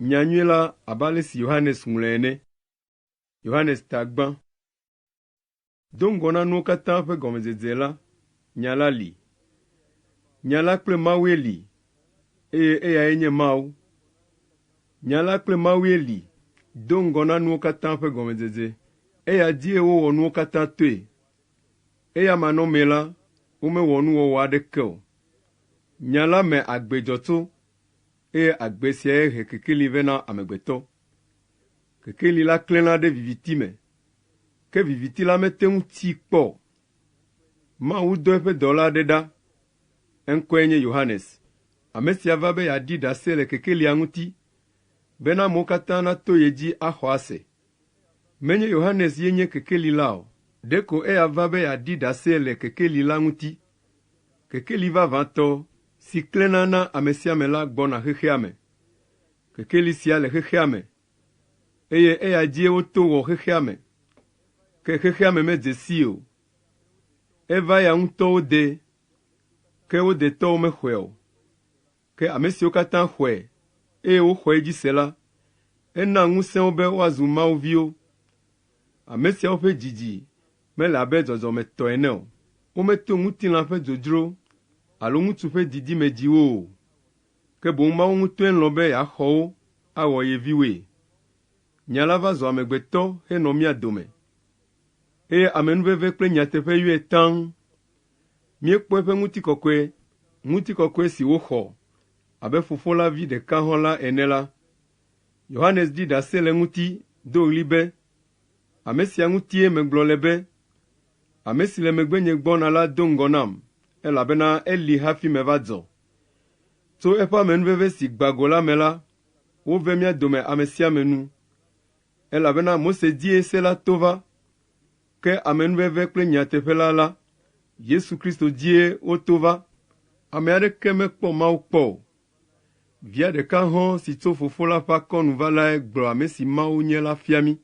Nyanyuela abalesi Yohanes Moulene. Yohanes Tagban. Dongona no katan fe gomezela. Nyala li. Nyala kple mawe li. Eya enye mau. Nyala kple mawe li. Dongona no katan fe gomezeze. Eya die wo no katan tue. Eya mano mela. Ume wonu wo wade keo. Nyala me agbejoto. Agbesia he kekeli vena amegbeto. Kekeli la klena de vivitime. Ke viviti la mete un ti kpo. Ma u do efe dola deda. Enkwenye Yohanes. Amesia vabe ya di da se le kekeli anguti. Bena mokatana to yeji ahwase. Menye Yohanes yenye kekeli lao. Deko vabe ya di da se le kekeli languti. Kekeli va vanto. Si klenana amesia me la gbona hecheame. Kekeli sia le hecheame. Eye die oto wo hecheame. Ke hecheame me desio. Eva ya unto de. Ke o de to me hweo. Ke amesio katan hwe. O hwe jisela. Na nguse obe wazuma ovio. Amesia ofe jiji. Me la be zozo me to eneo. O me to nguti la fe jojro. Alo ngutu fe didi me diwo. Ke bon ma ngutu en lobe ya ho. Awo ye viwe. Nyala va zo amegbeto he no mi adome. Amenuveve kple nyateƒe yue tang. Miekpɔe ƒe ŋutikɔkɔe si woxɔ, abe fofo la vi ɖeka hɔ̃ la ene la. Yohanes di ɖase le ŋuti do ɣli be, ame sia ŋutie megblɔ le be, ame si le megbenye gbɔna la do ŋgɔ nam, elabena eli hafi meva dzɔ. Tso eƒe amenuveve si gbago la me la, wove mía dome ame sia ame nu, elabena Mose die se la to va. Ke amenuveve kple nyateƒe la, Yesu Kristo die wotova, ame aɖeke mekpɔ Mawu kpɔ. Via ɖeka hɔ̃ si tso fofo la ƒe akɔnu va lae gblɔ ame si Mawu nye la fia mí.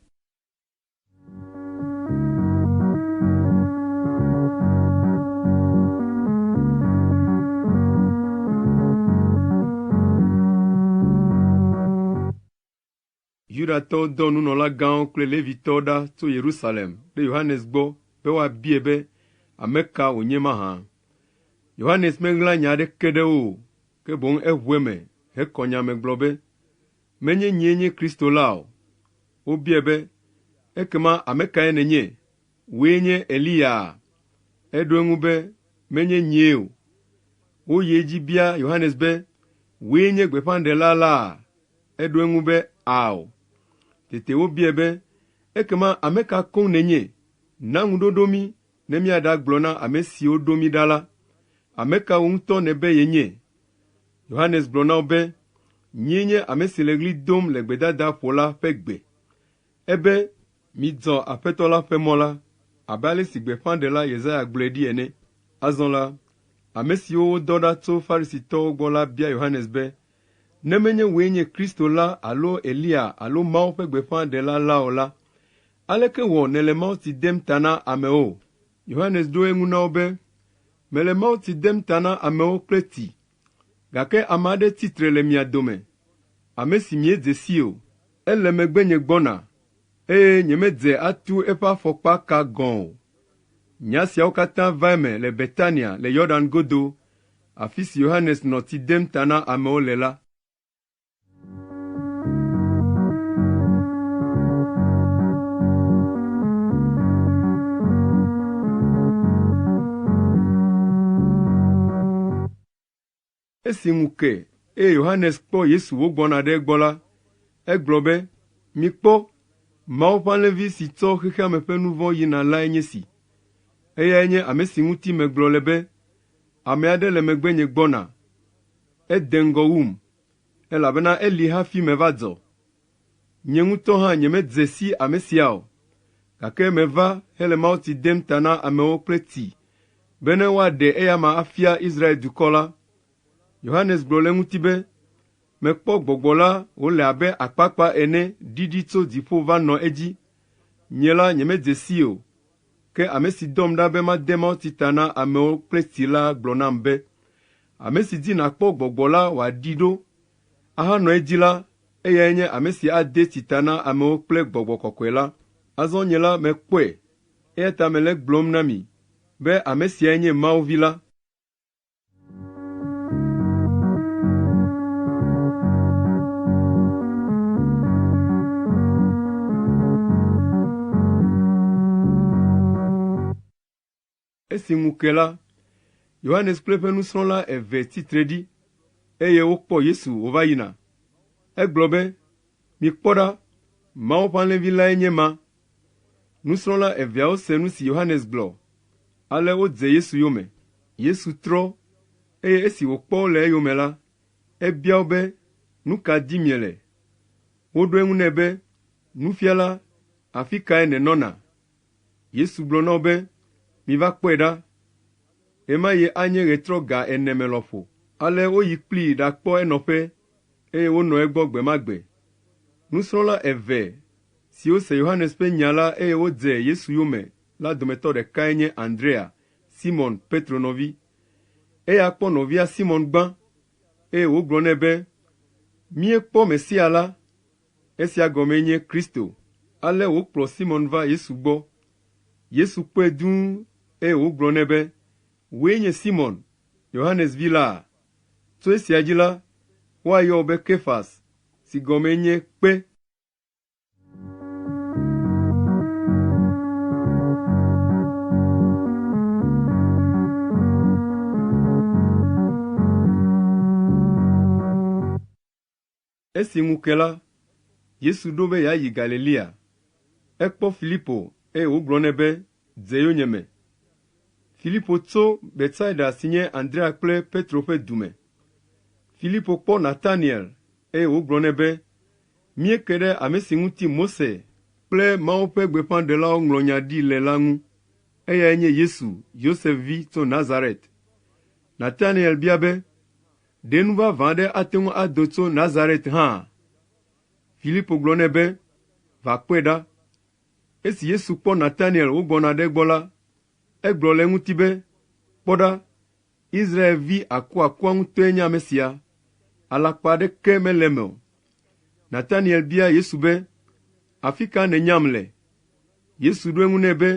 Yudatɔwo dɔ nunɔlagãwo kple Levitɔwo ɖa tso Yerusalem ɖe Yohanes gbɔ be woabie be ame ka wònye mahã. Yohanes meɣla nya aɖeke ɖe wo, ke boŋ eʋue me hekɔ nya me gblɔ be, menye nyee nye Kristo la o. Wobie be, ekema ame kae nenye? Wòe nye Eliya? Eɖo eŋu be, menye nyee o. Woyi edzi bia Yohanes be, wòe nye gbeƒãɖela la? Eɖo eŋu be, ao. Tete wobie be, ekema ame ka koŋ nenye? Na ŋuɖoɖo mi ne míaɖagblɔ na ame siwo ɖo mi ɖa la. Ame kawo ŋutɔ nebe yenye? Yohanes gblɔ na wo be, nyee nye ame si le ɣli dom le gbedada ƒo la ƒe gbe. Ebe, midzɔ Aƒetɔ la ƒe mɔ la, abe ale si gbeƒãɖela Yesaya gblɔe ɖi ene. Azɔ la, ame siwo wodɔ ɖa tso Farisitɔwo gbɔ la bia Yohanes be, ne menye wòe nye Kristo la alo Eliya alo Mawu ƒe gbeƒãɖela la o la, aleke wɔ nèle mawutsi dem ta na amewo? Yohanes ɖo eŋu na wo be, mele mawutsi dem ta na amewo kple ti, gake ame aɖe tsitre le mia dome, ame si miedze si o. Ele megbenye gbɔna, eye nyemedze atu eƒe afɔkpa ka gɔ̃ o. Nya siawo katã va eme le Betania le Yɔdan godo, afi si Yohanes nɔ tsi dem ta na amewo le la. Esi ŋu ke, Yohanes kpɔ Yesu wogbɔna ɖe egbɔ la, egblɔ be, mikpɔ, Mawu ƒe alẽvi si tsɔ xexea me ƒe nu vɔ̃ yina lae nye si. Eyae nye ame si ŋuti megblɔ le be, ame aɖe le megbenye gbɔna. Ede ŋgɔ wum, elabena eli hafi meva dzɔ. Nye ŋutɔ hã nyemedze si ame sia o, gake meva hele mawutsi dem ta na amewo kple ti, be ne woaɖe eyama afia Israel dukɔ la. Yohanes gblɔ le ŋuti be, mekpɔ gbɔgbɔ la wòle abe akpakpa ene ɖiɖi tso dziƒo va nɔ edzi. Nye la nyemedze si o, ke ame si dɔm ɖa be made mawutsi ta na amewo kple ti la gblɔ nam be, ame si di nakpɔ gbɔgbɔ la wòaɖi ɖo, ahanɔ edzi la, eya nye ame si ade tsita na amewo kple gbɔgbɔ kɔkɔe la. Azɔ nye la mekpɔe, eya ta mele gblɔm na mi, be ame sia nye Mawu vi la. Esi ŋu ke la, Yohanes kple eƒe nusrɔ̃la eve tsitre ɖi, eye wokpɔ Yesu wòva yina. Egblɔ be, mikpɔ ɖa, Mawu ƒe alẽvi lae nye ma. Nusrɔ̃la eveawo se nu si Yohanes gblɔ, ale wodze Yesu yome. Yesu trɔ, eye esi wòkpɔ le eyome la, ebia wo be, nu ka dim miele? Woɖo eŋu nɛ be, Nufiala, afi kae nènɔna? Yesu gblɔ na wo be, miva kpɔe ɖa. Ema ye anye ɣetrɔ ga 4 me lɔƒo. Ale woyi kplii ɖakpɔ enɔƒe, eye wonɔ egbɔ gbe ma gbe. Nusrɔ̃la eve siwo se Yohanes ƒe nya la eye wodze Yesu yome la dometɔ ɖekae nye Andrea, Simon Petro nɔvi. Eya kpɔ nɔvia Simon gbã, eye wogblɔ nɛ be, míekpɔ Mesia la, esia gɔmee nye Kristo. Ale wokplɔ Simon va Yesu gbɔ. Yesu kpɔe dũu, eye wogblɔ nɛ be, wòe nye Simon, Yohanes vi la. Tso esia dzi la, woayɔ wo be Kefas, si gɔmee nye kpe. Esi ŋu ke la, Yesu ɖo be yeayi Galilea. Ekpɔ Filipo, eye wogblɔ nɛ be, dze yonyeme. Filipo tso Betsaida si nye Andrea kple Petro ƒe dume. Filipo kpɔ Nataniel, eye wogblɔ nɛ be, míeke ɖe ame si ŋuti Mose kple Mawu ƒe gbeƒãɖelawo ŋlɔ nya ɖi le la ŋu. Eyae nye Yesu, Yosef vi tso Nazaret. Nataniel bia be, ɖe nu vavã aɖe ate ŋu ado tso Nazaret hã? Filipo gblɔ nɛ be, va kpɔe ɖa. Esi Yesu kpɔ Nataniel wogbɔna ɖe gbɔ la, egblɔ le eŋuti be, kpɔ ɖa, Israelvi akuakua ŋutɔe nye ame sia, alakpa aɖeke mele eme o. Nataniel bia Yesu be, afi ka nènyam le? Yesu ɖo eŋu nɛ be,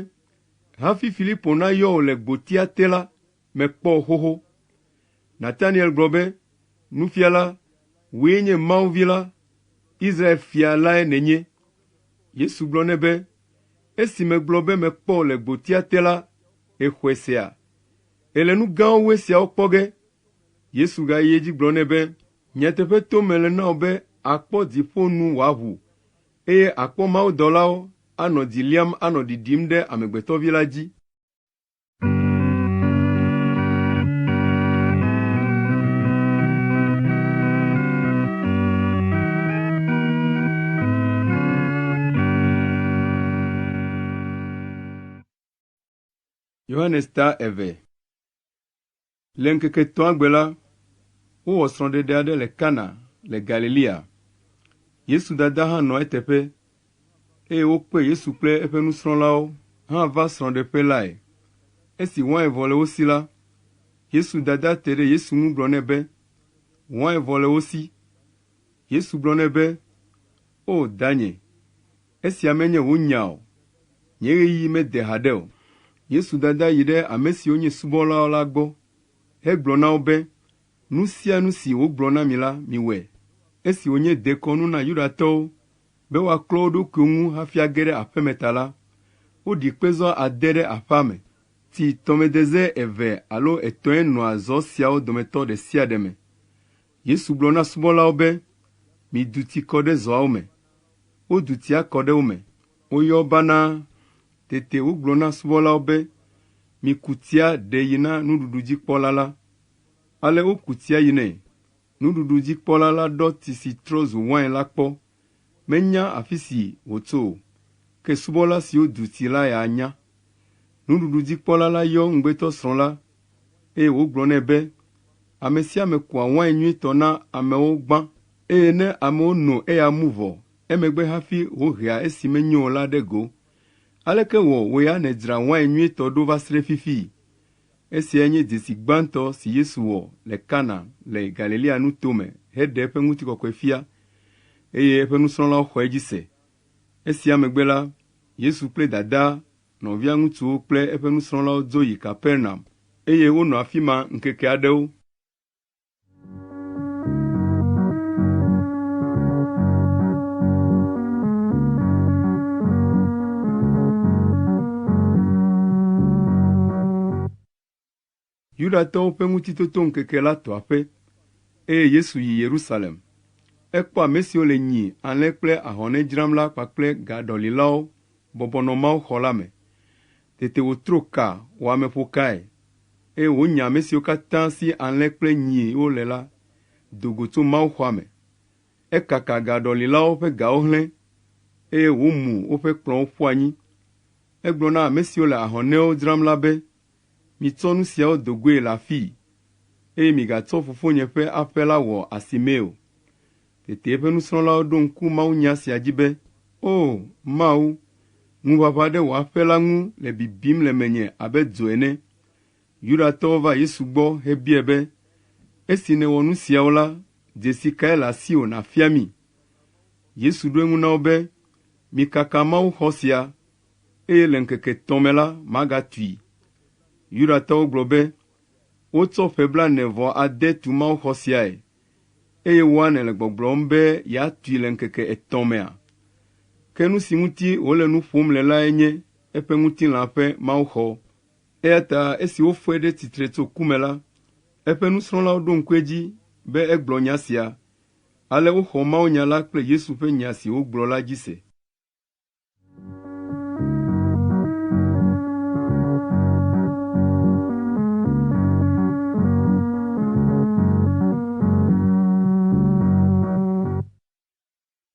hafi Filipo nayɔ wò le gbotia te la, mekpɔ xoxo. Nataniel gblɔ be, Nufiala, wòe nye Mawu vi la, Israel fia lae nènye. Yesu gblɔ nɛ be, esi megblɔ be mekpɔ le gbotia te la, exɔe sea. Ele nu gãwo woe siawo kpɔ ge. Yesu gayi edzi gblɔ nɛ be, nyateƒe to mele na wo be akpɔ dziƒo nu wòaʋu, eye akpɔ mawudɔlawo anɔ dzi liam anɔ ɖiɖim ɖe amegbetɔvi la dzi. Yohanes ta eve. Le ŋkeke etɔ̃a gbe la, wowɔ srɔ̃ɖeɖe aɖe le Kana le Galilea. Yesu dada hã nɔ eteƒe, eye wokpe Yesu kple eƒe nusrɔ̃lawo hã va srɔ̃ɖeƒe lae. Esi wain vɔ le wo si la, Yesu dada te ɖe Yesu ŋu gblɔ nɛ be, wain vɔ le wo si. Yesu gblɔ nɛ be, o danye, esia menye wò nya o, nye ɣeyiɣi mede haɖe o. Yesu dada yi ɖe ame siwo nye subɔlawo la gbɔ, hegblɔ na wo be, nu sia nu si wogblɔ na mi la, miwɔe. Esi wònye dekɔnu na Yudatɔwo, be woaklɔ wo ɖokuiwo ŋu hafi age ɖe aƒe me ta la, woɖi kpezɔ 6 ɖe aƒea me. Tsi tɔmedeze 2 alo 3 nɔa zɔ siawo dometɔ ɖe sia ɖe me. Yesu gblɔ na subɔlawo be, midu tsi kɔ ɖe zɔawo me. Wodu tsia kɔ ɖe wo me. Woyɔ banaa. Tete wogblɔ na subɔlawo be, miku tsia ɖe yi na nuɖuɖudzikpɔla la. Ale woku tsia yi nɛ. Nuɖuɖudzikpɔla la ɖɔ tsi si trɔ zu wain la kpɔ. Menya afi si wòtso o, ke subɔla siwo du tsi la ya nya. Nuɖuɖudzikpɔla la yɔ ŋugbetɔsrɔ̃ la, eye wogblɔ nɛ be, ame sia ame kua wain nyuitɔ na amewo gbã, eye ne amewo no eya mu vɔ, emegbe hafi wohea esi menyo la ɖe go. Aleke wɔ wò ya nèdzra wain nyuitɔ ɖo va se ɖe fifi? Esia nye dzesi gbãtɔ si Yesu wɔ le Kana le Galilea nuto me heɖe eƒe ŋutikɔkɔe fia. eye eƒe nusrɔ̃lawo xɔ edzi se. Esia megbe la, Yesu kple dada, nɔvia ŋutsuwo kple eƒe nusrɔ̃lawo dzo yi Kapernaum, eye wonɔ afi ma ŋkeke aɖewo. Yudatɔwo ƒe ŋutitoto ŋkeke la tɔ aƒe, eye Yesu yi Yerusalem. Ekpɔ ame siwo le nyi, alẽ kple ahɔnɛ dzram la kpakple gaɖɔlilawo bɔbɔnɔ Mawuxɔ la me. Tete wòtro ka wɔ ameƒokae, eye wònya ame siwo katã si alẽ kple nyiwo le la do go tso Mawuxɔa me. Ekaka gaɖɔlilawo ƒe gawo hlẽ, eye wòmu woƒe kplɔ̃wo ƒu anyi. Egblɔ na ame siwo le ahɔnɛwo dzram la be, mitsɔ nu siawo do goe le afii, eye migatsɔ fofonye ƒe aƒe la wɔ asimee o. Tete eƒe nusrɔ̃lawo ɖo ŋku mawunya sia dzi be, o Mawu, ŋuʋaʋã ɖe wò aƒe la ŋu le bibim le menye abe dzo ene. Yudatɔwo va Yesu gbɔ hebiae be, esi nèwɔ nu siawo la, dzesi kae le asiwò nàfia mí? Yesu ɖo eŋu na wo be, mikaka Mawuxɔ sia, eye le ŋkeke 3 me la, magatui. Yudatɔwo gblɔ be, wotsɔ ƒe 46 tu Mawuxɔ siae, eye woane le gbɔgblɔm be yeatui le ŋkeke 3 mea. Ke nu si ŋuti wòle nu ƒom le lae nye eƒe ŋutilã ƒe Mawuxɔ. Eya ta esi wofɔe ɖe tsitre tso ku me la, eƒe nusrɔ̃lawo ɖo ŋku edzi be egblɔ nya sia. Ale woxɔ mawunya la kple Yesu ƒe nya si wogblɔ la dzi se.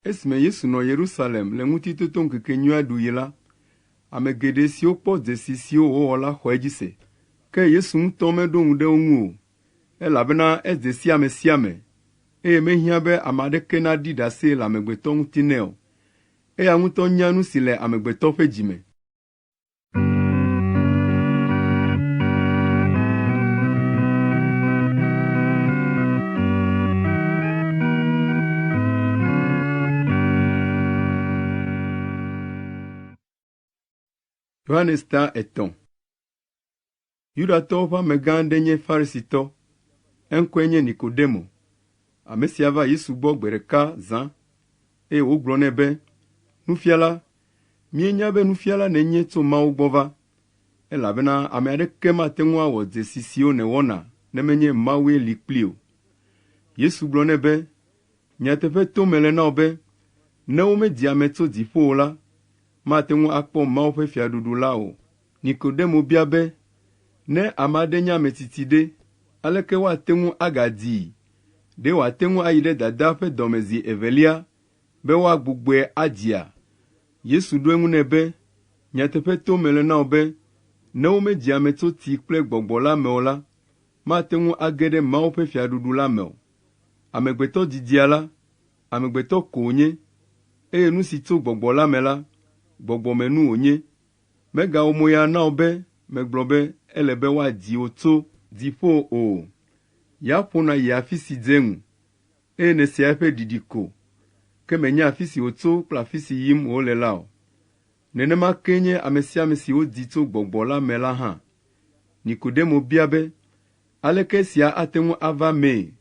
Esime Yesu nɔ Yerusalem le ŋutitoto ŋkekenyuia ɖuyi la, ame geɖe siwo kpɔ dzesi siwo wòwɔ la xɔ edzi se. Ke Yesu ŋutɔ meɖo ŋu ɖe wo ŋu o, elabena edze si ame sia ame, eye mehiã be ame aɖeke naɖi ɖase le amegbetɔ ŋuti nɛ o. Eya ŋutɔ nya nu si le amegbetɔ ƒe dzi me. Yohanes ta 3. Yudatɔwo ƒe amegã aɖe nye Farisitɔ, eŋkɔe nye Nikodemo. Ame sia va Yesu gbɔ gbe ɖeka zã, eye wògblɔ nɛ be, Nufiala, míenya be nufiala nenye tso Mawu gbɔ va, elabena ame aɖeke mate ŋu awɔ dzesi siwo nèwɔna ne menye Mawue li kpli o. Yesu gblɔ nɛ be, nyateƒe to mele na wo be, ne womedzi ame tso dziƒo o la, mate ŋu akpɔ Mawu ƒe fiaɖuɖu la o. Nikodemo bia be, ne ame aɖe nye ametsitsi ɖe, aleke woate ŋu agadzii? Ɖe wòate ŋu ayi ɖe dadaa ƒe dɔmezi evelia, be woagbugbɔe adzia? Yesu ɖo eŋu nɛ be, nyateƒe to mele na wo be, ne womedzi ame tso tsi kple gbɔgbɔ la me o la, mate ŋu age ɖe Mawu ƒe fiaɖuɖu la me o. Amegbetɔ didia la, amegbetɔ ko wònye, eye nu si tso gbɔgbɔ la me la, gbɔgbɔmenu wònye. Megawɔ moya na wo be, megblɔ be, ele be woadzi wo tso dziƒo o. Ya ƒona yi afi si dze ŋu, eye nesia eƒe ɖiɖi ko, ke menye afi si wòtso kple afi si yim wòle la o. Nenema ke nye ame sia ame si wodzi tso gbɔgbɔ la me la hã. Nikodemo bia be, aleke sia ate ŋu ava mee?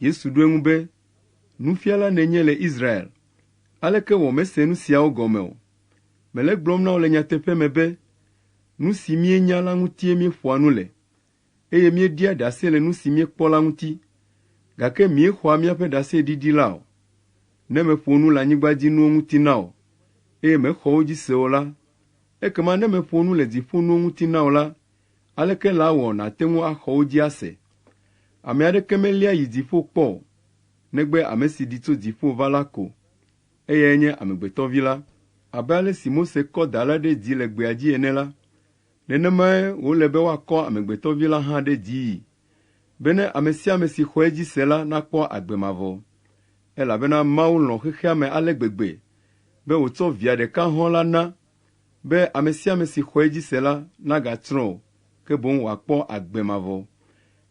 Yesu ɖo eŋu be, nufiala nenye le Israel, aleke wɔ mese nu siawo gɔme o? Mele gblɔm na wo le nyateƒe me be, nu si míenya la ŋutie míeƒoa nu le, eye míeɖia ɖase le nu si míekpɔ la ŋuti, gake míexɔa míaƒe ɖaseɖiɖi la o. Ne meƒo nu le anyigbadzinuwo ŋuti na o, eye mexɔ wo dzi se o la, ekema ne meƒo nu le dziƒonuwo ŋuti na o la, aleke la wɔ nàte ŋu axɔ wo dzi ase? Ame aɖeke melia yi dziƒo kpɔ, negbe ame si ɖi tso dziƒo va la ko, eyae nye Amegbetɔvi la. Abe ale si Mose kɔ da la ɖe dzi le gbea dzi ene la, nenemae wòle be woakɔ Amegbetɔvi la hã ɖe dzii, bena ame sia ame si xɔ edzi se la nakpɔ agbe mavɔ. Elabena Mawu lɔ̃ xexea me ale gbegbe, be wòtsɔ via ɖeka hɔ̃ la na, be ame sia ame si xɔ edzi se la nagatsrɔ̃ o, ke boŋ wòakpɔ agbe mavɔ.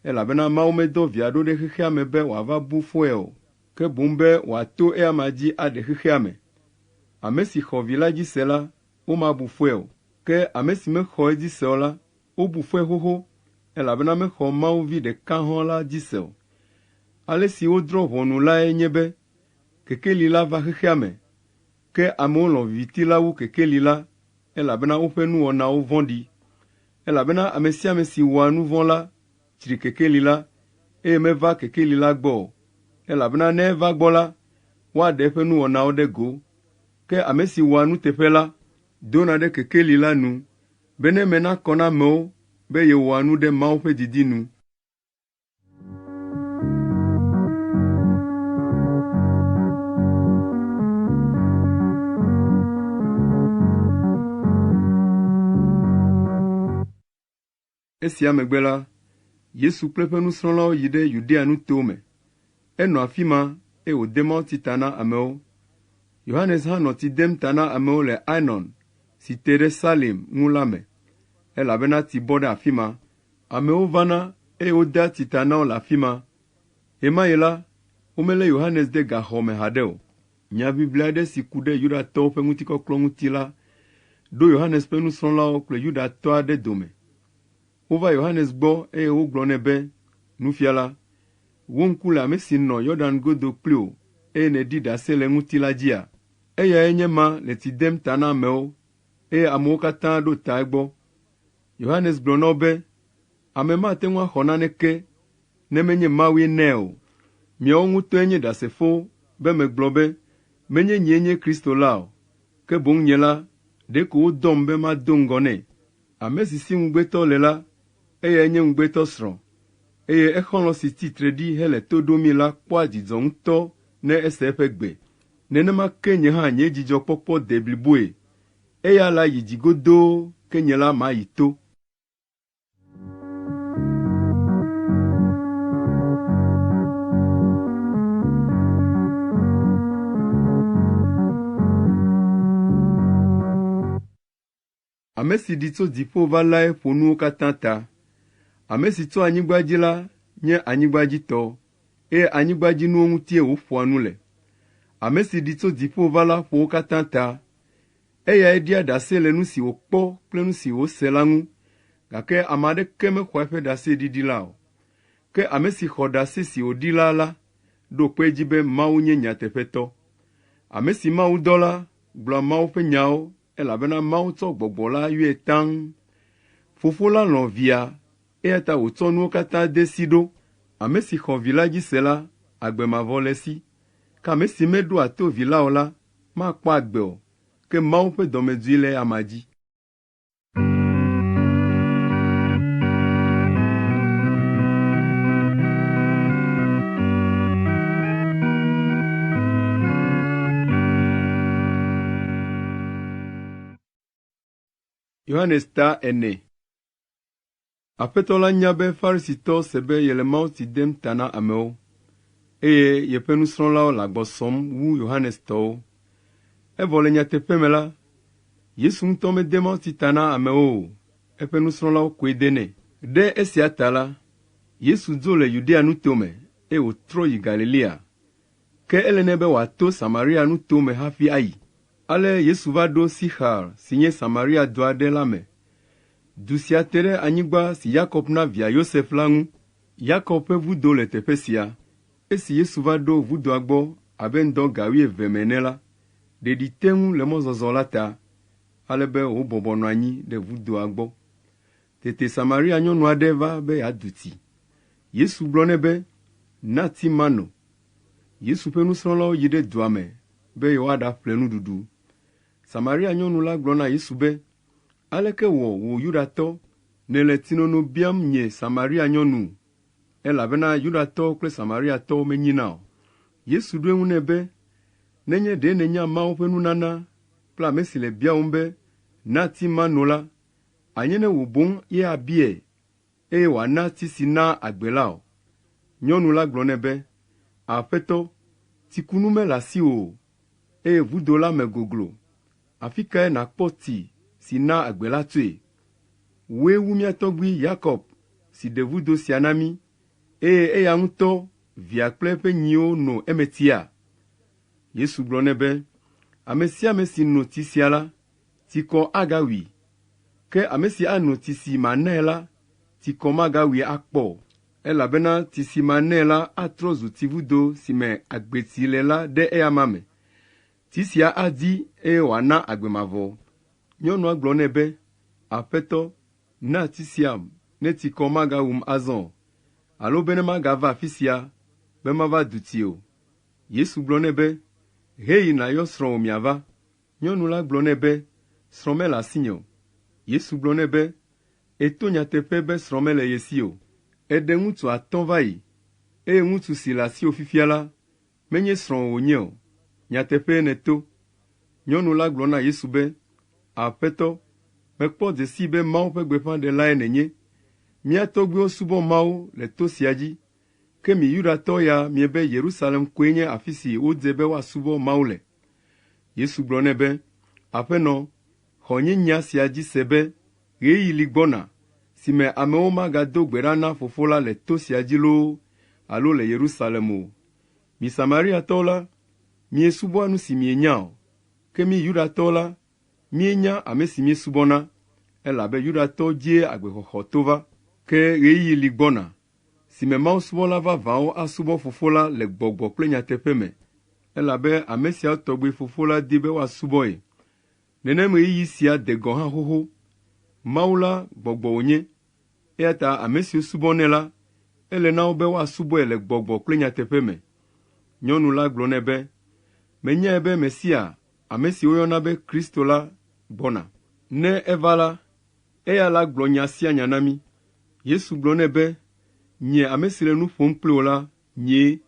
Elabena Mawu medɔ via ɖo ɖe xexea me be wòava bu fɔe o, ke boŋ be wòato eya ma dzi aɖe xexea me. Ame si xɔ vi la dzi se la, womabu fɔe o, ke ame si mexɔ edzi se o la, wobu fɔe xoxo, elabena mexɔ Mawu vi ɖeka hɔ̃ la dzi se o. Ale si wodrɔ̃ ʋɔnu lae nye be, kekeli la va xexea me, ke amewo lɔ̃ viviti la wu kekeli la, elabena woƒe nuwɔnawo vɔ̃ɖi. Elabena ame sia ame si wɔa nu vɔ̃ la, tsri kekeli la, eye meva kekeli la gbɔ o. Elabena ne eva gbɔ la, woaɖe eƒe nuwɔnawo ɖe go. Ke ame si wɔa nuteƒe la, dona ɖe kekeli la nu, be ne me nakɔ na amewo be yewɔa nu ɖe Mawu ƒe didi nu. Esia megbe la, Yesu kple eƒe nusrɔ̃lawo yi ɖe Yudea nuto me. Enɔ afi ma, eye wòde mawutsi ta na amewo. Yohanes hã nɔ tsi dem ta na amewo le Ainon, si te ɖe Salim ŋu la me, elabena tsi bɔ ɖe afi ma. Amewo vana, eye wodea tsi ta na wo le afi ma. Ema yi la, womelé Yohanes de gaxɔ me haɖe o. Nya ʋiʋli aɖe si ku ɖe Yudatɔwo ƒe ŋutikɔklɔ ŋuti la, ɖo Yohanes ƒe nusrɔ̃lawo kple Yudatɔ aɖe dome. Wova Yohanes gbɔ, eye wogblɔ nɛ be, Nufiala, wo ŋku le ame si nɔ Yɔdan godo kpli wò, eye nèɖi ɖase le ŋuti la dzia? Eyae nye ma le tsi dem ta na amewo, eye amewo katã ɖo ta egbɔ. Yohanes gblɔ na wo be, ame mate ŋu axɔ naneke ne menye Mawue nɛ o. Miawo ŋutɔe nye ɖasefowo be megblɔ be, menye nyee nye Kristo la o, ke boŋ nye la, ɖeko wodɔm be mado ŋgɔ nɛ. Ame si si ŋugbetɔ le la, eyae nye ŋugbetɔ srɔ̃, eye exɔlɔ̃ si tsitre ɖi hele to ɖomii la kpɔa dzidzɔ ŋutɔ ne ese eƒe gbe. Nenema ke nye hã nye dzidzɔkpɔkpɔ de bliboe, eya la yi dzi godoo, ke nye la mayi to. Ame si ɖi tso dziƒo va lae ƒo nuwo katã ta. Ame si tso anyigba dzi la nye anyigbadzitɔ, eye anyigbadzinuwo ŋutie wòƒoa nu le. Ame si ɖi tso dziƒo va la ƒo wo katã ta. Eyae ɖia ɖase le nu si wòkpɔ kple nu si wòse la ŋu, gake ame aɖeke mexɔ eƒe ɖaseɖiɖi la o. Ke ame si xɔ ɖase si wòɖi la ɖo kpe edzi be Mawu nye nyateƒetɔ. Ame si Mawu dɔ la gblɔa Mawu ƒe nyawo, elabena Mawu tsɔ gbɔgbɔ la yɔe taŋ. Fofo la lɔ̃ via, eya ta wòtsɔ nuwo katã de si ɖo. Ame si xɔ vi la dzi se la, agbe mavɔ le si. Ke ame si meɖoa to vi la o la, makpɔ agbe o, ke Mawu ƒe dɔmedzoe le ama dzi. Yohanes ta ene. Aƒetɔ la nya be Farisitɔwo se be yele mawutsi dem ta na amewo, eye yeƒe nusrɔ̃lawo le agbɔsɔm wu Yohanes tɔwo. Evɔ le nyateƒe me la, Yesu ŋutɔ mede mawutsi ta na amewo o, eƒe nusrɔ̃lawo koe de nɛ. Ɖe esia ta la, Yesu dzo le Yudea nuto me, eye wòtrɔ yi Galilea. Ke ele nɛ be wòato Samaria nuto me hafi ayi. Ale Yesu va ɖo Sichar si nye Samaria du aɖe la me. Du sia te ɖe anyigba si Yakob na via Yosef la ŋu. Yakob ƒe vudo le teƒe sia. Esi Yesu va ɖo vudoa gbɔ abe ŋdɔ ga 12 me ene la, ɖeɖi te ŋu le mɔzɔzɔ la ta, ale be wòbɔbɔ nɔ anyi ɖe vudoa gbɔ. Tete Samaria nyɔnu aɖe va be yeaɖu tsi. Yesu gblɔ nɛ be, na tsi mano. Yesu ƒe nusrɔ̃lawo yi ɖe dua me be yewoaɖaƒle nuɖuɖu. Samaria nyɔnu la gblɔ na Yesu be, aleke wɔ wò Yudatɔ nèle tsinono biam nye Samaria nyɔnu, elabena Yudatɔwo kple Samariatɔwo menyina o. Yesu ɖo eŋu nɛ be, nenye ɖe nènya Mawu ƒe nunana kple ame si le biawòm be, na tsi mano la, anye ne wò boŋ ye abiae, eye wòana tsi si naa agbe la o. Nyɔnu la gblɔ nɛ be, Aƒetɔ, tsikunu mele asiwò o, eye vudo la me goglo. Afi kae nàkpɔ tsi si naa agbe la tsoe? Wòe wu mía tɔgbui Yakob si ɖe vudo sia na mí, eye eya ŋutɔ via kple eƒe nyiwo no emetia. Yesu gblɔ nɛ be, ame sia ame si no tsi sia la, tsikɔ agawui, ke ame si ano tsi si manɛ la, tsikɔ magawui akpɔ, elabena tsi si manɛ la atrɔ zu tsivudo si me agbetsi le la ɖe eyama me. Tsi sia adi eye wòana agbemavɔ. Nyɔnua gblɔ nɛ be, Aƒetɔ, na tsi siam ne tsikɔ magawum azɔ, alo be ne magava afi sia, be mava du tsi o. Yesu gblɔ nɛ be, heyi nàyɔ srɔ̃wò miava. Nyɔnu la gblɔ nɛ be, srɔ̃ mele asinye o. Yesu gblɔ nɛ be, eto nyateƒe be srɔ̃ mele ye si o. Eɖe ŋutsu 5 va yi, eye ŋutsu si le asiwò fifia la, menye srɔ̃wò wònye o. Nyateƒe neto. Nyɔnu la gblɔ na Yesu be, Aƒetɔ, mekpɔ dzesi be Mawu ƒe gbeƒãɖelae nenye. Mía tɔgbuiwo subɔ Mawu le to sia dzi, ke mi Yudatɔ ya miebe Yerusalem koe nye afi si wodze be woasubɔ Mawu le. Yesu gblɔ nɛ be, Aƒenɔ, xɔ nye nya sia dzi se be ɣeyiɣi li gbɔna si me amewo magado gbe ɖa na Fofo la le to sia dzi loo alo le Yerusalem o. Mi Samariatɔwo la, miesubɔa nu si mienya o, ke mi Yudatɔwo la, mienya ame si miesubɔna, elabe Yudatɔwo dzie agbexɔxɔ to va, ke ɣeyiɣi li gbɔna si me Mawusubɔla vavãwo asubɔ Fofo la le gbɔgbɔ kple nyateƒe me, elabe ame siawo tɔgbi Fofo la di be woasubɔe. Nenem ɣeyiɣi sia de gɔ hã xoxo. Mawu la gbɔgbɔ wònye, eya ta ame siwo subɔnɛ la, ele na wo be woasubɔe le gbɔgbɔ kple nyateƒe me. Nyɔnu la gblɔ nɛ be, menyae be Mesia, ame si woyɔna be Kristo la, gbɔna. Ne eva la, eya la gblɔ nya sia nya na mi. Yesu gblɔ nɛ be, nye ame si le nu ƒom kpli wò la, nyee.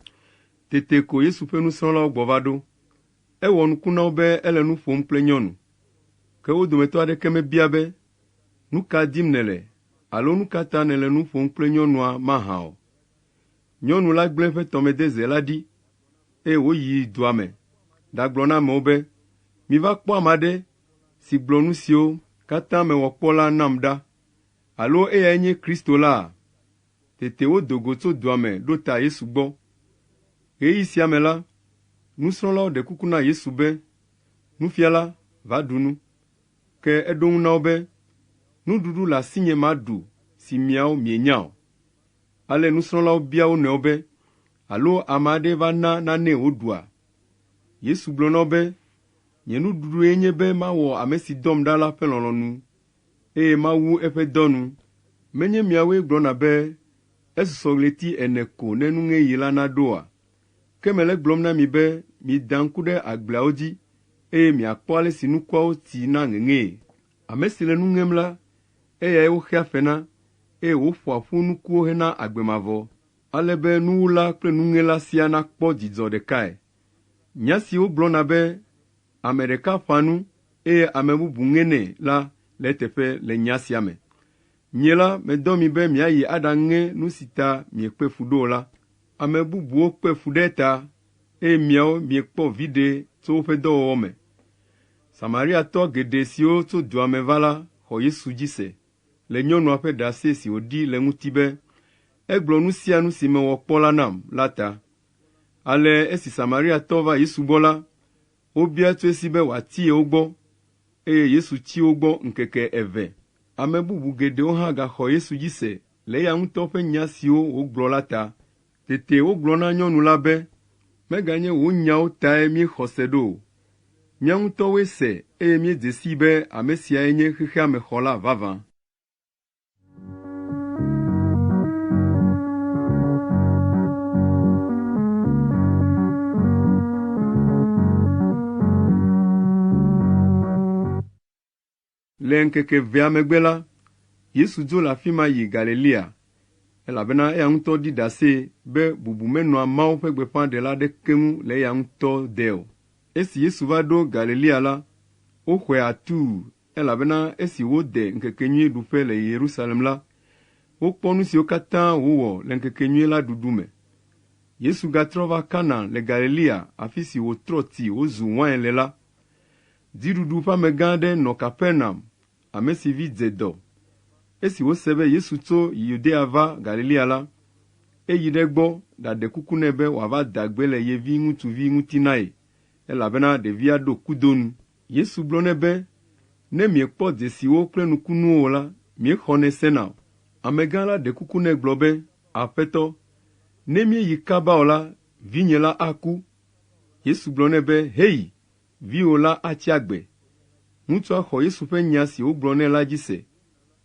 Tete ko Yesu ƒe nusrɔ̃lawo gbɔ va ɖo. Ewɔ nuku na wo be ele nu ƒom kple nyɔnu. Ke wo dometɔ aɖeke mebia be, nu ka dim nele, alo nu ka ta nele nu ƒom kple nyɔnua mahã o. Nyɔnu la gblẽ eƒe tɔmedeze la ɖi, eye wòyi dua me, ɖagblɔ na amewo be, miva kpɔ ame aɖe si gblɔ nu siwo katã mewɔ kpɔ la nam ɖa, alo eyae nye Kristo la? Tete wodo go tso dua me ɖo ta Yesu gbɔ. Ɣeyiɣi sia me la, nusrɔ̃lawo ɖe kuku na Yesu be, Nufiala, va ɖu nu. Ke eɖo ŋu na wo be, nuɖuɖu le asinye maɖu si miawo mienya o. Ale nusrɔ̃lawo bia wo nɔewo be, alo ame aɖe va na nane wòɖua? Yesu gblɔ na wo be, nye nuɖuɖue nye be mawɔ ame si dɔm ɖa la ƒe lɔlɔ̃nu, eye mawu eƒe dɔnu. Menye miawoe gblɔna be, esusɔ ɣleti 4 ko ne nuŋeɣi la naɖoa? Ke mele gblɔm na mi be, mida ŋku ɖe agbleawo dzi, eye miakpɔ ale si nukuawo ti na ŋeŋee. Ame si le nu ŋem la, eyae woxea fe na, eye woƒoa ƒu nukuwo hena agbemavɔ, ale be nuwula kple nuŋela sia nakpɔ dzidzɔ ɖekae. Nya si wogblɔna be, ame ɖeka ƒã nu, eye ame bubu ŋenɛ la le teƒe le nya sia me. Nye la, medɔ mi be miayi aɖaŋe nu si ta miekpe fu ɖo la. Ame bubuwo kpe fu ɖe ta, eye miawo miekpɔ viɖe tso woƒe dɔwɔwɔ me. Samariatɔ geɖe siwo tso dua me va la xɔ Yesu dzi se, le nyɔnua ƒe ɖase si wòɖi le ŋuti be, egblɔ nu sia nu si mewɔ kpɔ la nam la ta. Ale esi Samariatɔ va Yesu gbɔ la, wobia tso esi be wòati ye wo gbɔ, eye Yesu tsi wo gbɔ ŋkeke 2. Ame bubu geɖewo hã gaxɔ Yesu dzi se le eya ŋutɔ ƒe nya siwo wògblɔ la ta. Tete wogblɔ na nyɔnu la be, meganye wò nyawo tae míexɔ se ɖo. Mía ŋutɔwoe se, eye míedze si be ame siae nye xexea me xɔla vavã. Le ŋkeke 2 megbe la, Yesu dzo le afi ma yi Galilea, elabena eya ŋutɔ ɖi ɖase be bubu menɔa Mawu ƒe gbeƒãɖela ɖeke ŋu le eya ŋutɔ de o. Esi Yesu va ɖo Galilea la, woxɔe atuu, elabena esi wode ŋkekenyui ɖuƒe le Yerusalem la, wokpɔ nu siwo katã wòwɔ le ŋkekenyui la ɖuɖu me. Yesu gatrɔ va Kana le Galilea, afi si wòtrɔ ti wozu wain le la. Dziɖuɖu ƒe amegã aɖe nɔ Kapernaum, ame si vi dze dɔ. Esi wose be Yesu tso Yudea va Galilea la, eyi ɖe gbɔ ɖaɖe kuku nɛ be wòava da gbe le ye vi ŋutsuvi ŋuti na ye, elabena ɖevia ɖo kudonu. Yesu gblɔ nɛ be, ne miekpɔ dzesiwo kple nukunuwo la, miexɔnɛ sena o. Amegã la ɖe kuku nɛ gblɔ be, Aƒetɔ, ne míeyi kaba o la, vinye la aku. Yesu gblɔ nɛ be, hei, viwò la atsi agbe. Ŋutsua xɔ Yesu ƒe nya si wogblɔ nɛ la dzi se,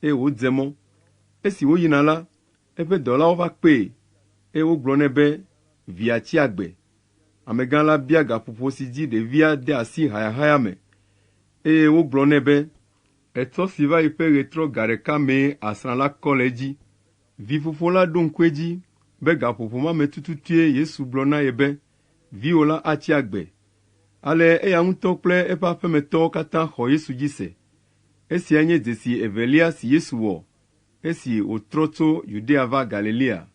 eye wòdze mɔ. Esi woyina la, eƒe dɔlawo va kpee, eye wogblɔ nɛ be, via tsi agbe. Amegã la bia gaƒoƒo si dzi ɖevia de asi hayahaya me, eye wogblɔ nɛ be, etsɔ si va yi ƒe ɣetrɔ ga ɖeka mee asrã la kɔ le edzi. Vifofo la ɖo ŋku edzi be gaƒoƒo ma me tututue Yesu gblɔ na ye be, viwò la atsi agbe. Ale eya ŋutɔ kple eƒe aƒemetɔwo katã xɔ Yesu dzi se. Esia nye dzesi evelia si Yesu wɔ, esi wòtrɔ tso Yudea va Galilea.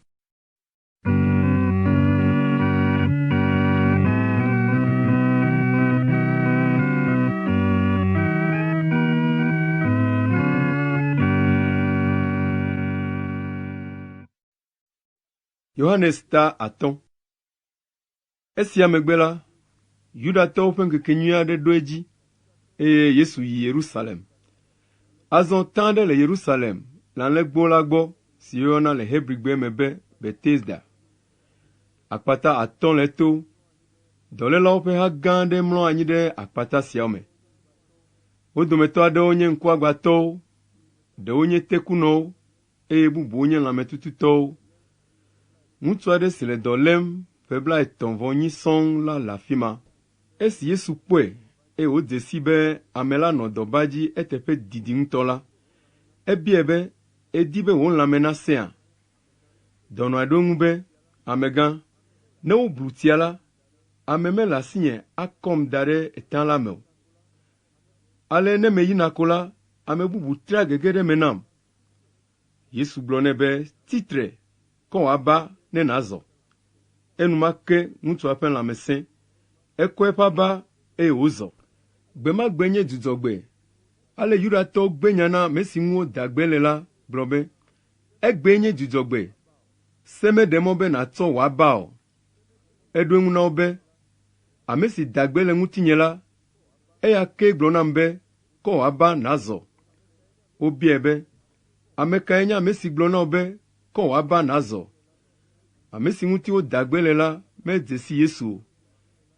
Yohanes ta atɔ̃. Esia megbe la, Yudatɔwo ƒe ŋkekenyui aɖe ɖo edzi, eye Yesu yi Yerusalem. Azɔ tã aɖe le Yerusalem, le alẽgbo la gbɔ, si yɔna le Hebrigbe me be Betesda. Akpata atɔ̃ le to. Dɔlélawo ƒe ha gã aɖe mlɔ anyi ɖe akpata siawo me. Wo dometɔ aɖewo nye ŋkuagbãtɔwo, ɖewo nye tekunɔwo, eye bubuwo nye lãmetututɔwo. Ŋutsu aɖe si le dɔ lém ƒe 39 sɔŋ la le afi ma. Esi Yesu kpɔe, eye wòdze si be ame la nɔ dɔba dzi eteƒe didi ŋutɔ la, ebiae be edi be wò lãme nasẽa. Dɔnɔa ɖo eŋu be, amegã, ne woblu tia la, ame mele asinye akɔm da ɖe etã la me o. Ale ne meyina ko la, ame bubu trea gege ɖe me nam. Yesu gblɔ nɛ be, titre, kɔ wòaba ne nàzɔ. Enumake ŋutsua ƒe lãme sẽ. Ekɔ eƒe aba, eye wòzɔ. Gbe ma gbe nye dzudzɔgbe. Ale Yudatɔwo gbe nya na ame si ŋu woda gbe le la, gblɔ be, egbe nye dzudzɔgbe. Se meɖe mɔ be nàtsɔ wòaba o. Eɖo eŋu na wo be, ame si da gbe le ŋutinye la, eya ke gblɔ nam be, kɔ wòaba nàzɔ. Wobiae be, ame kae nye ame si gblɔ na wo be, kɔ wòaba nàzɔ? Ame si ŋuti woda gbe le la medze si Yesu o,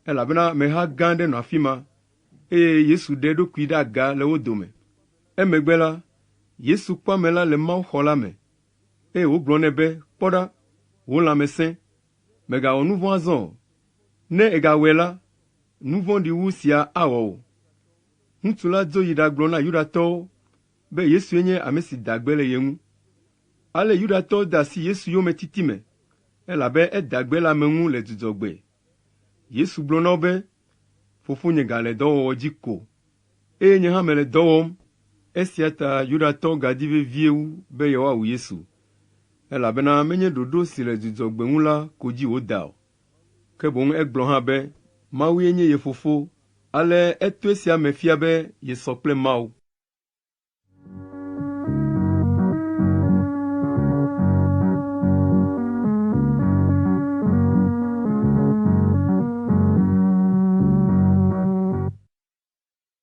elabena ameha gã aɖe nɔ afi ma, eye Yesu ɖe eɖokui ɖe aga le wo dome. Emegbe la, Yesu kpɔ ame la le Mawuxɔ la me, eye wògblɔ nɛ be, kpɔ ɖa, wò lãme sẽ, mègawɔ nu vɔ̃ azɔ o. Ne ègawɔe la, nu vɔ̃ɖi wu sia awɔ wò. Ŋutsu la dzo yi ɖagblɔ na Yudatɔwo be Yesue nye ame si da gbe le ye ŋu. Ale Yudatɔwo de asi Yesu yome titi me, elabe eda gbe le ame ŋu le dzudzɔgbe. Yesu gblɔ na wo be, Fofonye gale dɔwɔwɔ dzi ko, eye nye hã mele dɔ wɔm. Esia ta Yudatɔwo gadi vevie wu be yewoawu Yesu, elabena menye ɖoɖo si le dzudzɔgbe ŋu la ko dzi wòda o. Ke boŋ egblɔ hã be, Mawue nye ye fofo, ale eto esia me fia be yesɔ kple Mawu.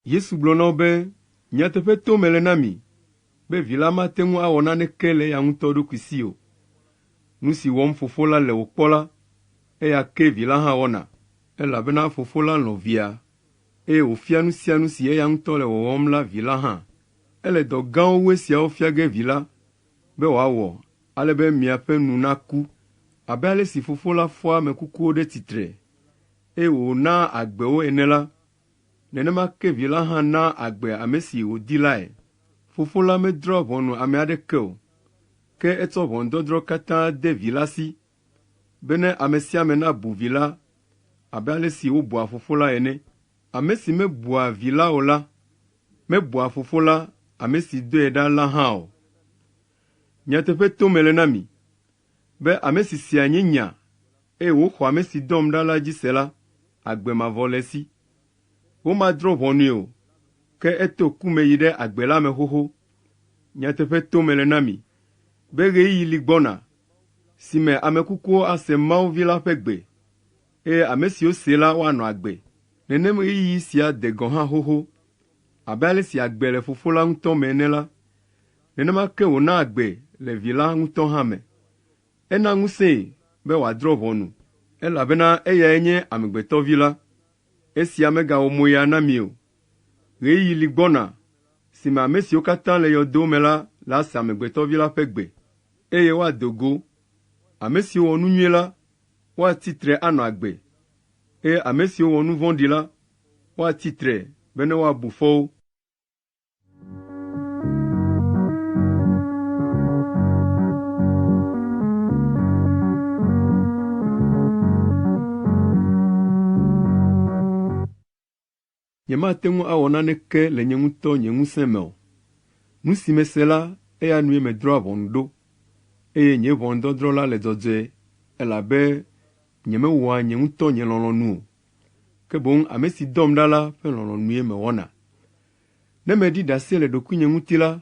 Yesu gblɔ na wo be, nyateƒe to mele na mi, be vi la mate ŋu awɔ naneke le eya ŋutɔ ɖokui si o. Nu si wɔm fofo la le wòkpɔ la, eya ke vi la hã wɔna, elabena fofo la lɔ̃ via, eye wòfia nu sia nu si eya ŋutɔ le wɔwɔm la vi la hã. Ele dɔ gãwo woe siawo fia ge vi la, be wòawɔ, ale be miaƒe nu naku, abe ale si fofo la fɔa ame kukuwo ɖe tsitre, eye wòna agbewo ene la, nenema ke vi la hã na agbe ame si wòdi lae. Fofo la medrɔ̃ ʋɔnu ame aɖeke o, ke etsɔ ʋɔnudɔdrɔ̃ katã de vi la si, be ne ame sia ame nabu vi la, abe ale si wobua fofo la ene. Ame si mebua vi la o la, mebua fofo la, ame si doe ɖa la hã o. Nyateƒe to mele na mi, be ame si sea nye nya, eye wòxɔ ame si dɔm ɖa la dzi se la, agbe mavɔ le esi. Womadrɔ̃ ʋɔnui o, ke eto kume yi ɖe agbe la me xoxo. Nyateƒe to mele na mi, be ɣeyiɣi li gbɔna, si me ame kukuwo ase Mawu vi la ƒe gbe, eye ame siwo se la woanɔ agbe. Nenem ɣeyiɣi sia de gɔ̃ hã xoxo, abe ale si agbe le Fofo la ŋutɔ me ene la, nenema ke wòna agbe le Vi la ŋutɔ hã me. Ena ŋusẽe be wòadrɔ̃ ʋɔnu, elabena eyae nye Amegbetɔvi la. Esia megawɔ moya na mi o. Ɣeyiɣi li gbɔna si me ame siwo katã le yɔdo me la ase Amegbetɔvi la ƒe gbe, eye woado go. Ame siwo wɔ nu nyuie la, woatitre anɔ agbe, eye ame siwo wɔ nu vɔ̃ɖi la, woatitre be ne woabu fɔ wo. Nyemate ŋu awɔ naneke le nye ŋutɔ nye ŋusẽ me o. Nu si mese la, eya nue medrɔ̃a ʋɔnu ɖo, eye nye ʋɔnudɔdrɔ̃ la le dzɔdzɔe, elabe nyemewɔa nye ŋutɔ nye lɔlɔ̃nu o, ke boŋ ame si dɔm ɖa la ƒe lɔlɔ̃nue mewɔna. Ne meɖi ɖase le ɖokuinye ŋuti la,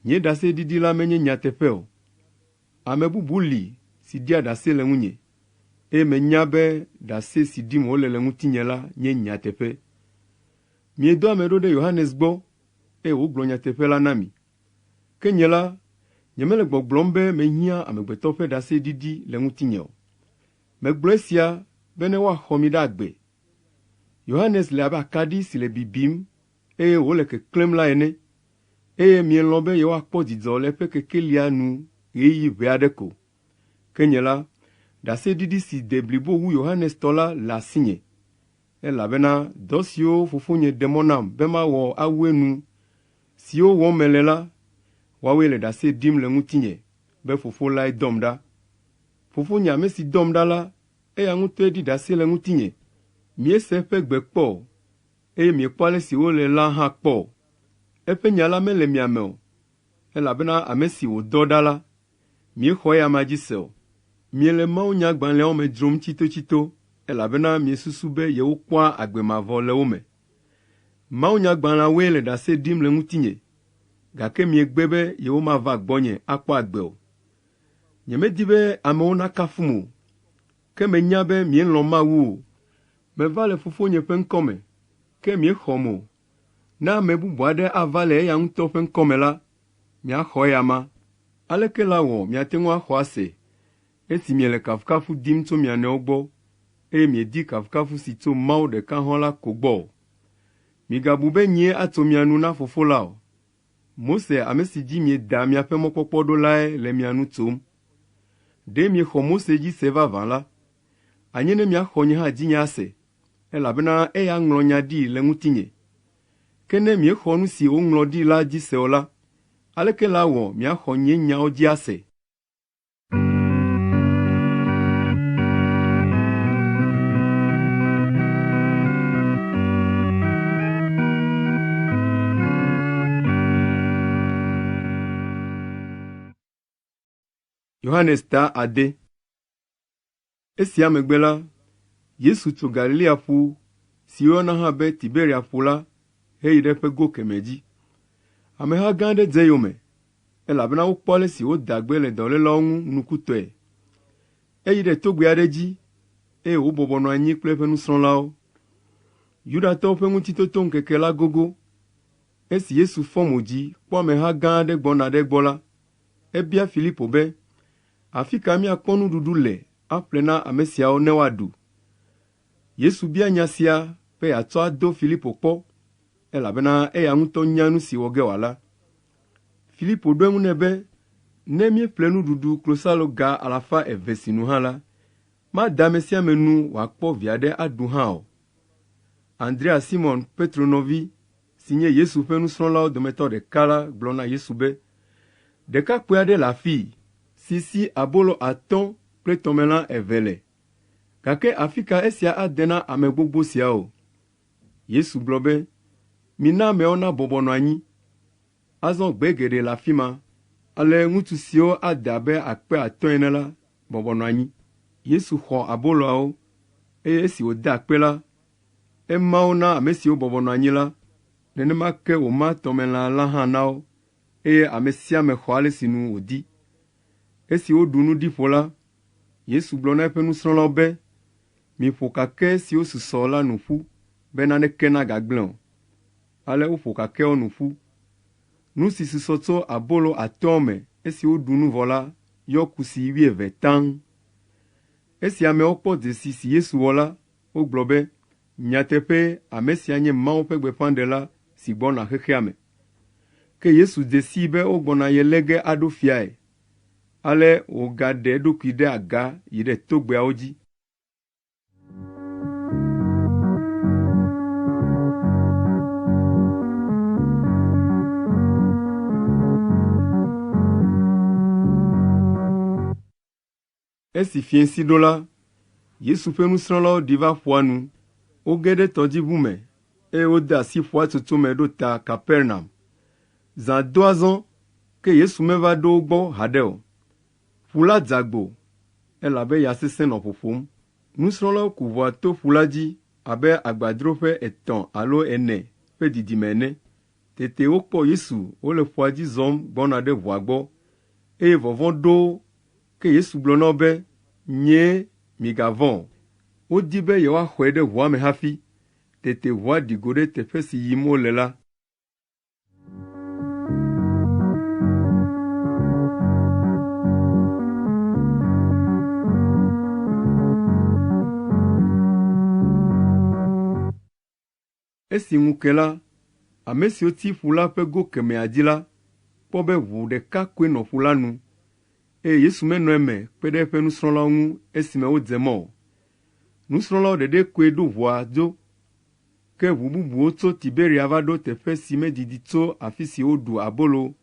nye ɖaseɖiɖi la menye nyateƒe o. Ame bubu li si ɖia ɖase le ŋunye, eye menya be ɖase si ɖim wole le ŋutinye la nye nyateƒe. Miedo ame ɖo ɖe Yohanes gbɔ, eye wògblɔ nyateƒe la na mi. Ke nye la, nyemele gbɔgblɔm be mehiã amegbetɔ ƒe ɖaseɖiɖi le ŋutinye o. Megblɔ esia be ne woaxɔ mi ɖe agbe. Yohanes le abe akaɖi si le bibim, eye wòle keklẽm la ene, eye mielɔ̃ be yewoakpɔ dzidzɔ le eƒe kekelia nu ɣeyiɣi ʋɛ aɖe ko. Ke nye la, ɖaseɖiɖi si de blibo wu Yohanes tɔ la le asinye, elabena dɔ siwo Fofonye ɖe mɔ nam be mawɔ awu enu siwo wɔm mele la, woawoe le ɖase ɖim le ŋutinye, be Fofo lae dɔm ɖa. Fofonye ame si dɔm ɖa la, eya ŋutɔe ɖi ɖase le ŋutinye. Miese eƒe gbe kpɔ, eye miekpɔ ale si wole la hã kpɔ. Eƒe nya la mele mia me o, elabena ame si wòdɔ ɖa la, miexɔ eya ma dzi se o. Miele mawunyagbalẽawo me dzrom tsitotsito, elabena miesusu be yewokpɔa agbe mavɔ le wo me. Mawunyagbalẽawoe le ɖase ɖim le ŋutinye, gake miegbe be yewomava gbɔnye akpɔ agbe o. Nyemedi be amewo nakafum o, ke menya be mielɔ̃ Mawu o. Meva le Fofonye ƒe ŋkɔ me, ke miexɔm o. Ne ame bubu aɖe ava le eya ŋutɔ ƒe ŋkɔ me la, miaxɔ eya ma. Aleke la wɔ miate ŋu axɔ ase, esi miele kafukafu dim tso mia nɔewo gbɔ, eye miedi kafukafu si tso Mawu ɖeka hɔ̃ la ko gbɔ? Migabu be nyie atso mia nu na Fofo la o. Mose ame si dzi mieda miaƒe mɔkpɔkpɔ ɖo lae le mia nu tsom. Ɖe miexɔ Mose dzi se vavã la, anye ne miaxɔ nye hã dzinye ase, elabena eya ŋlɔ nya ɖi le ŋutinye. Ke ne miexɔ nu si woŋlɔ ɖi la dzi se o la, aleke la wɔ miaxɔ nye nyawo dzi ase? Yohanes ta ade. Esia megbe la, Yesu tso Galilea ƒu si woyɔna hã be Tiberia ƒu la heyi ɖe ƒe go kemɛ dzi. Ameha gã aɖe dze eyome, elabena wokpɔ ale si woda gbe le dɔlélawo ŋu nukutɔe. Eyi ɖe togbɛ aɖe dzi, eye wobɔbɔnɔ anyi kple eƒe nusrɔ̃lawo. Yudatɔwo ƒe ŋutitotoŋkeke la gogo, esi Yesu fɔ mo dzi kpɔ ameha gã aɖe gbɔna ɖe egbɔ la, ebia Filipo be, afi ka míakpɔ nuɖuɖu le aƒle na ame siawo ne woaɖu? Yesu bia nya sia be yeatsɔ ado Filipo kpɔ, elabena eya ŋutɔ nya nu si wɔ ge wòala. Filipo ɖo eŋu nɛ be, ne míeƒle nuɖuɖu klosaloga 200 sinu hã la, mada ame sia ame nu wòakpɔ vi aɖe aɖu hã o. Andrea Simon Petro nɔvi, si nye Yesu ƒe nusrɔ̃lawo dometɔ ɖeka la gblɔ na Yesu be, ɖekakpui aɖe le afii, si abolo 5 kple tɔmelã 2 le. Gake afi ka esia ade na ame gbogbo sia o? Yesu gblɔ be, mina amewo nabɔbɔnɔ anyi. Azɔ gbe geɖe le afi ma, ale ŋutsu siwo ade abe 5,000 ene la bɔbɔnɔ anyi. Yesu xɔ aboloawo, eye esi wòde akpe la, ema wo na ame siwo bɔbɔnɔ anyi la, nenema ke wòma tɔmelã la hã na wo, eye ame sia ame xɔ ale si nu wòdi. esi woɖu nu ɖi ƒo la, Yesu gblɔ na eƒe nusrɔ̃lawo be, miƒo kake si wosusɔ la nu ƒu be naneke nagagblẽ o. Ale woƒo kakewo nu ƒu. Nu si susɔ tso abolo atɔ̃ me esi woɖu nu vɔ la yɔ kusi 12 taŋ. Esi amewo kpɔ dzesi si Yesu wɔ la, wogblɔ be, nyateƒe ame sia nye Mawu ƒe gbeƒãɖela si gbɔna xexea me. Ke Yesu dze sii be wogbɔna ye lé ge aɖo fiae. Ale wògaɖe eɖokui ɖe aga yi ɖe togbɛawo dzi. Esi fiẽsi ɖo la, Yesu ƒe nusrɔ̃lawo ɖi va ƒua nu. Woge ɖe tɔdziʋu me, eye wode asi ƒua tsotso me ɖo ta Kapernaum. Zã do azɔ, ke Yesu meva ɖo wo gbɔ haɖe o. Ƒu la dzagbo, elabe ya sesẽ nɔ ƒoƒom. Nusrɔ̃lawo ku ʋɔa to ƒu la dzi abe agbadroƒe 3 alo 4 ƒe didime ene. Tete wokpɔ Yesu wole ƒua dzi zɔm gbɔna ɖe ʋɔa gbɔ, eye vɔvɔ̃ ɖo, ke Yesu gblɔ na wo be, nyee, migavɔ̃. Wodi be yewoaxɔe ɖe ʋɔa me hafi. Tete ʋɔa ɖi go ɖe teƒe si yim wole la. Esi ŋu ke la, ame siwo ti ƒu la ƒe go kemea dzi la, kpɔ be ʋu ɖeka koe nɔ ƒu la nu, eye Yesu menɔ eme kpe ɖe eƒe nusrɔ̃lawo ŋu esime wodze mɔ o. Nusrɔ̃lawo ɖeɖe koe ɖo ʋɔa dzo, ke ʋu bubuwo tso Tiberia va ɖo teƒe si medidi tso afi si woɖu abolo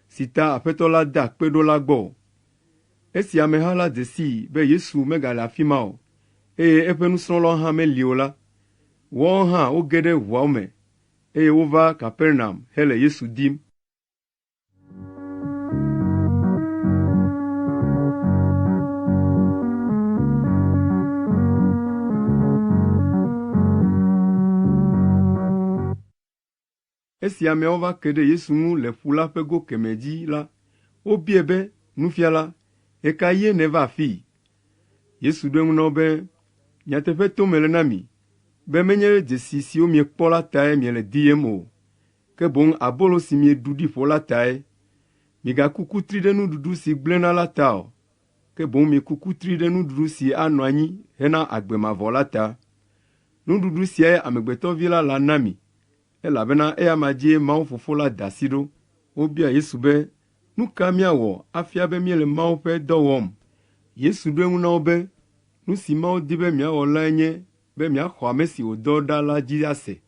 si ta Aƒetɔ la da kpe ɖo la gbɔ. Esi ameha la dze sii be Yesu megale afi ma o, eye eƒe nusrɔ̃lawo hã meli o la, woawo hã woge ɖe ʋɔawo me, eye wova Kapernaum hele Yesu dim. Esi amewo va ke ɖe Yesu ŋu le ƒu la ƒe go kemɛ dzi la, wobie be, nufiala, eka ye nèva afii? Yesu ɖo eŋu na wo be, nyateƒe to mele na mi, be menye dzesi siwo miekpɔ la tae miele diyem o, ke boŋ abolo si mieɖu ɖi ƒo la tae. Migakuku tri ɖe nuɖuɖu si gblẽna la ta o, ke boŋ miekuku tri ɖe nuɖuɖu si anɔ anyi hena agbe mavɔ la ta. Nuɖuɖu siae Amegbetɔ Vi la na mi, elabena eya ma dzie Mawu Fofo la da asi ɖo. Wobia Yesu be, nu ka míawɔ afia be míele Mawu ƒe dɔ wɔm? Yesu ɖo eŋu na wo be, nu si Mawu di be miawɔ lae nye be miaxɔ ame si wòdɔ ɖa la dzi ase.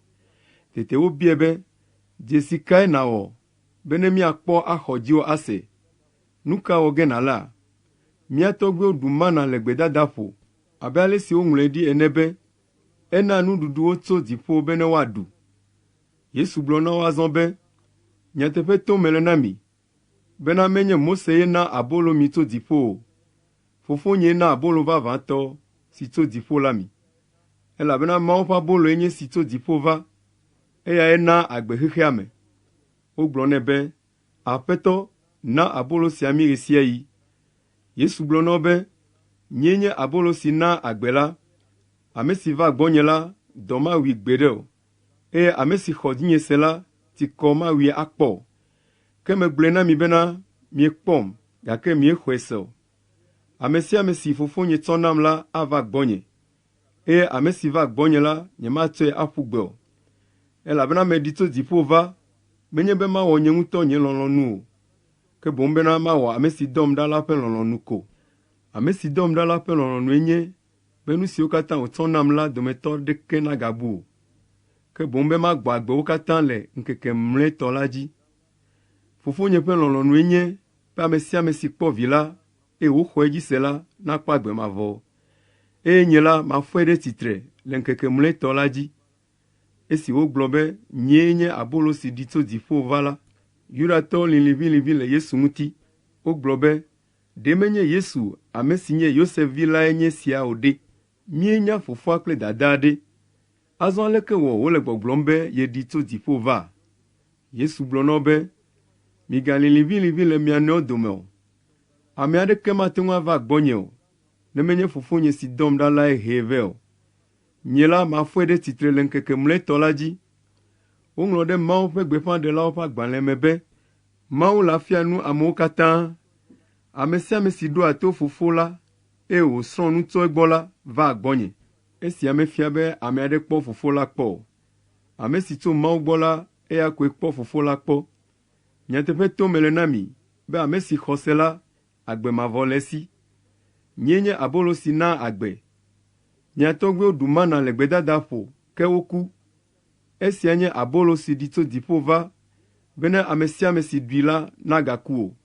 Tete wobie be, dzesi kae nàwɔ be ne míakpɔ axɔ dziwò ase? Nu ka wɔ ge nàla? Mía tɔgbuiwo ɖu mana le gbedadaƒo, abe ale si woŋlɔe ɖi ene be, ena nuɖuɖuwo tso dziƒo be ne woaɖu. Yesu gblɔ na wo azɔ be, nyateƒe tom mele na mi, bena menye Mose ye na abolo mi tso dziƒo o. Fofonye na abolo vavãtɔ si tso dziƒo la mi. Elabena Mawu ƒe aboloe nye si tso dziƒo va, eyae na agbe xexea me. Wogblɔ nɛ be, Aƒetɔ, na abolo sia mí ɣe sia ɣi. Yesu gblɔ na wo be, nyee nye abolo si na agbe la. Ame si va gbɔnye la, dɔ mawui gbeɖe o, eye ame si xɔ dzinye se la, tikɔ mawui akpɔ. Ke megblɔe na mi bena, miekpɔm, gake miexɔe se o. Ame sia ame si Fofonye tsɔ nam la ava gbɔnye, eye ame si va gbɔnye la, nyematsɔe aƒu gbe o. Elabena meɖi tso dziƒo va, menye be mawɔ nye ŋutɔ nye lɔlɔ̃nu o, ke boŋ bena mawɔ ame si dɔm ɖa la ƒe lɔlɔ̃nu ko. Ame si dɔm ɖa la ƒe lɔlɔ̃nue nye be nu siwo katã wòtsɔ nam la dometɔ ɖeke nagabu o, ke boŋ be magbɔ agbe wo katã le ŋkeke mlɔetɔ la dzi. Fofonye ƒe lɔlɔ̃nue nye be ame sia ame si kpɔ Vi la, eye wòxɔ edzi se la, nakpɔ agbe mavɔ, eye nye la mafɔe ɖe tsitre le ŋkeke mlɔetɔ la dzi. Esi wogblɔ be nyee nye abolo si ɖi tso dziƒo va la, Yudatɔwo li liʋĩliʋĩ le Yesu ŋuti. Wogblɔ be, ɖe menye Yesu ame si nye Yosef vi lae nye sia o ɖe. Míenya fofoa kple dadaa ɖe. Azɔ aleke wɔ wole gbɔgblɔm be yeɖi tso dziƒo va? Yesu gblɔ na wo be, migali liʋĩliʋĩ le mia nɔewo dome o. ame aɖeke mate ŋu ava gbɔnye o, ne menye fofonye si dɔm ɖa lae hee vɛ o. Nye la mafɔe ɖe tsitre le ŋkeke mlɔetɔ la dzi. Woŋlɔ ɖe Mawu ƒe gbeƒãɖelawo ƒe agbalẽ me be, Mawu le afia nu amewo katã. Ame sia ame si ɖoa to Fofo la, eye wòsrɔ̃ nu tso egbɔ la, va gbɔnye. Esia mefia be ame aɖe kpɔ Fofo la kpɔ o. Ame si tso Mawu gbɔ la, eya koe kpɔ Fofo la kpɔ. Nyateƒe to mele na mi, be ame si xɔ se la, agbe mavɔ le esi. Nyee nye abolo si naa agbe. Mia tɔgbuiwo ɖu mana le gbedadaƒo, ke woku. Esia nye abolo si ɖi tso dziƒo va, bena ame sia ame si ɖui la nagaku o.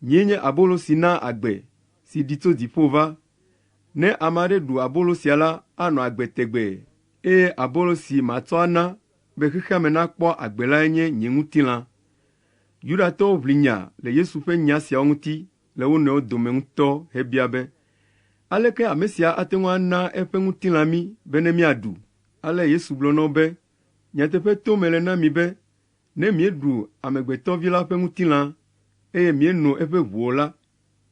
Nyee nye abolo si naa agbe, si ɖi tso dziƒo va. Ne ame aɖe ɖu abolo sia la, anɔ agbe tegbe, eye abolo si matsɔ ana be xexea me nakpɔ agbe lae nye nye ŋutilã. Yudatɔwo ʋli nya le Yesu ƒe nya siawo ŋuti le wo nɔewo dome ŋutɔ hebia be, aleke ame sia ate ŋu ana eƒe ŋutilã mí be ne míaɖu? Ale Yesu gblɔ na wo be, nyateƒe to mele na mi be, ne mieɖu Amegbetɔ Vi la ƒe ŋutilã, eye mieno eƒe ʋuwo la,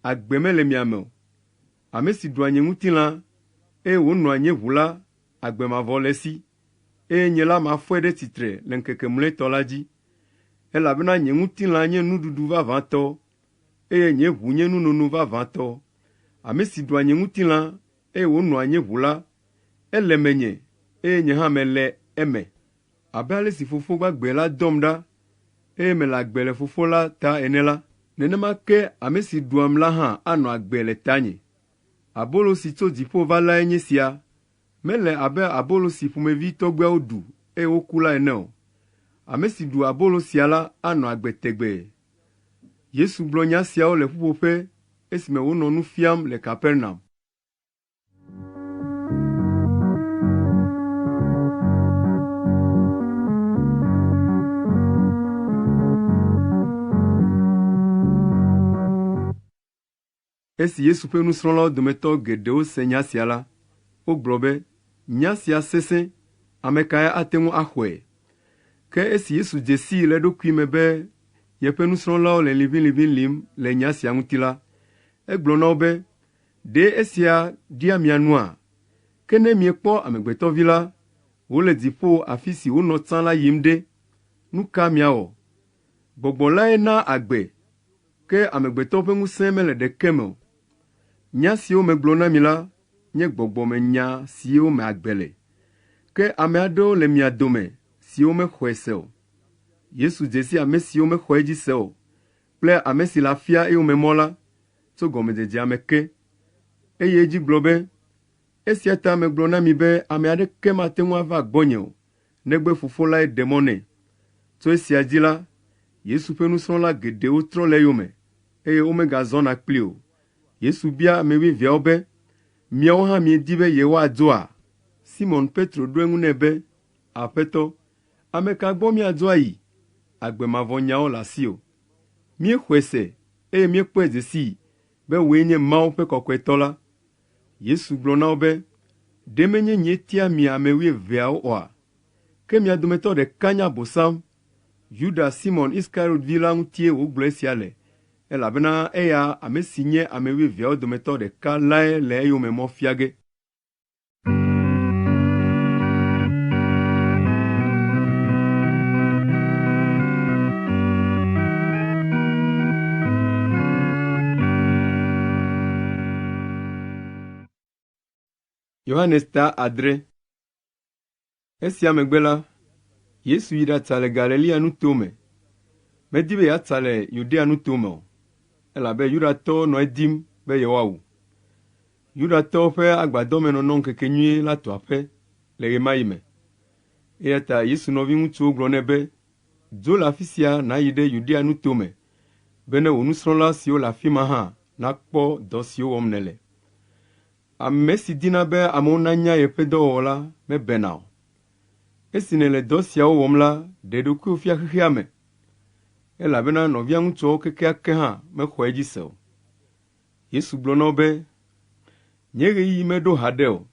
agbe mele mia me o. Ame si ɖua nye ŋutilã, eye wònɔa nye ʋu la, agbe mavɔ le esi, eye nye la mafɔe ɖe tsitre le ŋkeke mlɔetɔ la dzi. Elabena nye ŋutilã nye nuɖuɖu vavãtɔ, eye nye ʋu nye nunono vavãtɔ. Ame si ɖua nye ŋutilã, eye wònɔa nye ʋu la, ele menye, eye nye hã mele eme. Abe ale si Fofo gbagbe la dɔm ɖa, eye mele agbe le Fofo la ta ene la, nenema ke ame si ɖuam la hã anɔ agbe le tanye. Abolo si tso dziƒo va lae nye sia, mele abe abolo si ƒomevi tɔgbuiawo ɖu, eye woku la ene o. Ame si ɖu abolo sia la anɔ agbe tegbe. Yesu gblɔ nya siawo le ƒuƒoƒe esime wonɔ nu fiam le Kapernaum. Esi Yesu ƒe nusrɔ̃lawo dometɔ geɖewo se nya sia la, wogblɔ be, nya sia sesẽ, ame kae ate ŋu axɔe? Ke esi Yesu dze sii le eɖokui me be yeƒe nusrɔ̃lawo le liʋĩliʋĩ lim le nya sia ŋuti la, egblɔ na wo be, ɖe esia ɖia mia nua? Ke ne miekpɔ Amegbetɔ Vi la, wòle dziƒo afi si wonɔ tsã la yim ɖe, nu ka miawɔ? Gbɔgbɔ lae naa agbe, ke amegbetɔ ƒe ŋusẽ mele ɖeke me o. Nya siwo megblɔ na mi la, nye gbɔgbɔmenya siwo me agbe le. Ke ame aɖewo le mia dome siwo mexɔe se o. Yesu dze si ame siwo mexɔ edzi se o, kple ame si le afia eyomemɔ la, tso gɔmedzedzea me ke. Eye edzi gblɔ be, esia ta megblɔ na mi be ame aɖeke mate ŋu ava gbɔnye o, negbe Fofo lae ɖe mɔ nɛ. Tso esia dzi la, Yesu ƒe nusrɔ̃la geɖewo trɔ le eyome, eye womegazɔna kplii o. Yesu bia ame 12 be, miawo hã miedi be yewoadzoa? Simon Petro ɖo eŋu nɛ be, Aƒetɔ, ame ka gbɔ míadzo ayi? Agbe mavɔ nyawo le asiwò. Míexɔe se, eye míekpɔe dze sii be wòe nye Mawu ƒe Kɔkɔetɔ la. Yesu gblɔ na wo be, ɖe menye nyee tia mi ame 12 oa? Ke mia dometɔ ɖeka nye Abosam. Yuda Simon Iskariot vi la ŋutie wògblɔ esia le, elabena eya ame si nye ame 12 dometɔ ɖeka lae le eyomemɔ fia ge. Yohanes ta adre. Esia megbe la, Yesu yi ɖatsa le Galilea nuto me. Medi be yeatsa le Yudea nuto me o, elabe Yudatɔwo nɔ edim be yewoawu. Yudatɔwo ƒe agbadɔmenɔnɔ ŋkekenyui la tu aƒe le ɣe ma ɣi me. Eya ta Yesu nɔviŋutsuwo gblɔ nɛ be, dzo le afi sia nàyi ɖe Yudea nuto me, be ne wò nusrɔ̃la siwo le afi ma hã nakpɔ dɔ siwo wɔm nèle. Ame si dina be amewo nanya yeƒe dɔwɔwɔ la mebena o. Esi nèle dɔ siawo wɔm la, ɖe ɖokuiwò fia xexea me, elabena nɔvia ŋutsuawo kekeake hã mexɔ edzi se o. Yesu gblɔ na wo be, nye ɣeyiɣi meɖo haɖe o,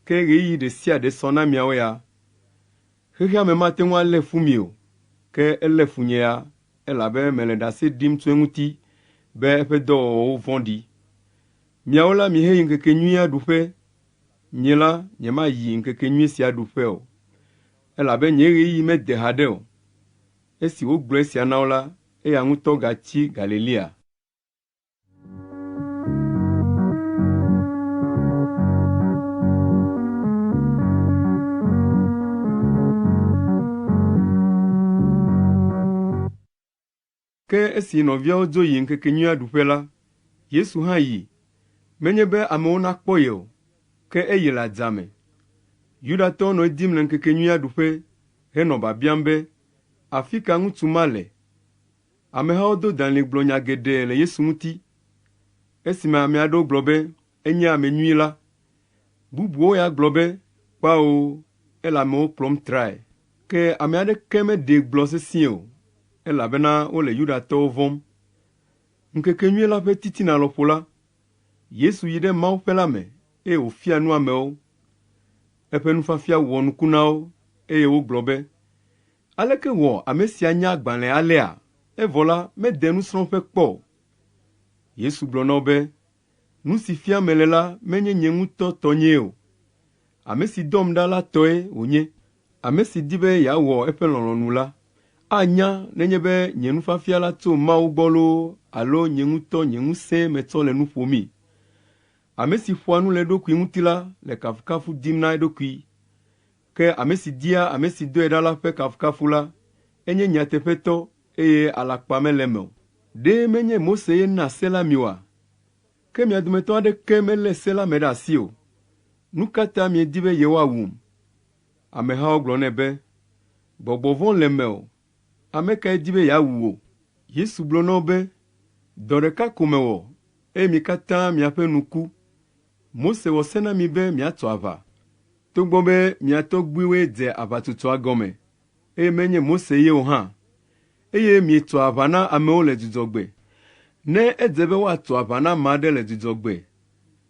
ke ɣeyiɣi ɖe sia ɖe sɔ na miawo ya. Xexea me mate ŋu alé fu mi o, ke elé fu nye ya, elabe mele ɖase ɖim tso eŋuti, be eƒe dɔwɔwɔwo vɔ̃ɖi. Miawo la miheyi ŋkekenyuia ɖuƒe, nye la nyemayi ŋkekenyui sia ɖuƒe o, elabe nye ɣeyiɣi mede haɖe o. Esi wogblɔ esia na wo la, eya ŋutɔ gatsi Galilea. Ke esi nɔviawo dzo yi ŋkekenyuia ɖuƒe la, Yesu hã yi, menye be amewo nakpɔ ye o, ke eyi le adzame. Yudatɔwo nɔ edim le ŋkekenyuia ɖuƒe henɔ biabiam be, afi ka ŋutsu ma le? Amehawo do dalĩ gblɔ nya geɖe le Yesu ŋuti. Esime ame aɖewo gblɔ be, enye ame nyui la, bubuwo ya gblɔ be, kpao, ele amewo kplɔm trae. Ke ame aɖeke meɖe gblɔ sesĩe o, elabena wole Yudatɔwo vɔ̃m. Ŋkekenyui la ƒe titina lɔƒo la, Yesu yi ɖe Mawuƒe la me, eye wòfia nu amewo. Eƒe nufiafia wɔ nuku na wo, eye wogblɔ be, aleke wɔ ame sia nya agbalẽ alea, evɔ la mede nusrɔ̃ƒe kpɔ? Yesu gblɔ na wo be, nu si fia mele la menye nye ŋutɔ tɔnyee o. Ame si dɔm ɖa la tɔe wònye. Ame si di be yeawɔ eƒe lɔlɔ̃nu la, anya nenye be nye nufiafia la tso Mawu gbɔ loo, alo nye ŋutɔ nye ŋusẽ metsɔ le nu ƒomii. Ame si ƒoa nu le eɖokui ŋuti la le kafukafu dim na eɖokui. Ke ame si dia ame si dɔe ɖa la ƒe kafukafu la, enye nyateƒetɔ, eye alakpa mele eme o. Ɖe menye Mose ye na se la mi oa? Ke mia dometɔ aɖeke melé se la me ɖe asi o. Nu ka ta miedi be yewoawum? Amehawo gblɔ nɛ be, gbɔgbɔ vɔ̃ le mewò, ame kae di be yeawu wò? Yesu gblɔ na wo be, dɔ ɖeka ko mewɔ, eye mi katã miaƒe nu ku. Mose wɔ se na mi be miatso aʋa, togbɔ be mia tɔgbuiwoe dze aʋatutua gɔme, eye menye Mose ye o hã, eye mietso aʋa na amewo le dzudzɔgbe. Ne edze be woatso aʋa na ame aɖe le dzudzɔgbe,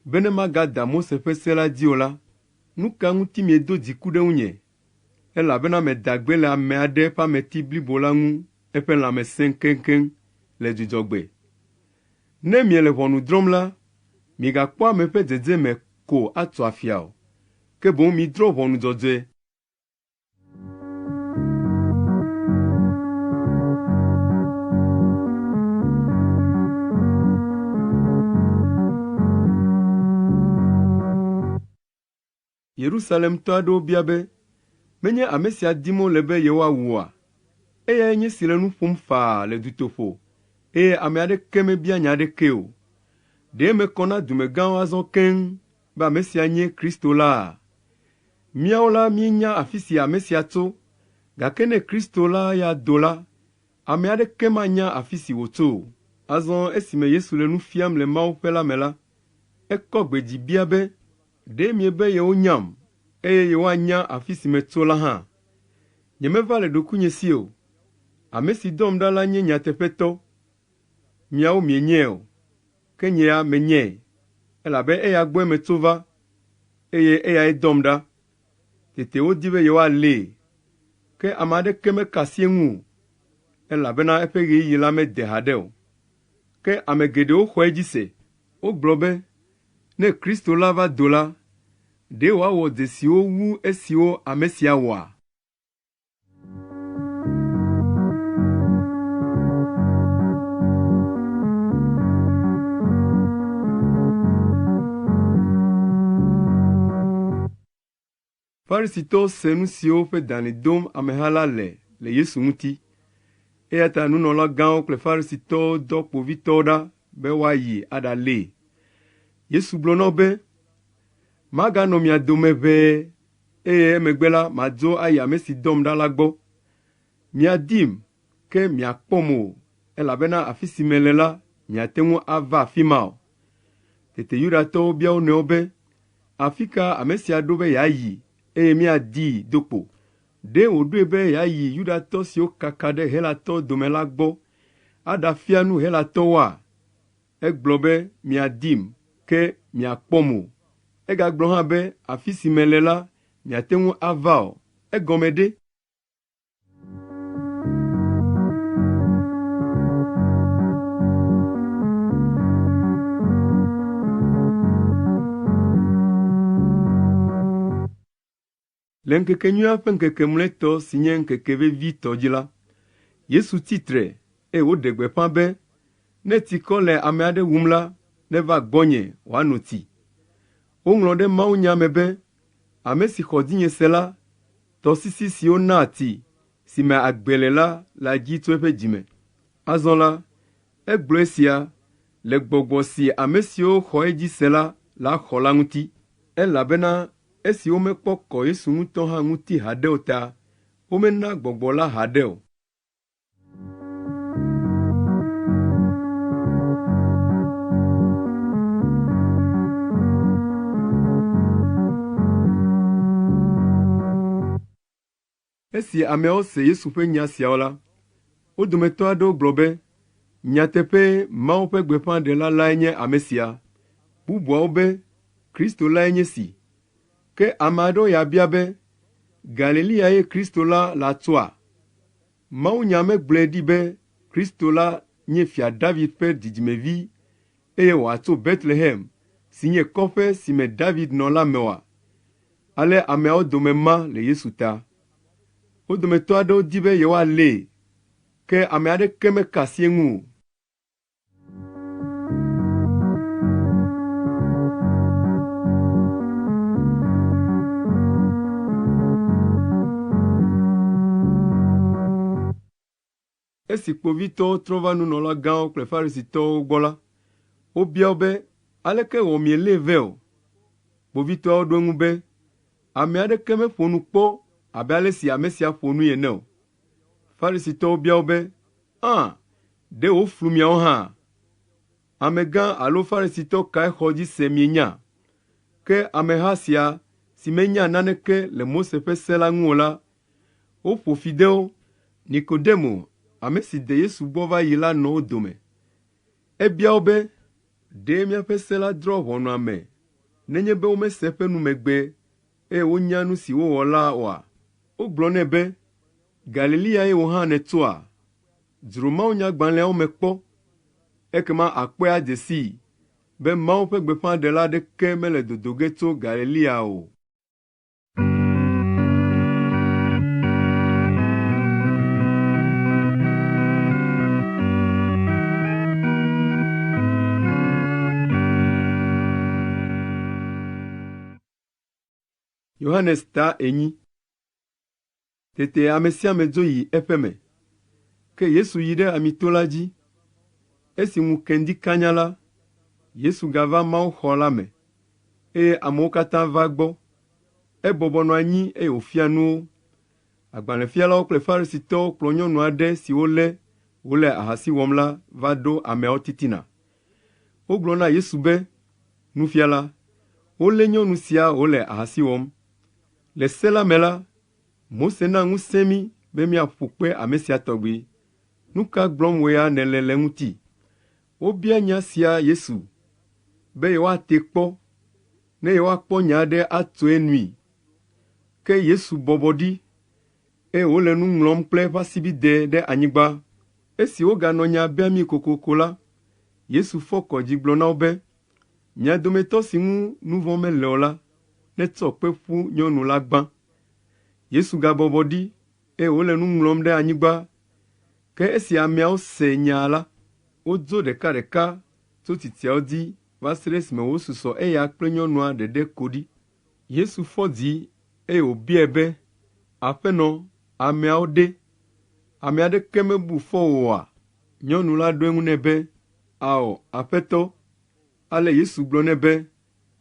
be ne magada Mose ƒe se la dzi o la, nu ka ŋuti miedo dziku ɖe ŋunye? Elabena meda gbe le ame aɖe ƒe ameti blibo la ŋu eƒe lãme sẽ keŋkeŋ le dzudzɔgbe. Ne miele ʋɔnu drɔ̃m la, migakpɔ ame ƒe dzedzeme ko atso afia o, ke boŋ midrɔ̃ ʋɔnu dzɔdzɔe. Yerusalemtɔ aɖewo bia be, menye ame sia dim wole be yewoawua? Eyae nye si le nu ƒom faa le dutoƒo, eye ame aɖeke mebia nya aɖeke o. Ɖe mekɔ na dumegãwo azɔ keŋ be ame sia nye Kristo la? Míawo la míenya afi si ame sia tso, gake ne Kristo la ya do la, ame aɖeke manya afi si wòtso o. Azɔ esime Yesu le nu fiam le Mawuƒe la me la, ekɔ gbe dzi bia be, ɖe miebe yewonyam, eye yewoanya afi si metso la hã? Nyemeva le ɖokuinye si o. Ame si dɔm ɖa la nye nyateƒetɔ. Miawo mienyae o, ke nye ya menyae, elabe eya gbɔe metso va, eye eyae dɔm ɖa. Tete wodi be yewoalée, ke ame aɖeke meka asi eŋu o, elabena eƒe ɣeyiɣi la mede haɖe o. Ke ame geɖewo xɔ edzi se. Wogblɔ be, ne Kristo la va do la, ɖe wòawɔ dzesiwo wu esiwo ame sia wɔa? Farisitɔwo se nu siwo ƒe dalĩ dom ameha la le Yesu ŋuti. Eya ta nunɔlagãwo kple Farisitɔwo dɔ kpovitɔwo ɖa be woayi aɖalée. Yesu gblɔ na wo be, maganɔ mia dome ʋɛe, eye emegbe la madzo ayi ame si dɔm ɖa la gbɔ. Miadim, ke miakpɔm o, elabena afi si mele la, miate ŋu ava afi ma o. Tete Yudatɔwo bia wo nɔewo be, afi ka ame sia ɖo be yeayi, eye miadii do kpo? Ɖe wòɖoe be yeayi Yudatɔ siwo kaka ɖe Helatɔwo dome la gbɔ, aɖafia nu Helatɔwoa? Egblɔ be miadim, ke miakpɔm o. Egagblɔ hã be afi si mele la, miate ŋu ava o. Egɔme ɖe? Le nkekenyuia ƒe ŋkeke mlɔetɔ si nye ŋkeke vevitɔ dzi la, Yesu titre eye woɖe gbeƒã be ne tsikɔ le ame aɖe wum la, neva gbɔnye wòano tsi. Woŋlɔ ɖe mawunya me be ame si xɔ dzinye se la, tɔsisi siwo naa tsi si me agbe le la dzi tso eƒe dzime. Azɔ la, egblɔ esia le gbɔgbɔ si ame siwo xɔ edzi se la xɔ la ŋuti, elabena esi womekpɔ kɔ Yesu ŋutɔ hã ŋuti haɖe o ta, womena gbɔgbɔ la haɖe o. Esi ameawo se Yesu ƒe nya siawo la, wo dometɔ aɖewo gblɔ be, nyateƒe Mawu ƒe gbeƒãɖela lae nye ame sia, bubuawo be, Kristo lae nye si. Ke ame aɖewo ya bia be, Galilea ye Kristo la le atsoa? Mawunya megblɔe ɖi be Kristo la nye Fia David ƒe dzidzimevi, eye wòatso Betlehem, si nye kɔƒe si me David nɔ la me oa? Ale ameawo dome ma le Yesu ta. Wo dometɔ aɖewo di be yewoalée, ke ame aɖeke meka asi eŋu o. Esi kpovitɔwo trɔ va nunɔlagãwo kple Farisitɔwo gbɔ la, wobia wo be, aleke wɔ mielée vɛ o? Kpovitɔawo ɖo eŋu be, ame aɖeke meƒo nu kpɔ abe ale si ame sia ƒo nu ene o. Farisitɔwo bia wo be, ɖe woflu miawo hã? Amegã alo Farisitɔ kae xɔ dzi se mienya? Ke ameha sia si menya naneke le Mose ƒe se la ŋu o la, woƒo fi de wo. Nikodemo, ame si de Yesu gbɔ va yi la nɔ wo dome. Ebia wo be, ɖe míaƒe se la drɔ̃ ʋɔnu ame, nenye be womese eƒe numegbe, eye wonya nu si wowɔ la oa? Wogblɔ nɛ be, Galilea ye wò hã nètsoa? Dzro mawunyagbalẽawo me kpɔ, ekema akpɔe adze sii be Mawu ƒe gbeƒãɖela aɖeke mele dodo ge tso Galilea o. Yohanes ta enyi. Tete ame sia ame dzo yi eƒe me. Ke Yesu yi ɖe amito la dzi. Esi ŋu keŋdi kanya la, Yesu gava Mawuxɔ la me, eye amewo katã va gbɔ. Ebɔbɔ nɔ anyi eye wòfia nu wo. Agbalẽfialawo kple Farisitɔwo kplɔ nyɔnu aɖe si wòle ahasi wɔm la va ɖo ameawo titina. Wogblɔ na Yesu be, Nufiala, wolé nyɔnu sia wòle ahasi wɔm. Le se la me la, Mose na ŋusẽ mí be míaƒo kpe ame sia tɔgbi. Nu ka gblɔm wòe nèle le ŋuti? Wobia nya sia Yesu, be yewoate kpɔ, ne yewoakpɔ nya aɖe atso enui. Ke Yesu bɔbɔ ɖi, eye wòle nu ŋlɔm kple eƒe asibide ɖe anyigba. Esi woganɔ nya bia mí kokoko la, Yesu fɔ kɔ dzi gblɔ na wo be, mia dometɔ si ŋu nu vɔ̃ mele o la, netsɔ kpe ƒu nyɔnu la gbã. Yesu gabɔbɔ ɖi, eye wòle nu ŋlɔm ɖe anyigba. Ke esi ameawo se nya la, wodzo ɖekaɖeka tso tsitsiawo dzi va se ɖe esime wosusɔ eya kple nyɔnua ɖeɖe ko ɖi. Yesu fɔ dzi, eye wòbiae be, Aƒenɔ, ameawo ɖe? Ame aɖeke mebu fɔ wò oa? Nyɔnu la ɖo eŋu nɛ be, Ao, Aƒetɔ. Ale Yesu gblɔ nɛ be,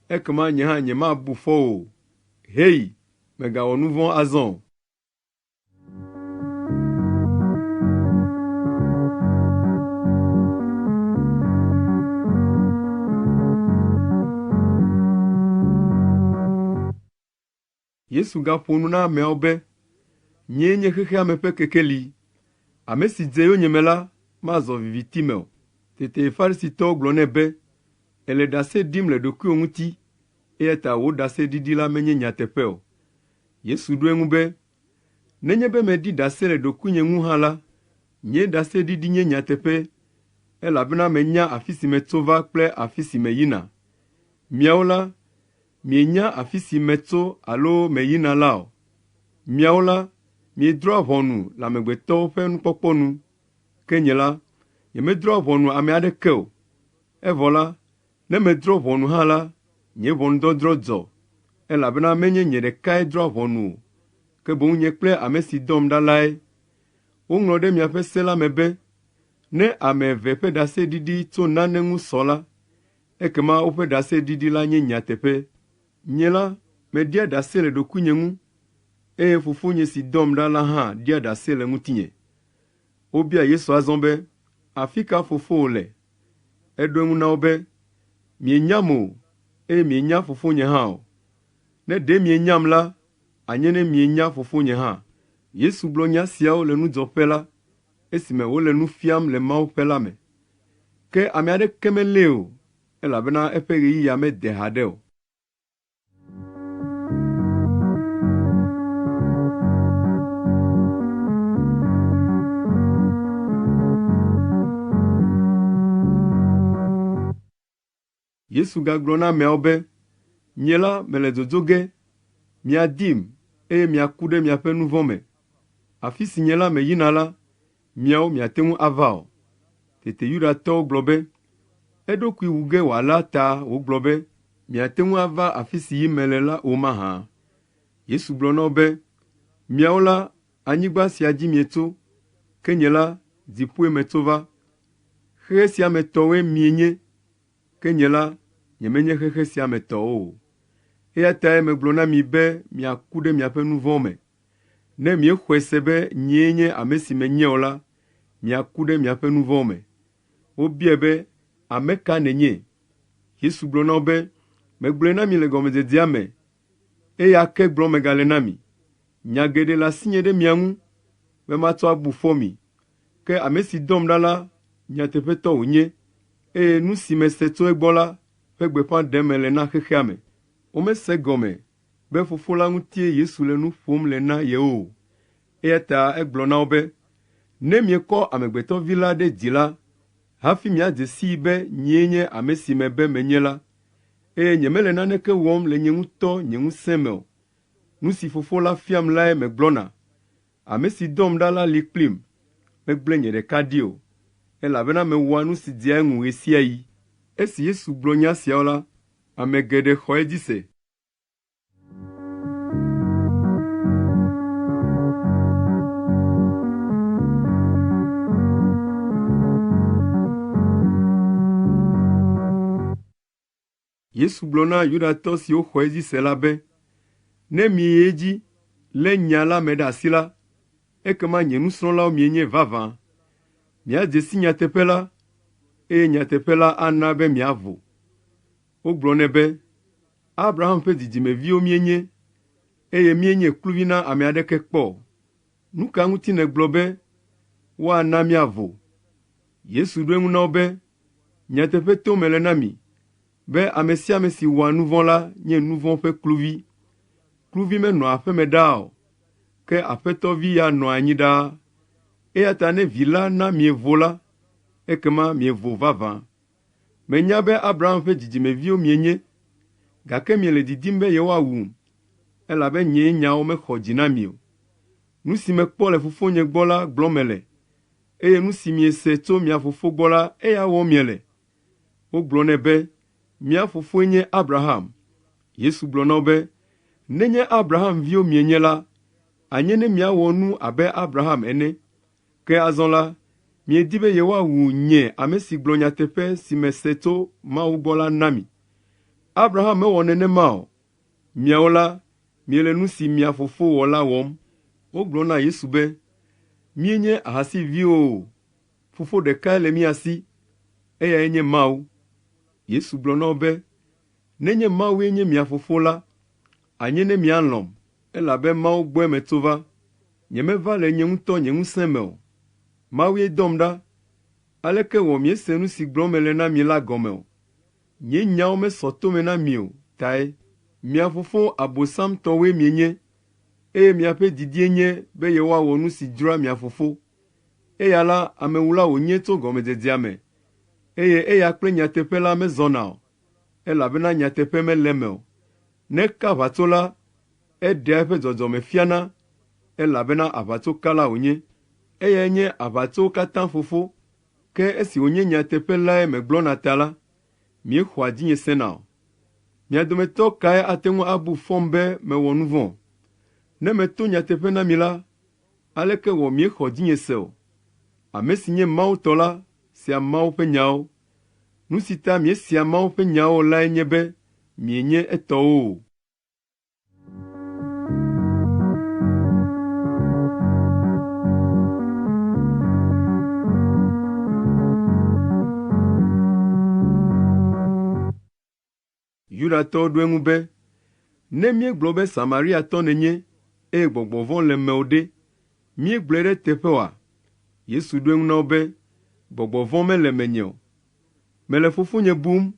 ekema nye hã nyemabu fɔ wò o. Hei, mègawɔ nu vɔ̃ azɔ o. Yesu gaƒo nu na ameawo be, nyee nye xexea me ƒe kekeli. Ame si dze yonyeme la, mazɔ viviti me o. Tete Farisitɔwo gblɔ nɛ be, ele ɖase ɖim le ɖokuiwò ŋuti, eya ta wò ɖaseɖiɖi la menye nyateƒe o. Yesu ɖo eŋu be, nenye be meɖi ɖase le ɖokuinye ŋu hã la, nye ɖaseɖiɖi nye nyateƒe, elabena menya afi si metso va kple afi si meyina. Miawo la, mienya afi si metso alo meyina la o. miawo la, miedrɔ̃a ʋɔnu le amegbetɔwo ƒe nukpɔkpɔ nu, ke nye la, nyemedrɔ̃a ʋɔnu ame aɖeke o. Evɔ la, ne medrɔ̃ ʋɔnu hã la, nye ʋɔnudɔdrɔ̃ dzɔ, elabena menye nye ɖekae drɔ̃a ʋɔnu o, ke boŋ nye kple ame si dɔm ɖa lae. Woŋlɔ ɖe miaƒe se la me be, ne ame eve ƒe ɖaseɖiɖi tso nane ŋu sɔ la, ekema woƒe ɖaseɖiɖi la nye nyateƒe. Nye la, meɖia ɖase le ɖokuinye ŋu, eye fofonye si dɔm ɖa la hã ɖia ɖase le ŋutinye. Wobia Yesu azɔ be, afi ka fofowò le? Eɖo eŋu na wo be, mienyam o, eye mienya fofonye hã o. Ne ɖe mienyam la, anye ne mienya fofonye hã. Yesu gblɔ nya siawo le nudzɔƒe la, esime wole nu fiam le Mawuƒe la me. Ke ame aɖeke melée o, elabena eƒe ɣeyiɣia mede haɖe o. Yesu gagblɔ na ameawo be, nye la mele dodo ge, miadim, eye miaku ɖe miaƒe nu vɔ̃ me. Afi si nye la meyina la, miawo miate ŋu ava o. Tete Yudatɔwo gblɔ be, eɖokui wu ge wòalé ta wògblɔ be, miate ŋu ava afi si yim mele la o mahã. Yesu gblɔ na wo be, miawo la, anyigba sia dzi mieto, ke nye la, dziƒoe meto va. Xexe sia me tɔwoe mienye, ke nye la, nyemenye xexe sia me tɔwo o. Eya tae megblɔ na mi be miaku ɖe miaƒe nu vɔ̃ me. Ne miexɔe se be nyee nye ame si menye o la, miaku ɖe miaƒe nu vɔ̃ me. Wobie be, ame ka nenye? Yesu gblɔ na wo be, megblɔe na mi le gɔmedzedzea me, eya ke gblɔm megale na mi. Nya geɖe le asinye ɖe mia ŋu, be matsɔ abu fɔ mi. Ke ame si dɔm ɖa la, nyateƒetɔ wònye, eye nu si mese tso egbɔ la, ƒe gbeƒã ɖem mele na xexea me. Womese gɔme be Fofo la ŋutie Yesu le nu ƒom le na yewo. Eya ta egblɔ na wo be, ne miekɔ Amegbetɔ Vi la ɖe dzi la, hafi miadze sii be nyee nye ame si mebe menye la, eye nyemele naneke wɔm le nye ŋutɔ nye ŋusẽ me o. Nu si Fofo la fiam lae megblɔna. Ame si dɔm ɖa la li kplim, megblẽ nye ɖeka ɖi o, elabena mewɔa nu si dia eŋu ɣe sia ɣi. Esi Yesu gblɔ nya siawo la, ame geɖe xɔ edzi se. Yesu gblɔ na Yudatɔ siwo xɔ edzi se la be, ne mieyi edzi, lé nya la me ɖe asi la, ekema nye nusrɔ̃lawo mienye vavã. Miadze si nyateƒe la, eye nyateƒe la ana be miavo. Wogblɔ nɛ be, Abraham ƒe dzidzimeviwo mienye, eye mienye kluvi na ame aɖeke kpɔ. Nu ka ŋuti nègblɔ be, woana miavo? Yesu ɖo eŋu na wo be, nyateƒe to mele na mi, be ame sia ame si wɔa nu vɔ̃ la nye nu vɔ̃ ƒe kluvi. Kluvi menɔa aƒe me ɖaa o, ke aƒetɔvi ya nɔa anyi ɖaa. Eya ta ne vi la na mievo la, ekema mievo vavã. Menya be Abraham ƒe dzidzimeviwo mienye, gake miele didim be yewoawum, elabe nye nyawo mexɔ dzi na mi o. Nu si mekpɔ le fofonye gbɔ la gblɔm mele, eye nu si miese tso mia fofo gbɔ la, eya wɔm miele. Wogblɔ nɛ be, mia fofoe nye Abraham. Yesu gblɔ na wo be, nenye Abraham viwo mienye la, anye ne miawɔ nu abe Abraham ene. Ke azɔ la, miedi be yewoawu nye ame si gblɔ nyateƒe si mese tso Mawu gbɔ la na mi. Abraham mewɔ nenema o. Miawo la, miele nu si mia fofo wɔ la wɔm. Wogblɔ na Yesu be, mienye ahasiviwo, fofo ɖekae le mia si, eyae nye Mawu. Yesu gblɔ na wo be, nenye Mawue nye mia fofo la, anye ne mialɔ̃m, elabe Mawu gbɔe meto va. Nyemeva le nye ŋutɔ nye ŋusẽ me o. Mawue dɔm ɖa, aleke wɔ miese nu si gblɔm mele na mi la gɔme o. Nye nyawo mesɔ tome na mi o, tae. Mia fofo abosamtɔwoe mienye, eye miaƒe didie nye be yewoawɔ nu si dzroa mia fofo. Eya la, amewula wònye tso gɔmedzedzea me, eye eya kple nyateƒe la mezɔna o, elabena nyateƒe mele me o. Ne ka ʋatso la, eɖea eƒe dzɔdzɔme fiana, elabena aʋatso kala wònye, eya nye aʋatso katã fofo, ke esi wònye nyateƒe lae megblɔna ta la, míexɔa dzinye sena o. Mia dometɔ kae ate ŋu abu fɔm be mewɔ nu vɔ̃? Ne meto nyateƒe na mi la, aleke wɔ míexɔ dzinye se o? Ame si nye Mawu tɔ la, sea Mawu ƒe nyawo. Nu si ta míesia Mawu ƒe nyawo lae nye be mienye etɔwo o. Yudatɔwo ɖo eŋu be, ne míegblɔ be Samariatɔ nenye, eye gbɔgbɔ vɔ̃ le mewò ɖe, míegblɔe ɖe teƒe oa? Yesu ɖo eŋu na wo be, gbɔgbɔ vɔ̃ mele menye o. Mele Fofonye bum,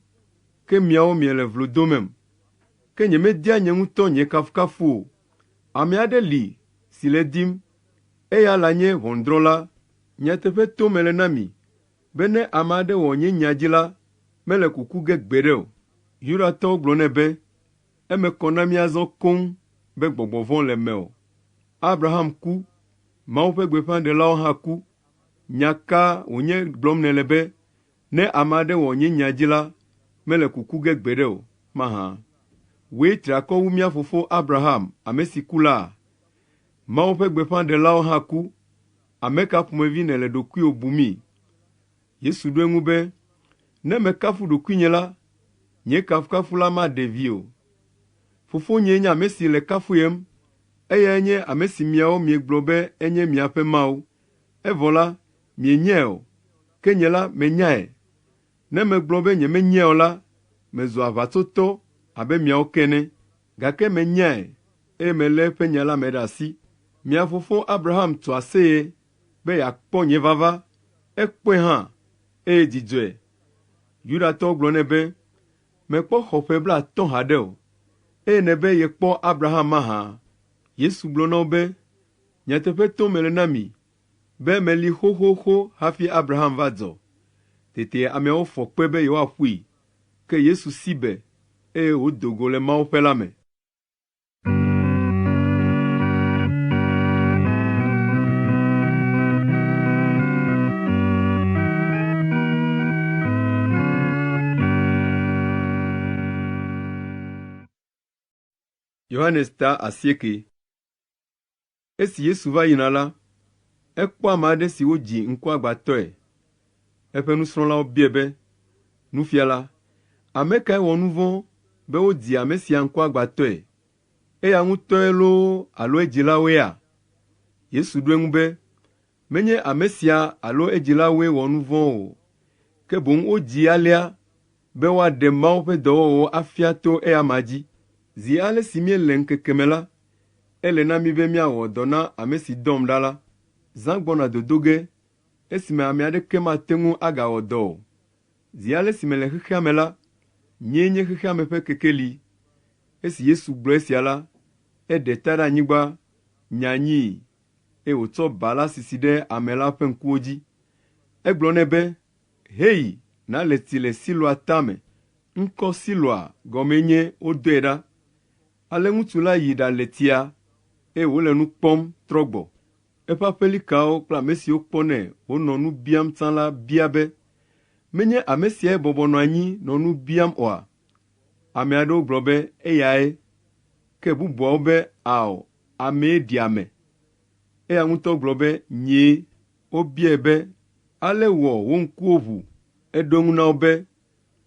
ke miawo miele vlo domem. Ke nyemedia nye ŋutɔ nye kafukafu o. Ame aɖe li si le dim, eya la nye ʋɔnudrɔ̃la. Nyateƒe to mele na mi, be ne ame aɖe wɔ nye nya dzi la, mele kuku ge gbeɖe o. Yudatɔwo gblɔ nɛ be, eme kɔ na mí azɔ koŋ be gbɔgbɔ vɔ̃ le mewò. Abraham ku, Mawu ƒe gbeƒãɖelawo hã ku. Nya ka wònye gblɔm nèle be, ne ame aɖe wɔ nye nya dzi la, mele kuku ge gbeɖe o, mahã. Wòe tri akɔ wu mía fofo Abraham, ame si ku la? Mawu ƒe gbeƒãɖelawo hã ku. Ame ka ƒomevi nèle ɖokuiwò bumi? Yesu ɖo eŋu be, ne mekafu ɖokuinye la, nye kafukafu la maɖe vi o. Fofonye nye ame si le kafuyem, eyae nye ame si miawo miegblɔ be enye miaƒe Mawu. Evɔ la, mienyae o, ke nye la menyae. Ne megblɔ be nyemenyae o la, mezu aʋatsotɔ abe miawo kene, gake menyae, eye melé eƒe nya la me ɖe asi. Mia fofo Abraham tu aseye be yeakpɔ nye vava, ekpɔe hã, eye dzidzɔe. Yudatɔwo gblɔ nɛ be, mekpɔ xɔ ƒe 50 haɖe o, eye ne be yekpɔ Abraham mahã? Yesu gblɔ na wo be, nyateƒe to mele na mi, be meli xoxoxo hafi Abraham va dzɔ. Tete ameawo fɔ kpe be yewoaƒui, ke Yesu si be, eye wòdo go le Mawuƒe la me. Yohanes ta 9. Esi Yesu va yina la, ekpɔ ame aɖe si wodzi ŋkuagbãtɔe. Eƒe nusrɔ̃lawo biae be, Nufiala, ame kae wɔ nu vɔ̃ be wodzi ame sia ŋkuagbãtɔe? Eya ŋutɔe loo alo edzilawoea? Yesu ɖo eŋu be, menye ame sia alo edzilawoe wɔ nu vɔ̃ o, ke boŋ wodzi alea be woaɖe Mawu ƒe dɔwɔwɔwo afia to eya ma dzi. Zi ale si míele ŋkeke me la, ele na mi be míawɔ dɔ na ame si dɔm ɖa la. Zã gbɔna dodo ge, esime ame aɖeke mate ŋu agawɔ dɔ o. Zi ale si mele xexea me la, nyee nye xexea me ƒe kekeli. Esi Yesu gblɔ esia la, eɖe ta ɖe anyigba, nyanyii, eye wòtsɔ ba la sisi ɖe ame la ƒe ŋkuwo dzi. Egblɔ nɛ be, heyi, nale tsi le Siloa tame. Ŋkɔ Siloa gɔmee nye wodoe ɖa. Ale ŋutsu la yi ɖale tsia, eye wòle nu kpɔm trɔ gbɔ. Eƒe aƒelikawo kple ame siwo kpɔnɛ wonɔ nu biam tsã la bia be, menye ame siae bɔbɔ nɔ anyi nɔ nu biam oa? Ame aɖewo gblɔ be eyae, ke bubuawo be ao, amee ɖi ame. Eya ŋutɔ gblɔ be nyee. Wobiae be, ale wɔ wo ŋkuwo ʋu. Eɖo eŋu na wo be,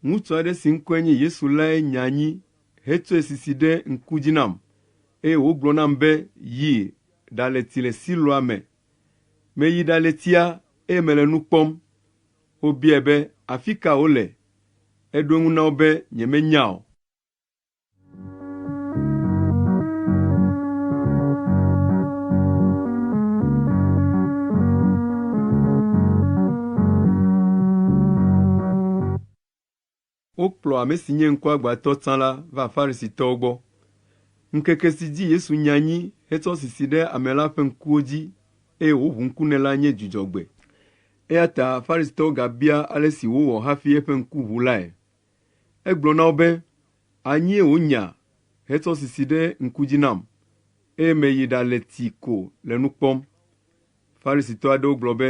ŋutsu aɖe si ŋkɔe nye Yesu lae nya anyi hetsɔe sisi ɖe ŋku dzi nam, eye wògblɔ nam be yi ɖale tsi le Siloa me. Meyi ɖale tsia, eye mele nu kpɔm. Wobiae be, afi ka wole? Eɖo eŋu na wo be, nyemenya o. Wokplɔ ame si nye ŋkuagbãtɔ tsã la va Farisitɔwo gbɔ. Ŋkeke si dzi Yesu nya anyi hetsɔ sisi ɖe ame la ƒe ŋkuwo dzi, eye wòʋu ŋku nɛ la nye dzudzɔgbe. Eya ta Farisitɔwo gabia ale si wowɔ hafi eƒe ŋku ʋu lae. Egblɔ na wo be, anyie wònya hetsɔ sisi ɖe ŋku dzi nam, me yi ɖale ti ko le nu kpɔm. Farisitɔ aɖewo gblɔ be,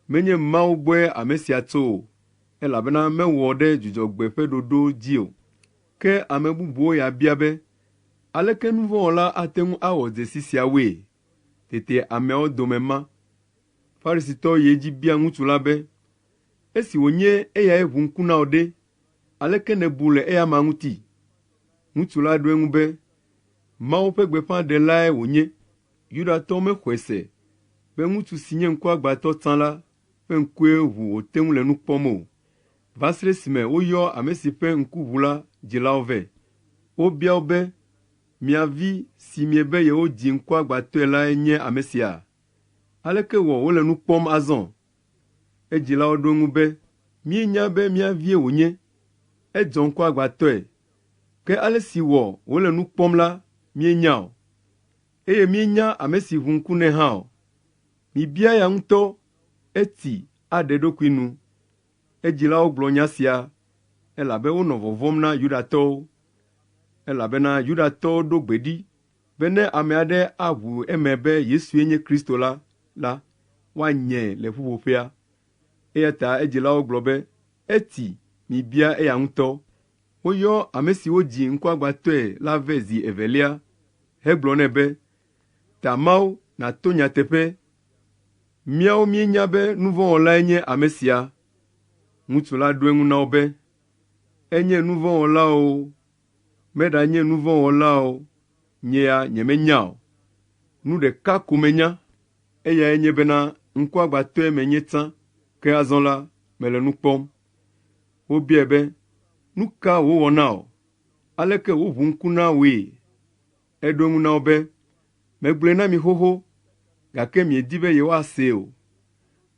menye Mawu gbɔe ame sia tso o, elabena mewɔ ɖe Dzudzɔgbe ƒe ɖoɖo dzi o. Ke ame bubuwo ya bia be, aleke nu vɔ̃ wɔla ate ŋu awɔ dzesi siawoe? Tete ameawo dome ma. Farisitɔ yi edzi bia ŋutsu la be, esi wònye eyae ʋu ŋku na wò ɖe, aleke nèbu le eya ma ŋuti? Ŋutsu la ɖo eŋu be, Mawu ƒe gbeƒãɖelae wònye. Yudatɔwo mexɔe se be ŋutsu si nye ŋkuagbatɔ tsã la ƒe ŋkue ʋu wòte ŋu le nu kpɔm o. Va se ɖe esime woyɔ ame si ƒe ŋku ʋu la dzilawo vɛ. Wobia wo be, mia vi si miebe yewodzi ŋkuagbatɔe lae nye ame sia? Aleke wɔ wole nu kpɔm azɔ? Edzilawo ɖo eŋu be, míenya be mia vie wònye. Edzɔ ŋkuagbatɔe. Ke ale si wɔ wole nu kpɔm la, míenya o. Eye míenya ame si ʋu ŋku nɛ hã o. Mibia ya ŋutɔ, eti aɖe ɖokui nu. Edzilawo gblɔ nya sia, elabe wonɔ vɔvɔ̃m na Yudatɔwo. Elabena Yudatɔwo ɖo gbe ɖi be ne ame aɖe aʋu eme be Yesue nye Kristo la, woanyɛ le ƒuƒoƒea. Eya ta edzilawo gblɔ be, eti mibia eya ŋutɔ. Woyɔ ame si wodzi ŋkuagbatɔe la vɛ zi evelia, hegblɔ nɛ be, ta Mawu nato nyateƒe. Míawo míenya be nu vɔ̃ wɔlae nye ame sia. Ŋutsu la ɖo eŋu na wo be, enye nu vɔ̃ wɔla o, meɖanye nu vɔ̃ wɔla o, nye ya nyemenya o. Nu ɖeka ko menya, eyae nye bena ŋkuagbatɔe menye tsã, ke azɔ la mele nu kpɔm. Wobiae be, nu ka wòwɔ na o? Aleke woʋu ŋku na wòe? Eɖo eŋu na wo be, megblɔe na mi xoxo, gake miedi be yewoasee o.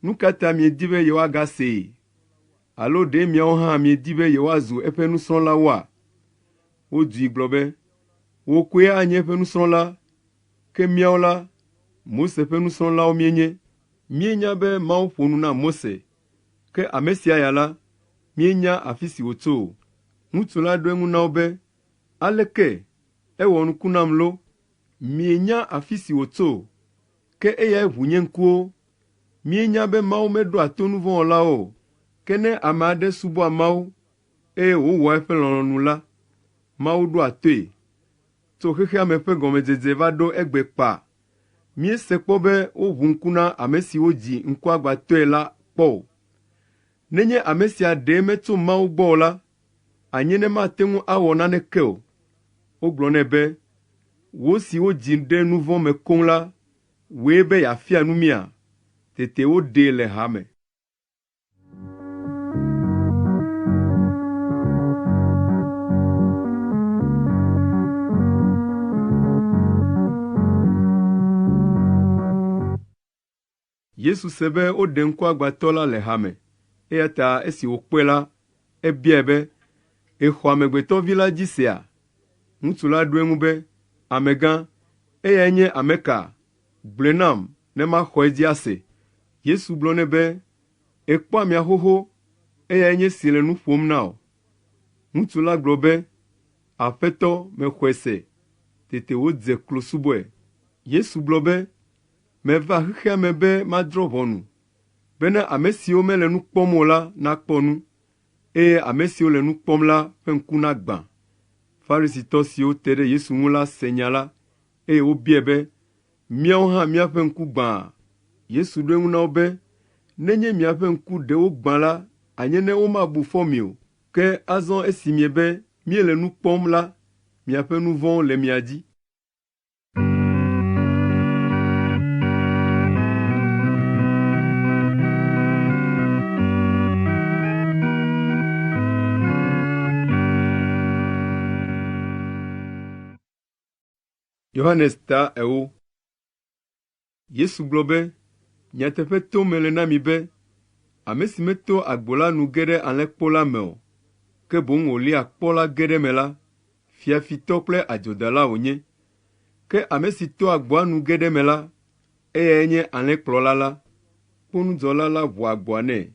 Nu ka ta miedi be yewoagasee? Alo ɖe miawo hã miedi be yewoazu eƒe nusrɔ̃lawoa? Wodui gblɔ be, wò koe anye eƒe nusrɔ̃la, ke míawo la, Mose ƒe nusrɔ̃lawo míenye. Míenya be Mawu ƒo nu na Mose, ke ame sia ya la, míenya afi si wòtso o. Ŋutsu la ɖo eŋu na wo be, aleke ewɔ nuku nam lo? Mienya afi si wòtso, ke eyae ʋu nye ŋkuwo. Míenya be Mawu meɖoa to nu vɔ̃ wɔlawo o. Ke ne ame aɖe subɔa Mawu, eye wòwɔa eƒe lɔlɔ̃nu la, Mawu ɖoa toe. Tso xexea me ƒe gɔmedzedze va ɖo egbe kpa. Míese kpɔ be woʋu ŋku na ame si wodzi ŋkuagbatɔe la kpɔ o. Nenye ame sia ɖe metso Mawu gbɔ o la, anyine mate ŋu awɔ naneke o. Wogblɔ nɛ be, wò si wodzi ɖe nu vɔ̃ me koŋ la, wòe be yeafia nu mía. Tete woɖee le hame. Yesu se be woɖe ŋkuagbatɔ la le hame, eya ta esi wòkpɔe la, ebiae be, exɔ Amegbetɔvi la dzi sea? Ŋutsu la ɖo eŋu be, amegã, eyae nye ame ka? Gblɔe nam ne maxɔ edzi ase. Yesu gblɔ nɛ be, ekpɔ amea xoxo, eyae nye si le nu ƒom na wò. Ŋutsu la gblɔ be, Aƒetɔ, mexɔe se. Tete wodze klo subɔe. Yesu gblɔ be, meva xexea me be madrɔ̃ ʋɔnu, bena ame siwo mele nu kpɔm o la nakpɔ nu, eye ame siwo le nu kpɔm la ƒe ŋku nagbã. Farisitɔ siwo te ɖe Yesu ŋu la se nya la, eye wobiae be, míawo hã míaƒe ŋku gbã? Yesu ɖo eŋu na wo be, nenye miaƒe ŋku ɖewo gbã la, anye ne womabu fɔ mi o. Ke azɔ esi miebe miele nu kpɔm la, miaƒe nu vɔ̃wo le mia dzi. Yohanes ta ewo. Yesu gblɔ be, nyateƒe to mele na mi be, ame si meto agbo la nu ge ɖe alẽkpo la me o, ke boŋ wòlia kpɔ la ge ɖe me la, fiafitɔ kple adzodala wònye. Ke ame si to agboa nu ge ɖe me la, eyae nye alẽkplɔla la. Kponudzɔla la ʋua agboa nɛ.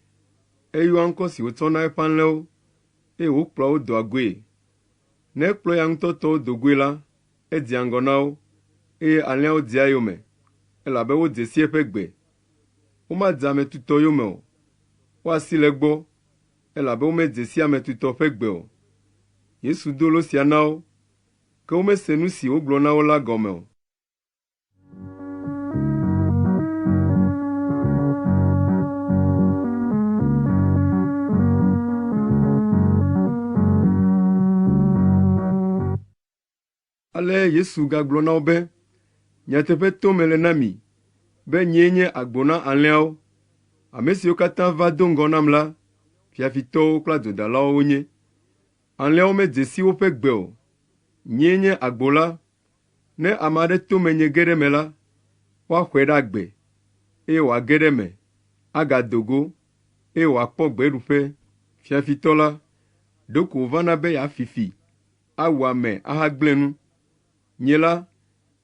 Eyɔa ŋkɔ si wòtsɔ na eƒe alẽwo, eye wòkplɔa wo doa goe. Ne ekplɔ ya ŋutɔ tɔwo do goe la, edzia ŋgɔ na wo, eye alẽawo dzea yome, elabe wodze si eƒe gbe. Womadze ametutɔ yome o, woasi le gbɔ, elabe womedze si ametutɔ ƒe gbe o. Yesu do lo sia na wo, ke womese nu si wogblɔ na wo la gɔme o. Ale Yesu gagblɔ na wo be, nyateƒe tome le na mi, be nyee nye agbo na alẽawo. Ame siwo katã va do ŋgɔ nam la, fiafitɔwo kple adzodalawo wonye. Alẽawo medze si woƒe gbe o. Nyee nye agbo la. Ne ame aɖe to menye ge ɖe me la, woaxɔe ɖe agbe, eye wòage ɖe me, agado go, eye wòakpɔ gbeɖuƒe. Fiafitɔ la, ɖeko wòvana be yeafifi, awu ame ahagblẽ nu. Nye la,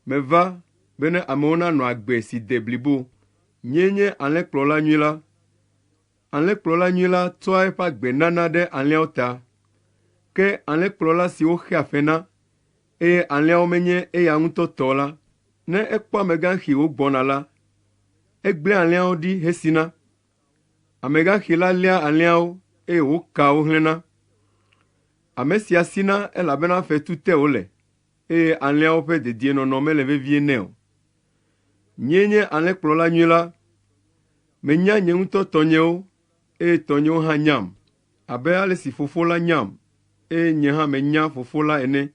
meva be ne amewo nanɔ agbe si de blibo. Nyee nye alẽkplɔla nyui la. Alẽkplɔla nyui la tsɔa eƒe agbe nana ɖe alẽawo ta. Ke alẽkplɔla si woxea fe na, eye alẽawo menye eya ŋutɔ tɔ la, ne ekpɔ amegaxi wogbɔna la, egblẽ alẽawo ɖi hesina. Amegaxi la léa alẽawo, eye woka wo hlẽna. Ame sia sina elabena fetu te wole, eye alẽawo ƒe dedienɔnɔ mele vevie nɛ o. Nyee nye alẽkplɔla nyui la. Menya nye ŋutɔ tɔnyewo, eye tɔnyewo hã nyam, abe ale si Fofo la nyam, eye nye hã menya Fofo la ene.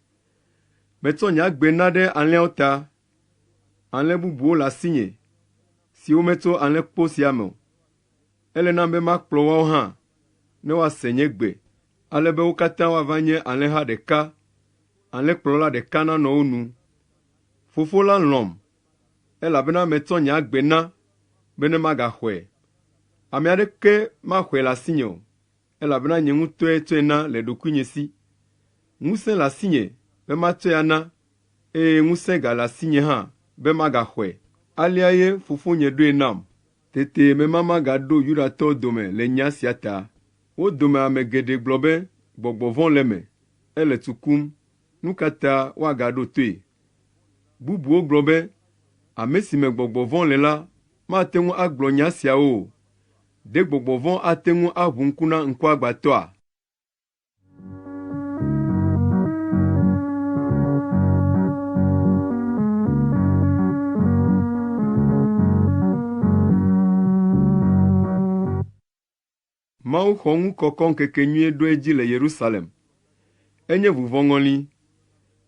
Metsɔ nye agbe na ɖe alẽawo ta. Alẽ bubuwo le asinye, siwo metso alẽkpo sia me o. Ele nam be makplɔ woawo hã, ne woase nye gbe, ale be wo katã woava nye alẽha ɖeka, alẽkplɔla ɖeka nanɔ wo nu. Fofo la lɔ̃m, elabena metsɔ nye agbe na, be ne magaxɔe. Ame aɖeke maxɔe le asinye o, elabena nye ŋutɔe tsɔe na le ɖokuinye si. Ŋusẽ le asinye be matsɔe ana, eye ŋusẽ gale asinye hã be magaxɔe. Alea ye Fofonye ɖoe nam. Tete memama gaɖo Yudatɔwo dome le nya sia ta. Wo dome ame geɖe gblɔ be gbɔgbɔ vɔ̃ le me, ele tsukum, nu ka ta woagaɖo toe. Bubuwo gblɔ be, ame si me gbɔgbɔ vɔ̃ le la, mate ŋu agblɔ nya siawo o. De gbɔgbɔ vɔ̃ ate ŋu aʋu ŋku na ŋkuagbãtɔa? Mawu xɔ ŋu kɔkɔ ŋkekenyui ɖo edzi le Yerusalem. Enye vuvɔŋɔli.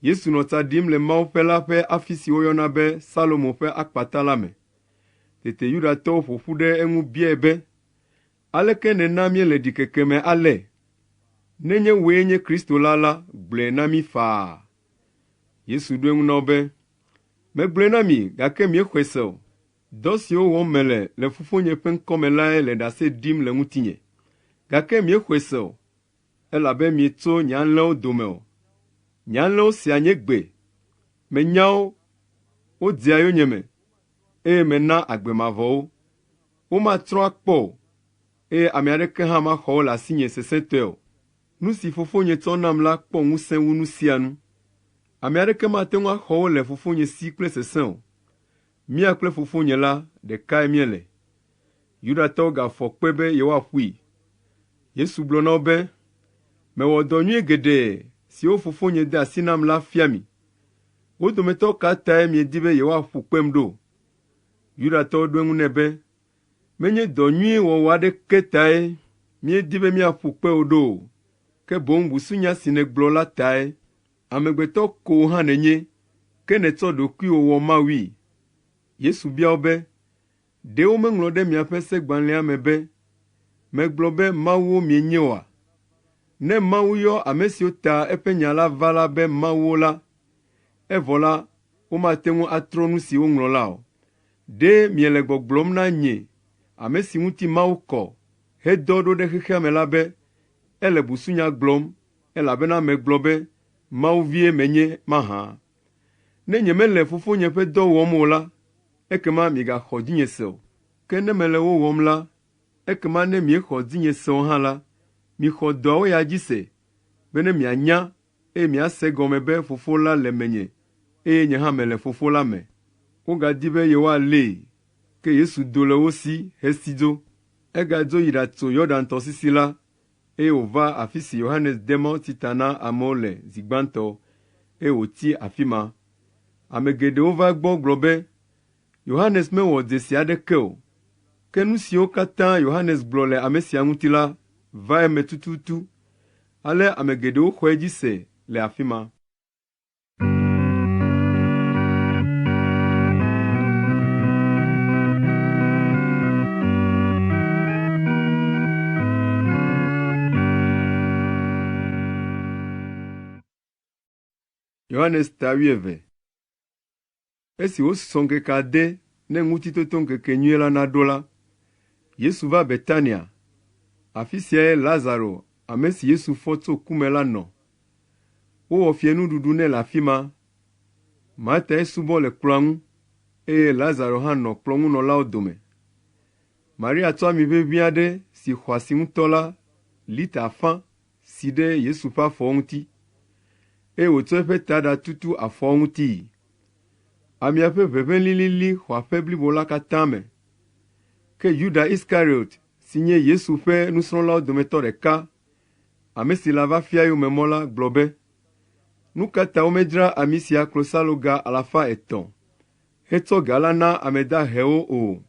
Yesu nɔ tsa ɖim le Mawu ƒe la ƒe afi si woyɔna be Salomo ƒe akpata la me. Tete Yudatɔwo ƒoƒu ɖe eŋu biae be, aleke nena míele ɖikeke me ale? Nenye wòe nye Kristo la, gblɔe na mí faa. Yesu ɖo eŋu na wo be, megblɔe na mi, gake miexɔe se o. Dɔ siwo wɔm mele le Fofonye ƒe ŋkɔ me lae le ɖase ɖim le ŋutinye. Gake miexɔe se o, elabe mietso nye alẽwo dome o. Nye alẽwo sea nye gbe. Menya wo, wodzea yonyeme, eye mena agbe mavɔ wo. Womatrɔ akpɔ o, eye ame aɖeke hã maxɔ wo le asinye sesẽtɔe o. Nu si Fofonye tsɔ nam la kpɔ ŋusẽ wu nu sia nu. Ame aɖeke mate ŋu axɔ wo le Fofonye si kple sesẽ o. Mía kple Fofonye la, ɖekae míele. Yudatɔwo gafɔ kpe be yewoaƒui. Yesu gblɔ na wo be, mewɔ dɔ nyui geɖe siwo Fofonye de asi nam la fia mi. Wo dometɔ ka tae miedi be yewoaƒu kpem ɖo? Yudatɔwo ɖo eŋu nɛ be, menye dɔ nyui wɔwɔ aɖeke tae miedi be miaƒu kpe wo ɖo o, ke boŋ busunya si nègblɔ la tae. Amegbetɔ ko hã nènye, ke nètsɔ ɖokuiwò wɔ Mawui. Yesu bia wo be, ɖe womeŋlɔ ɖe miaƒe segbalẽa me be, megblɔ be Mawuwo mienye oa? Ne Mawu yɔ ame siwo ta eƒe nya la va la be Mawuwo la, evɔ la, womate ŋu atrɔ nu si woŋlɔ la o. Ɖe miele gbɔgblɔm na nye, ame si ŋuti Mawu kɔ, hedɔ ɖo ɖe xexea me la be, ele busunya gblɔm, elabena megblɔ be, Mawu vie menye mahã. Ne nyemele Fofonye ƒe dɔ wɔm o la, ekema migaxɔ dzinye se o. Ke ne mele wo wɔm la, ekema ne miexɔ dzinye se o hã la, mixɔ dɔawo ya dzi se, be ne mianya, eye miase gɔme be Fofo la le menye, eye nye hã mele fofo la me. Wogadi be yewoalée, ke Yesu do le wo si hesi dzo. Egadzo yi ɖatso Yɔdan tɔsisi la, eye wòva afi si Yohanes de mɔ tita na amewo le zi gbãtɔ, eye wòti afi ma. Ame geɖewo va gbɔ gblɔ be, Yohanes mewɔ dzesi aɖeke o, ke nu siwo katã Yohanes gblɔ le ame sia ŋuti la va eme tututu, ale ame geɖewo xɔe dzi se le afi ma. Yohanes ta 12. Esi wosɔ ŋkeke ade ne ŋutitotoŋkekenyui la naɖo la, Yesu va Betania, afi siae Lazaro, ame si Yesu fɔ tso ku me la nɔ. Wowɔ fiẽnuɖuɖu nɛ le afi ma. Martae subɔ le kplɔ̃a ŋu, eye Lazaro hã nɔ kplɔ̃ŋunɔlawo dome. Maria tsɔ ami ʋeʋĩ aɖe si xɔ asi ŋutɔ la lita afã si ɖe Yesu ƒe afɔwo ŋuti, eye wòtsɔ eƒe taɖa tutu afɔwo ŋutii. Amia ƒe ʋeʋẽ lĩlĩlĩ xɔ aƒe blibo la katã me. Ke Yuda Iskariot, si nye Yesu ƒe nusrɔ̃lawo dometɔ ɖeka, ame si la va fia yomemɔ la, gblɔ be, nu ka ta womedzra ami sia klosaloga 300 hetsɔ ga la na ame dahewo o?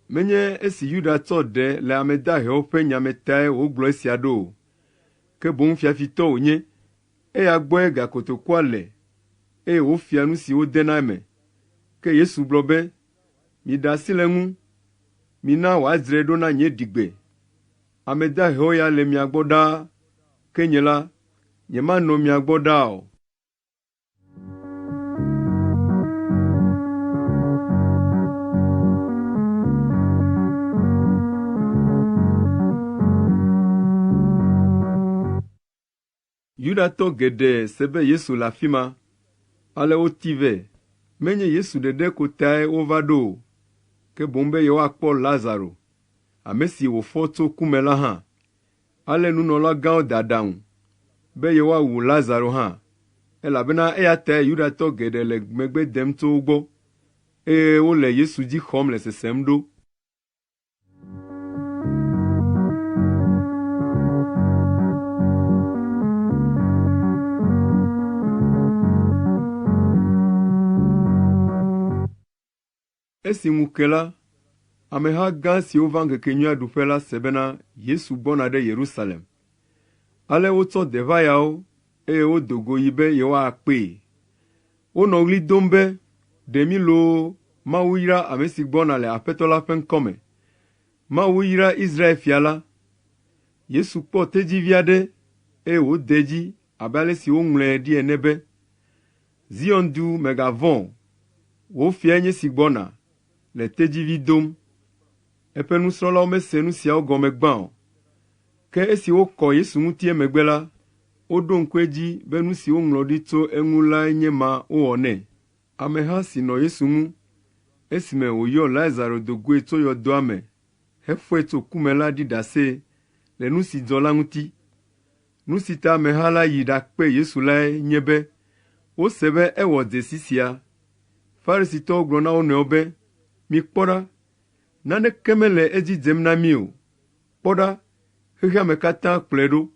Menye esi Yuda tsɔ ɖe le ame dahewo ƒe nyame tae wògblɔ esia ɖo o, ke boŋ fiafitɔ wònye, eya gbɔe gakotokoa le, eye wòfia nu si wode na eme. Ke Yesu gblɔ be, miɖe asi le ŋu, mina wòadzrae ɖo na nye ɖigbe. Ame dahewo ya le mia gbɔ ɖaa, ke nye la, nyemanɔ mia gbɔ ɖaa o. Yudatɔ geɖe se be Yesu le afi ma, ale woti vɛ. Menye Yesu ɖeɖe ko tae wova ɖo o, ke boŋ be yewoakpɔ Lazaro, ame si wòfɔ tso ku me la hã. Ale nunɔlagãwo da aɖaŋu be yewoawu Lazaro hã, elabena eya tae Yudatɔ geɖe le megbe dem tso wo gbɔ, eye wole Yesu dzi xɔm le sesem ɖo. Esi ŋu ke la, ameha gã siwo va ŋkekenyuia ɖuƒe la se bena Yesu gbɔna ɖe Yerusalem. Ale wotsɔ deʋayawo, eye wodo go yi be yewoakpee. Wonɔ ɣli dom be, ɖe mí loo, Mawu yra ame si gbɔna le Aƒetɔ la ƒe ŋkɔ me. Mawu yra Israel fia la. Yesu kpɔ tedzivi aɖe, eye wòde edzi abe ale si woŋlɔe ɖi ene be, Zion du mègavɔ̃, wò fiae nye si gbɔna, le tedzivi dom. Eƒe nusrɔ̃lawo mese nu siawo gɔme gbã o. Ke esi wokɔ Yesu ŋuti emegbe la, woɖo ŋku edzi be nu si woŋlɔ ɖi tso eŋu lae nye ma wowɔ nɛ. Ameha si nɔ Yesu ŋu, esime wòyɔ Lazaro do goe tso yɔdoa me, hefɔe tso ku me la ɖi ɖase le nu si dzɔ la ŋuti. Nu si ta ameha la yi ɖakpe Yesu lae nye be, wose be ewɔ dzesi sia. Farisitɔwo gblɔ na wo nɔewo be, mikpɔ ɖa, naneke mele edzi dzem na mí o. Kpɔ ɖa, xexea me katã kplɔe ɖo.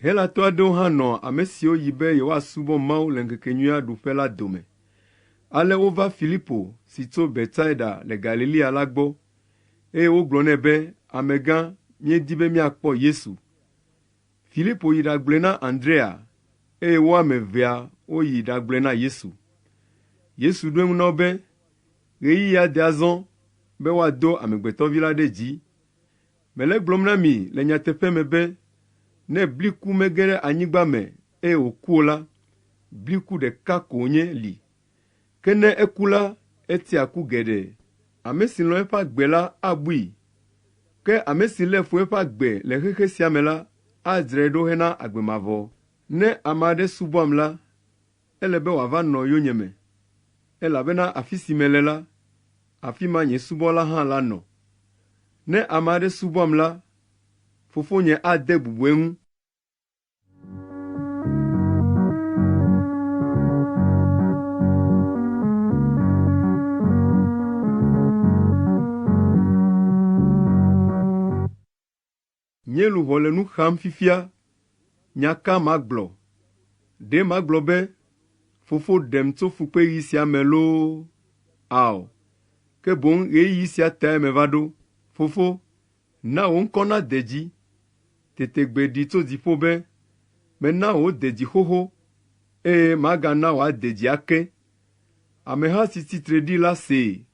Helatɔ aɖewo hã nɔ ame siwo yi be yewoasubɔ Mawu le ŋkekenyuia ɖuƒe la dome. Ale wova Filipo si tso Betsaida le Galilea la gbɔ, eye wogblɔ nɛ be, amegã, míedi be míakpɔ Yesu. Filipo yi ɖagblɔe na Andrea, eye wo ame evea woyi ɖagblɔe na Yesu. Yesu ɖo eŋu na wo be, ɣeyiɣi ade azɔ be woado Amegbetɔvi la ɖe dzi. Mele gblɔm na mi le nyateƒe me be, ne bliku mege ɖe anyigba me, eye wòku o la, bliku ɖeka ko wònye li. Ke ne eku la, etia ku geɖe. Ame si lɔ̃ eƒe agbe la abui, ke ame si lé fu eƒe agbe le xexe sia me la, adzrae ɖo hena agbe mavɔ. Ne ame aɖe subɔam la, ele be wòava nɔ yonyeme. elabena afi si mele la, afi ma nye subɔla hã la nɔ. Ne ame aɖe subɔm la, fofonye ade bubu eŋu. Nye luʋɔ le nu xam fifia, nyaka magblɔ. Ɖe magblɔ be, fofo ɖem tso fukpeɣi sia me loo. Ao, ke boŋ ɣeyiɣi sia tae meva ɖo. Fofo, na wò ŋkɔ nade dzi. Tetegbe ɖi tso dziƒo be, mena wò de dzi xoxo, eye magana wòade dzi ake. Ameha si tsitre ɖi la see,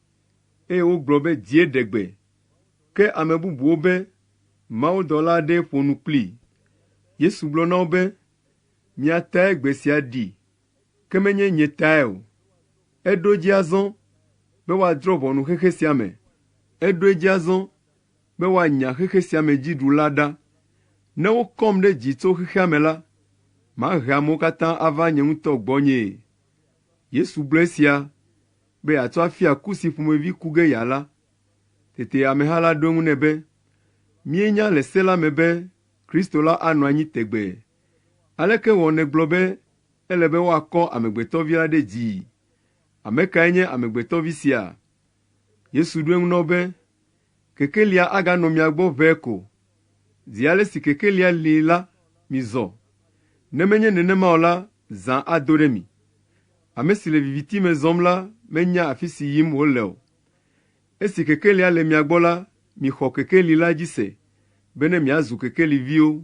eye wogblɔ be die ɖe gbe. Ke ame bubuwo be, mawudɔla aɖe ƒo nu kplii. Yesu gblɔ na wo be, mia tae gbe sia ɖi, ke menye nye tae o. Eɖo edzi azɔ be woadrɔ̃ ʋɔnu xexe sia me. Eɖo edzi azɔ be woanya xexe sia me dziɖula ɖa. Ne wokɔm ɖe dzi tso xexea me la, mahe amewo katã ava nye ŋutɔ gbɔnyee. Yesu gblɔ esia be yeatsɔ afia ku si ƒomevi ku ge yeala. Tete ameha la ɖo eŋu nɛ be, míenya le se la me be Kristo la anɔ anyi tegbe. Aleke wɔ nègblɔ be ele be woakɔ amegbetɔvi la ɖe dzii? Ame kae nye amegbetɔvi sia? Yesu ɖo eŋu na wo be, kekelia aganɔ mia gbɔ ʋɛe ko. Zi ale si kekelia li la, mizɔ. Ne menye nenema o la, zã ado ɖe mi. Ame si le viviti me zɔm la, menya afi si yim wòle o. Esi kekelia le mia gbɔ la, mixɔ kekeli la dzi se, be ne miazu kekeliviwo.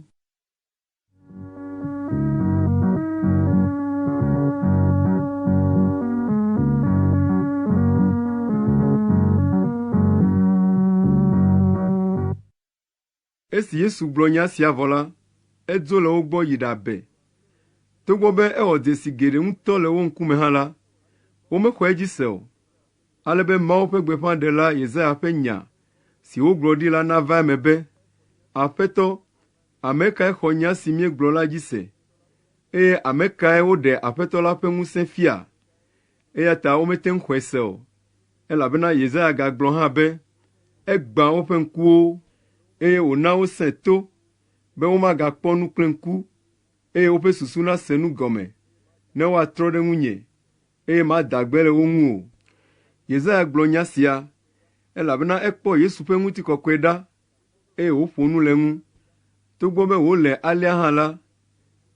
Esi Yesu gblɔ nya sia vɔ la, edzo le wo gbɔ yi ɖabe. Togbɔ be ewɔ dzesi geɖe ŋutɔ le wo ŋkume hã la, womexɔ edzi se o. Ale be Mawu ƒe gbeƒãɖela Yesaya ƒe nya si wogblɔ ɖi la nava eme be, Aƒetɔ, ame kae xɔ nya si míegblɔ la dzi se, eye ame kae woɖe Aƒetɔ la ƒe ŋusẽ fia? Eya ta womete ŋu xɔe se o, elabena Yesaya gagblɔ hã be, egbã woƒe ŋkuwo, eye wòna wosẽ to, be womagakpɔ nu kple ŋku, eye woƒe susu nase nu gɔme, ne woatrɔ ɖe ŋunye, eye mada gbe le wo ŋu o. Yesaya gblɔ nya sia, elabena ekpɔ Yesu ƒe ŋutikɔkɔe ɖa, eye wòƒo nu le ŋu. Togbɔ be wòle alea hã la,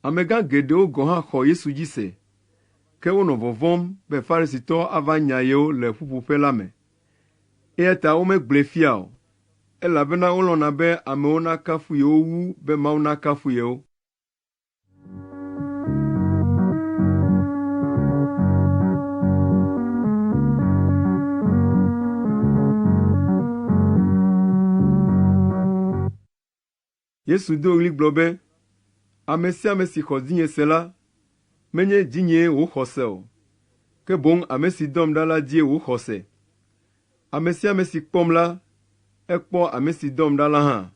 amegã geɖewo gɔ̃ hã xɔ Yesu dzi se, ke wonɔ vɔvɔ̃m be Farisitɔwo ava nya yewo le ƒuƒoƒe la me. Eya ta womegblẽ fia o, elabena wolɔ̃na be amewo nakafu yewo wu be Mawu nakafu yewo. Yesu do ɣli gblɔ be, ame sia ame si xɔ dzinye se la, menye dzinyee wòxɔ se o, ke boŋ ame si dɔm ɖa la die wòxɔ se. Ame sia ame si kpɔm la, ekpɔ ame si dɔm ɖa la hã.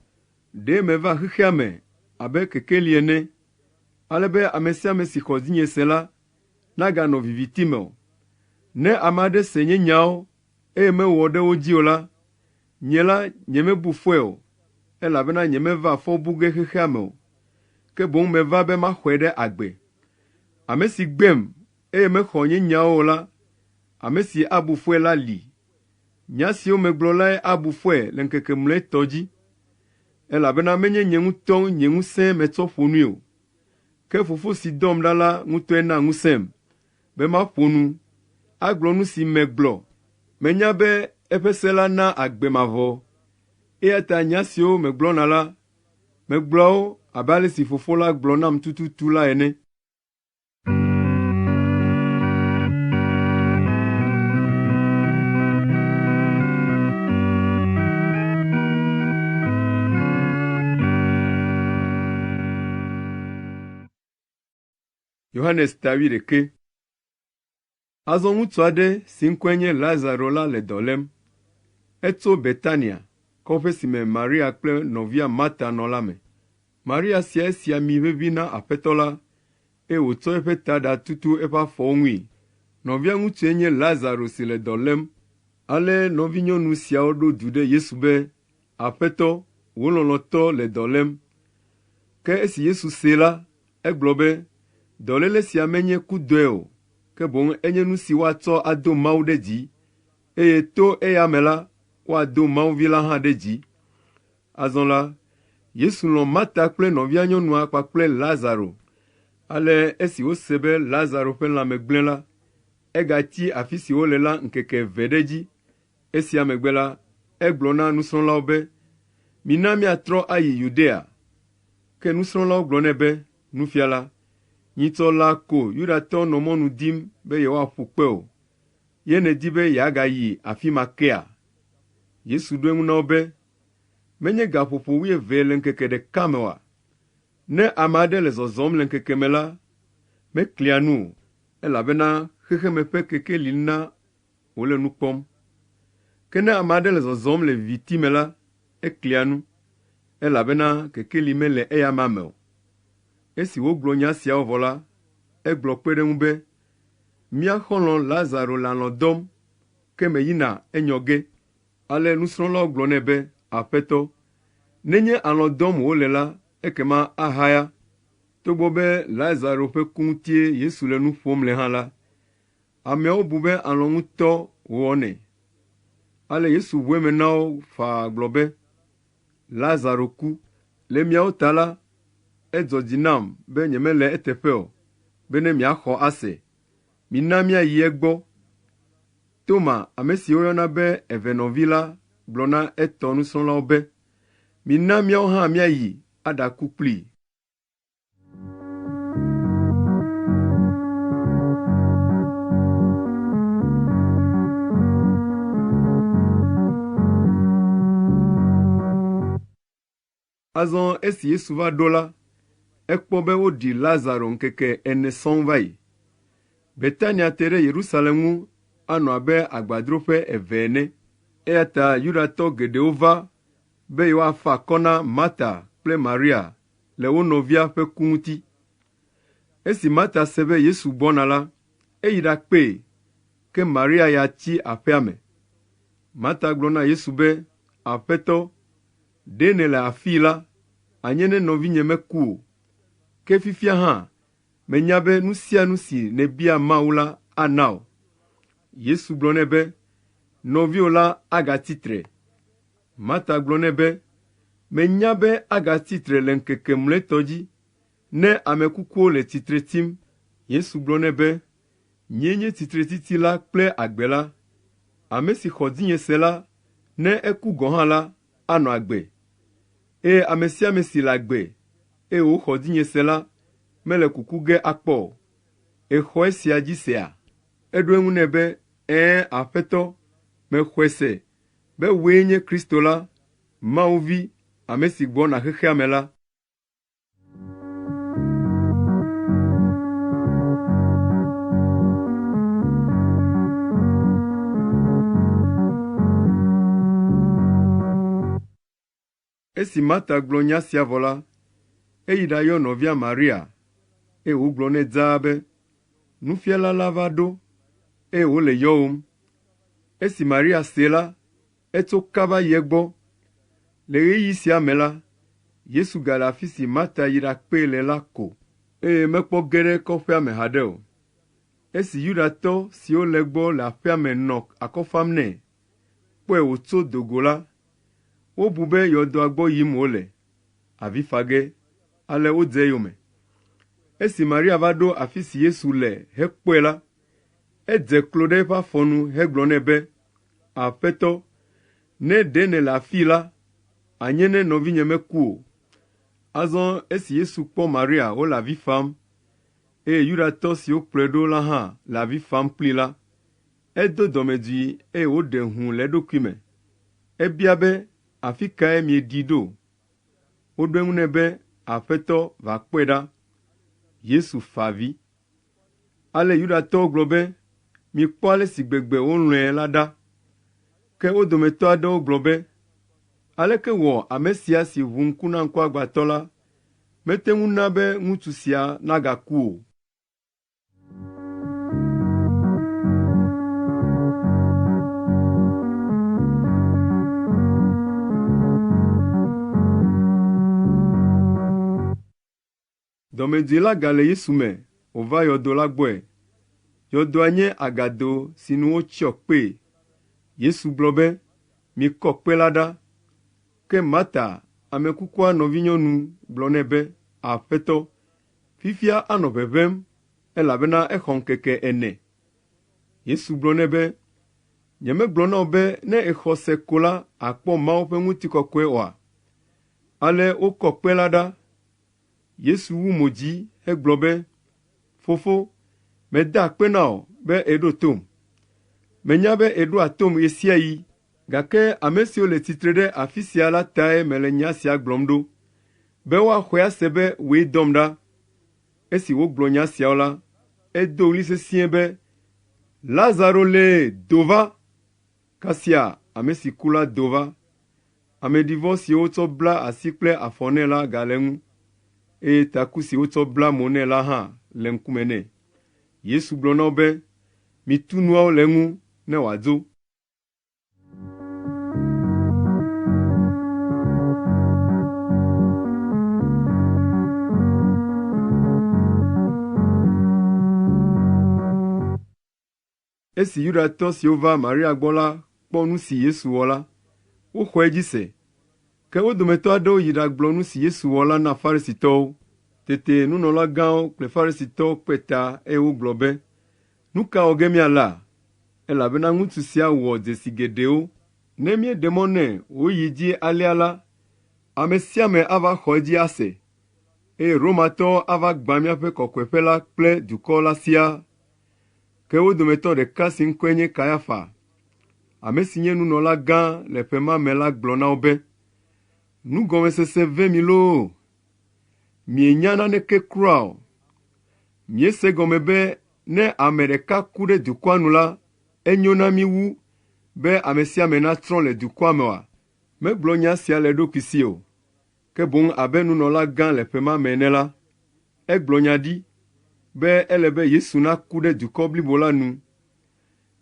Ɖe meva xexea me abe kekeli ene, ale be ame sia ame si xɔ dzinye se la, naganɔ viviti me o. Ne ame aɖe se nye nyawo, eye mewɔ ɖe wo dzi o la, nye la nyemebu fɔe o, elabena nyemeva fɔbu ge xexea me o, ke boŋ meva be maxɔe ɖe agbe. Ame si gbem, eye mexɔ nye nyawo o la, ame si abu fɔe la li. Nya siwo megblɔ lae abu fɔe le ŋkeke mlɔetɔ dzi, elabena menye nye ŋutɔ nye ŋusẽ metsɔ ƒo nui o, ke Fofo si dɔm ɖa la ŋutɔe na ŋusẽm, be maƒo nu, agblɔ nu si megblɔ. Menya be eƒe se la na agbe mavɔ, eya ta nya siwo megblɔna la, megblɔwo abe ale si Fofo la gblɔ nam tututu la ene. Yohanes tawi ɖeke. Azɔ ŋutsu aɖe si ŋkɔe nye Lazaro la le dɔ lém. Etso Betania, kɔƒe si me Maria kple nɔvia Marta nɔ la me. Maria sia esi ami vevi na Aƒetɔ la, eye wòtsɔ eƒe taɖa tutu eƒe afɔwo ŋui. nɔvia ŋutsu nye Lazaro si le dɔ lém. Ale nɔvinyɔnu siawo ɖo du ɖe Yesu be, Aƒetɔ, wò lɔlɔ̃tɔ le dɔ lém. Ke esi Yesu se la, egblɔ be, dɔléle sia menye kudɔe o, ke boŋ enye nu si woatsɔ ado Mawu ɖe dzi, eye to eya me la, woado Mawuvi la hã ɖe dzi. Azɔ la, Yesu lɔ̃ Marta kple nɔvia nyɔnua kpakple Lazaro. Ale esi wose be Lazaro ƒe lãme gblẽ la, egatsi afi si wole la ŋkeke 2 ɖe dzi. Esia megbe la, egblɔ na nusrɔ̃lawo be, mina miatrɔ ayi Yudea. Ke nusrɔ̃lawo gblɔ nɛ be, Nufiala, nyitsɔ la ko Yudatɔwo nɔ mɔnu dim be yewoaƒu kpe o. Ye nèdi be yeagayi afi ma kea? Yesu ɖo eŋu na wo be, menye gaƒoƒo 12 le ŋkeke ɖeka me oa? Ne ame aɖe le zɔzɔm le ŋkeke me la, meklia nu o, elabena xexeme ƒe kekeli na wòle nu kpɔm. Ke ne ame aɖe le zɔzɔm le viviti me la, eklia nu, elabena kekeli mele eya ma me o. Esi wogblɔ nya siawo vɔ la, egblɔ kpe ɖe ŋu be, mía xɔlɔ̃ Lazaro le alɔ̃ dɔm, ke meyina enyɔ ge. Ale nusrɔ̃lawo gblɔ nɛ be, Aƒetɔ, nenye alɔ̃ dɔm wòle la, ekema ahaya. Togbɔ be Lazaro ƒe ku ŋutie Yesu le nu ƒom le hã la, ameawo bu be alɔ̃ ŋutɔ wòwɔnɛ. Ale Yesu ʋu eme na wo faa gblɔ be, Lazaro ku. Le miawo ta la, edzɔ dzi nam be nyemele eteƒe o, be ne miaxɔ ase. Mina míayi egbɔ. Toma, ame si woyɔna be evenɔvi la, gblɔ na etɔ nusrɔ̃lawo be, mina míawo hã míayi aɖaku kplii. Azɔ esi Yesu va ɖo la, ekpɔ be woɖi Lazaro ŋkeke 4 sɔŋ va yi. Betania te ɖe Yerusalem ŋu anɔ abe agbadroƒe 2 ene. Eya ta Yudatɔ geɖewo va be yewoafa akɔ na Marta kple Maria le wo nɔvia ƒe ku ŋuti. Esi Marta se be Yesu gbɔna la, eyi ɖakpee, ke Maria ya tsi aƒea me. Marta gblɔ na Yesu be, Aƒetɔ, ɖe nèle afii la, anye ne nɔvinye meku o. Ke fifia hã, menya be nu sia nu si nebia Mawu la ana o. Yesu gblɔ nɛ be, nɔviwò la agatsi tre. Marta gblɔ nɛ be, menya be agatsi tre le ŋkeke mlɔetɔ dzi, ne ame kukuwo le tsitre tim. Yesu gblɔ nɛ be, nyee nye tsitretiti la kple agbe la. Ame si xɔ dzinye se la, ne eku gɔ̃ hã la, anɔ agbe. Eye ame sia ame si le agbe, eye wòxɔ dzinye se la, mele kuku ge akpɔ o. Exɔ esia dzi sea? Eɖo eŋu nɛ be, Aƒetɔ, mexɔe se, be wòe nye Kristo la, Mawu vi, ame si gbɔna xexea me la. Esi Marta gblɔ nya sia vɔ la, eyi ɖayɔ nɔvia Maria, eye wògblɔ nɛ dzaa be, Nufiala la va ɖo, eye wòle yɔwòm. Esi Maria se la, etso kaba yi egbɔ. Le ɣeyiɣi sia me la, Yesu gale afi si Marta yi ɖakpee le la ko, eye mekpɔ ge ɖe kɔƒea me haɖe o. Esi Yudatɔ siwo le gbɔ le aƒea me nɔ akɔ fam nɛ, kpɔe wòtso dogo la, wobu be yɔdoa gbɔ yim wòle, avi fa ge, ale wodze eyome. Esi Maria va ɖo afi si Yesu le hekpɔe la, edze klo ɖe eƒe afɔnu hegblɔ nɛ be, Aƒetɔ, ne ɖe nèle afii la, anye ne nɔvinye meku o. Azɔ esi Yesu kpɔ Maria wole avi fam, eye Yudatɔ siwo kplɔe ɖo la hã le avi fam kplii la, edo dɔmedzoe eye wòɖe hũu le eɖokui me. Ebia be, afi kae mieɖi ɖo? Woɖo eŋu nɛ be, Aƒetɔ, va kpɔe ɖa. Yesu fa avi. Ale Yudatɔwo gblɔ be, mikpɔ ale si gbegbe wolɔ̃e la ɖa. Ke wo dometɔ aɖewo gblɔ be, aleke wɔ ame sia si ʋu ŋku na ŋkuagbãtɔ la, mete ŋu na be ŋutsu sia nagaku o. Dɔmedzoe la gale Yesu me wòva yɔdo la gbɔe. Yɔdoa nye agado si nu wotsyɔ kpee. Yesu gblɔ be, mikɔ kpe la ɖa. Ke Marta, ame kukua nɔvinyɔnu, gblɔ nɛ be, Aƒetɔ, fifia anɔ ʋeʋẽm, elabena exɔ ŋkeke 4. Yesu gblɔ nɛ be, nyemegblɔ na wò be ne exɔ se ko la, àkpɔ Mawu ƒe ŋutikɔkɔe oa? Ale wokɔ kpe la ɖa. Yesu wu mo dzi hegblɔ be, Fofo, meda akpe na wò be èɖo tom. Menya be èɖoa tom ɣe sia ɣi, gake ame siwo le tsitre ɖe afi sia la tae mele nya sia gblɔm ɖo, be woaxɔe ase be wòe dɔm ɖa. Esi wogblɔ nya siawo la, edo ɣli sesĩe be, Lazaro le, do va! Kasia ame si ku la do va. Ameɖivɔ si wotsɔ bla asi kple afɔ nɛ la gale ŋu, eye taku si wotsɔ bla mo nɛ la hã le ŋkume nɛ. Yesu gblɔ na wo be, mitu nuawo le ŋu ne wòadzo. Esi Yudatɔ siwo va Maria gbɔ la kpɔ nu si Yesu wɔ la, woxɔe dzi se. Ke wo dometɔ aɖewo yi ɖagblɔ nu si Yesu wɔ la na Farisitɔwo. Tete nunɔlagãwo kple Farisitɔwo kpe ta eye wogblɔ be, nu ka wɔ ge míala? Elabena ŋutsu sia wɔ dzesi geɖewo. Ne míeɖe mɔ nɛ wòyi dzi alea la, ame sia ame ava xɔ edzi ase, eye Romatɔwo ava gbã míaƒe kɔkɔeƒe la kple dukɔ la siaa. Ke wo dometɔ ɖeka si ŋkɔe nye Kayafa, ame si nye nunɔla gã le ƒe ma me la gblɔ na wo be, nugɔmesese ve mi loo! Mienya naneke kura o. Miese gɔme be ne ame ɖeka ku ɖe dukɔa nu la, enyo na mi wu be ame sia ame natrɔ le dukɔa me oa? Megblɔ nya sia le eɖokui si o, ke boŋ abe nunɔla gã le ƒe ma me ene la, egblɔ nya ɖi be ele be Yesu naku ɖe dukɔ blibo la nu.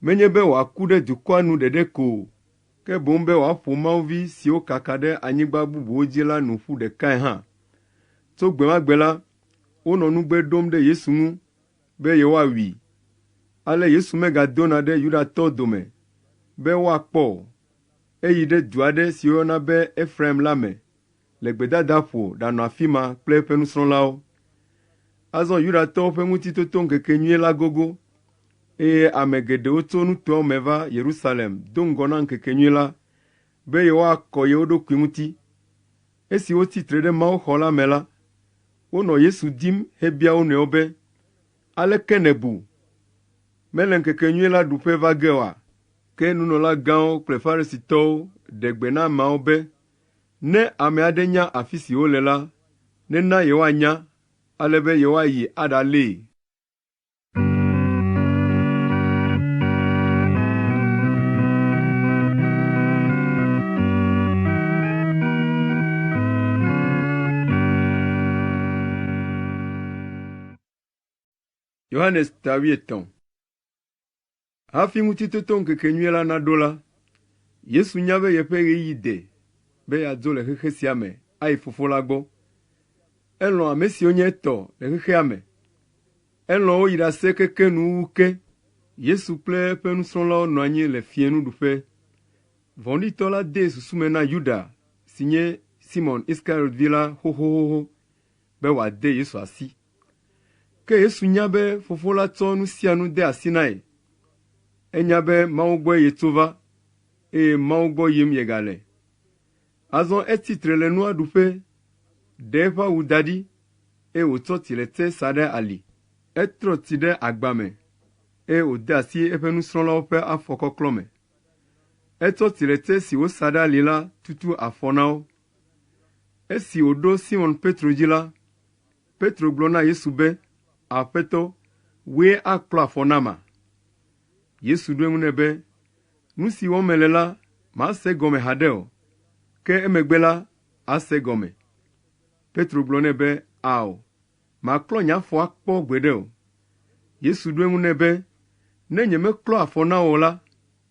Menye be wòaku ɖe dukɔa nu ɖeɖe ko o, ke boŋ be wòaƒo Mawuvi siwo kaka ɖe anyigba bubuwo dzi la nu ƒu ɖekae hã. Tso gbe ma gbe la, wonɔ nugbe ɖom ɖe Yesu ŋu be yewoawui. Ale Yesu megadona ɖe Yudatɔwo dome be woakpɔ. Eyi ɖe du aɖe si woyɔna be Efraim la me, le gbedadaƒo ɖanɔ afi ma kple eƒe nusrɔ̃lawo. Azɔ Yudatɔwo ƒe ŋutitotoŋkekenyui la gogo, eye ame geɖewo tso nutoawo me va Yerusalem do ŋgɔ na ŋkekenyui la, be yewoakɔ yewo ɖokui ŋuti. Esi wotsitre ɖe Mawuxɔ la me la, wonɔ Yesu dim hebia wo nɔewo be, aleke nèbu? Mele ŋkekenyui la ɖuƒe va ge oa? Ke nunɔlagãwo kple Farisitɔwo ɖe gbe na ameawo be, ne ame aɖe nya afi si wole la, nena yewoanya, ale be yewoayi aɖalée. Yohanes tawietɔn. Hafi ŋutitotoŋkekenyui la naɖo la, Yesu nya be yeƒe ɣeyiɣi de be yeadzo le xexe sia me ayi Fofo la gbɔ. Elɔ̃ ame siwo nye etɔ le xexea me. Elɔ̃ wo yi ɖase keke nuwuwu ke. Yesu kple eƒe nusrɔ̃lawo nɔ anyi le fiẽnuɖuƒe. Vɔ̃ɖitɔ la de susu me na Yuda si nye Simɔn Iskariot vi la xoxoxoxo be wòade Yesu asi. Ke Yesu nya be Fofo la tsɔ nu sia nu de asi nae. Enya be Mawu gbɔe yetso va, eye Mawu gbɔ yim yegale. Azɔ etsitre le nua ɖuƒe, ɖe eƒe awu da ɖi, eye wòtsɔ tsilete sa ɖe ali. Etrɔ tsi ɖe agba me, eye wòde asi eƒe nusrɔ̃lawo ƒe afɔkɔklɔ me. Etsɔ tsilete si wosa ɖe ali la tutu afɔ na wo. Esi wòɖo Simɔn Petro dzi la, Petro gblɔ na Yesu be, Aƒetɔ, wòe aklɔ afɔ nama? Yesu ɖo eŋu nɛ be, nu si wɔm mele la, mase gɔme haɖe o, ke emegbe la, ase gɔme. Petro gblɔ nɛ be, ao, maklɔ nye afɔ akpɔ gbeɖe o. Yesu ɖo eŋu nɛ be, ne nyemeklɔ afɔ na wò la,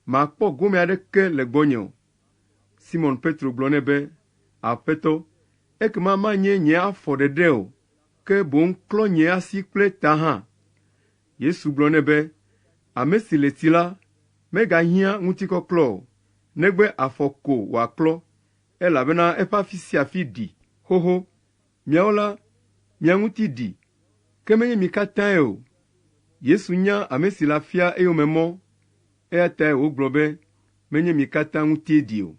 makpɔ gome aɖeke le gbɔnye o. Simɔn Petro gblɔ nɛ be, Aƒetɔ, ekema manye nye afɔ ɖeɖe o, ke bon klɔ nye asi kple ta hã. Yesu gblɔ nɛ be, ame si le ti la, megahiã ŋutikɔklɔ o, negbe afɔ ko wòaklɔ, elabena eƒe afi sia afi ɖi xoxo. Miawo la, mia ŋuti ɖi, ke menye mi katãe o. Yesu nya ame si le afia eyomemɔ, eya tae wògblɔ be, menye mi katã ŋutie ɖi o.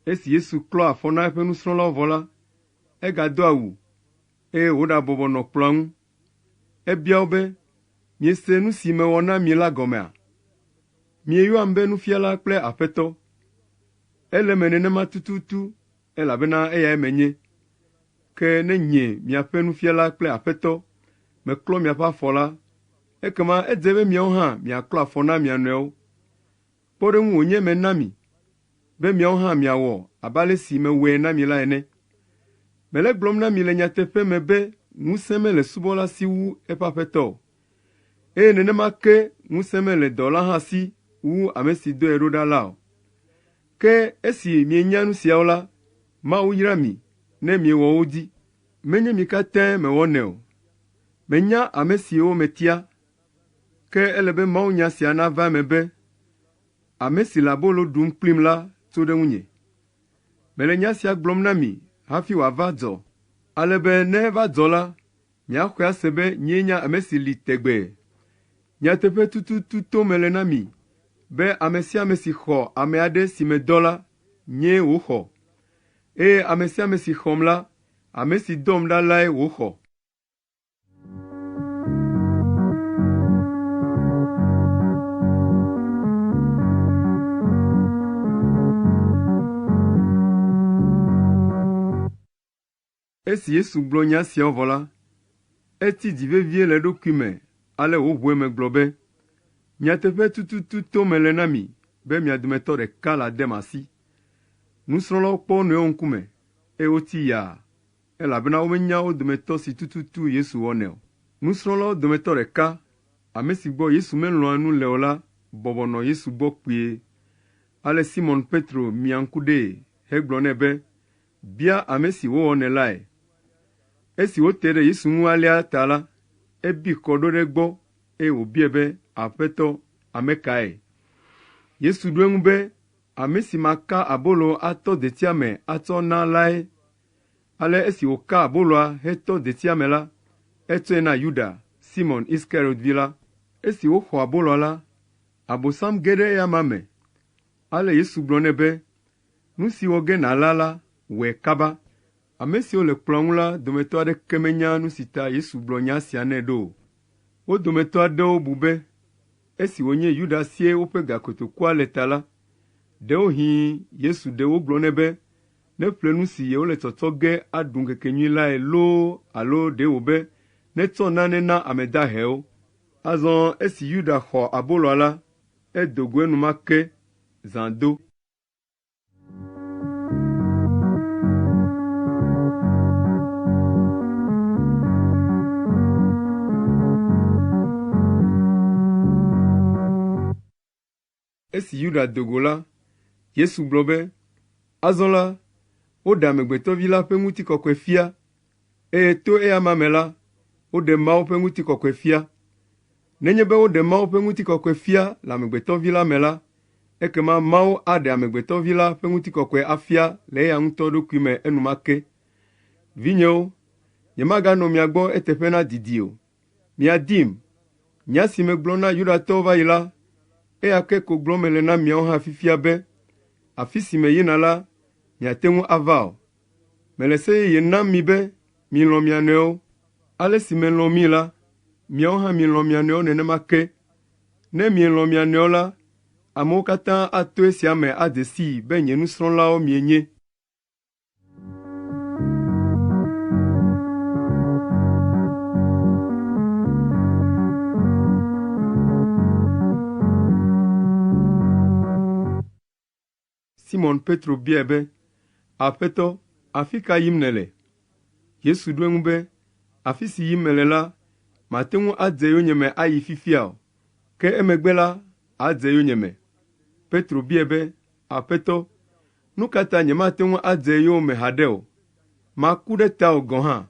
Esi Yesu klɔ afɔ na eƒe nusrɔ̃lawo vɔ la, egado awu, eye wòɖabɔbɔ nɔ kplɔa ŋu. Ebia wo be, miese nu si mewɔ na mi la gɔmea? Mieyɔam be nufiala kple aƒetɔ. Ele me nenema tututu, elabena eyae menye. Ke ne nye miaƒe nufiala kple aƒetɔ, meklɔ miaƒe afɔ la, ekema edze be miawo hã miaklɔ afɔ na mia nɔewo. Kpɔɖeŋu wònye me na mi, be miawo hã miawɔ abe ale si mewɔe na mi la ene. Mele gblɔm na mi le nyateƒe me be ŋusẽ mele subɔla si wu eƒe aƒetɔ, eye nenema ke ŋusẽ mele dɔla hã si wu ame si dɔe ɖo ɖa la o. Ke esi mienya nu siawo la, Mawu yra mi ne miewɔ wo dzi. Menye mi katãe mewɔnɛ o. Menya ame siwo metia, ke ele be mawunya sia nava eme be, ame si le abolo ɖum kplim la to ɖe ŋunye. Mele nya sia gblɔm na mi hafi wòava dzɔ, ale be ne eva dzɔ la, miaxɔe ase be nyee nya ame si li tegbee. Nyateƒe tututu to mele na mi, be ame sia ame si xɔ ame aɖe si medɔ la, nyee wòxɔ. Eye ame sia ame si xɔm la, ame si dɔm ɖa lae wòxɔ. Esi Yesu gblɔ nya siawo vɔ la, eti dzi vevie le eɖokui me, ale wòʋu eme gblɔ be, nyateƒe tututu to mele na mi, be mia dometɔ ɖeka la dem asi. Nusrɔ̃lawo kpɔ wo nɔewo ŋkume, eye woti yaa, elabena womenya wo dometɔ si tututu Yesu wɔnɛ o. Nusrɔ̃lawo dometɔ ɖeka, ame si gbɔ Yesu melɔ̃a nu le o la, bɔbɔ nɔ Yesu gbɔ kpuie. Ale Simon Petro mia ŋku ɖee, hegblɔ nɛ be, bia ame si wowɔnɛ lae. Esi wote ɖe Yesu ŋu alea ta la, ebi kɔ ɖo ɖe gbɔ, eye wòbie be, Aƒetɔ, ame kae? Yesu ɖo eŋu be, ame si maka abolo atɔ detia me atsɔ na lae. Ale esi wòka aboloa hetɔ detia me la, etsɔe na Yuda, Simon Iskariot vi la. Esi woxɔ aboloa la, Abosam ge ɖe eya ma me. Ale Yesu gblɔ nɛ be, nu si wɔ ge nàla la, wɔe kaba. Ame siwo le kplɔ̃ ŋu la dometɔ aɖeke menya nu si ta Yesu gblɔ nya sia nɛ ɖo. Wo dometɔ aɖewo bu be, esi wònye Yuda sie woƒe gakotokua le ta la, ɖewohĩ Yesu ɖe wogblɔ nɛ be, neƒle nu si yewole tsɔtsɔ ge aɖu ŋkekenyui lae loo alo ɖe wòbe netsɔ nane na ame dahewo. Azɔ esi Yuda xɔ aboloa la, edo go enumake, zã do. Esi Yuda dogo la, Yesu gblɔ be, azɔ la, woɖe amegbetɔvi la ƒe ŋutikɔkɔe fia, eye to eya ma me la, woɖe Mawu ƒe ŋutikɔkɔe fia. Nenye be woɖe Mawu ƒe ŋutikɔkɔe fia le amegbetɔvi la me la, ekema Mawu aɖe amegbetɔvi la ƒe ŋutikɔkɔe afia le eya ŋutɔ ɖokui me enumake. Vinyewo, nyemaganɔ mia gbɔ eteƒe na didi o. Miadim, nya si megblɔ na Yudatɔwo va yi la, eya ke ko gblɔm mele na miawo hã fifia be, afi si meyina la, miate ŋu ava o. Mele se yeye nam mi be, milɔ̃ mia nɔewo. Ale si melɔ̃ mi la, miawo hã milɔ̃ mia nɔewo nenema ke. Ne mielɔ̃ mia nɔewo la, amewo katã ato esia me ade sii be nye nusrɔ̃lawo mienye. Simon Petro biae be, Aƒetɔ, afi ka yim nèle? Yesu ɖo eŋu be, afi si yim mele la, mate ŋu adze yonyeme ayi fifia o, ke emegbe la, adze yonyeme. Petro biae be, Aƒetɔ, nu ka ta nyemate ŋu adze yowòme haɖe o? Maku ɖe tawò gɔ̃ hã.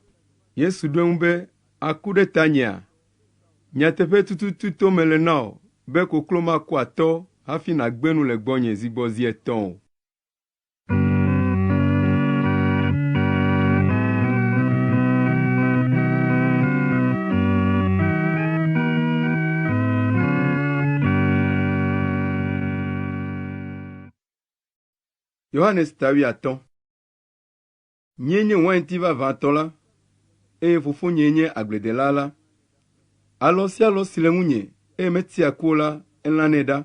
Yesu ɖo eŋu be, aku ɖe tanyea, nyateƒe tututu to mele na wò, be koklo maku atɔ hafi nàgbe nu le gbɔnye zi gbɔ zi 3 o. Yohanes tawi atɔ. Nye nye wainti vavãtɔ la, eye fofo nye nye agbledela la. Alɔ sia alɔ si le ŋunye, eye metia ku la, elãnɛ ɖa.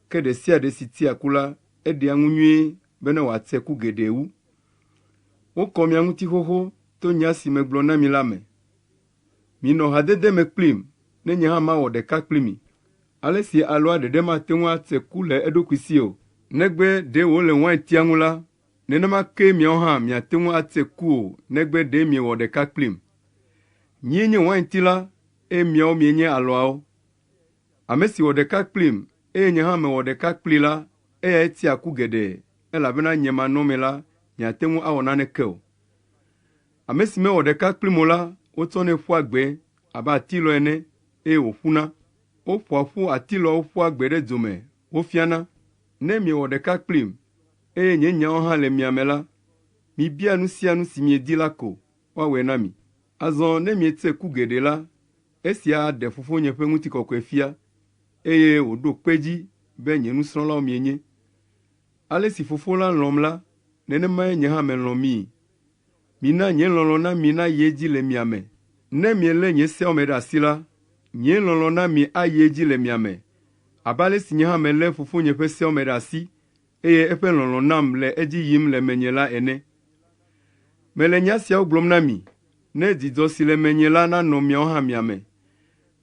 Ke ɖe sia ɖe si tia ku la, eɖea ŋu nyuie bena wòatse ku geɖe wu. Wokɔ mia ŋuti xoxo to nya si megblɔ na mi la me. Minɔ hadede me kplim, ne nye hã mawɔ ɖeka kpli mi. Ale si alɔa ɖeɖe mate ŋu atse ku le eɖokui si o. Negbe ɖe wòle waintia ŋu la, nenema ke miawo hã miate ŋu atse ku o, negbe ɖe miewɔ ɖeka kplim. Nyie nye wainti la, eye miawo mienye alɔawo. Ame si wɔ ɖeka kplim, eye nye hã mewɔ ɖeka kpli la, eyae tia ku geɖe, elabena nye manɔme la, miate ŋu awɔ naneke o. Ame si mewɔ ɖeka kplim o la, wotsɔnɛ ƒua gbe abe atilɔ ene, eye wòƒuna. Woƒoa ƒu atilɔwo ƒua gbe ɖe dzo me, wofiana. Ne miewɔ ɖeka kplim, eye nye nyawo hã le mia me la, mibia nu sia nu si miedi la ko, woawɔe na mi. Azɔ ne mietse ku geɖe la, esia ɖe fofonye ƒe ŋutikɔkɔe fia, eye wòɖo kpe dzi be nye nusrɔ̃lawo mienye. Ale si fofo la lɔ̃m la, nenemae nye hã melɔ̃ mi. Mina nye lɔlɔ̃ na mi nayi edzi le mia me. Ne mielé nye seawo me ɖe asi la, nye lɔlɔ̃ na mi ayi edzi le mia me. Abe ale si nye hã melé fofonye ƒe seawo me ɖe asi, eye eƒe lɔlɔ̃ nam le edzi yim le menye la ene. Mele nya siawo gblɔm na mi, ne dzidzɔ si le menye la nanɔ miawo hã mia me,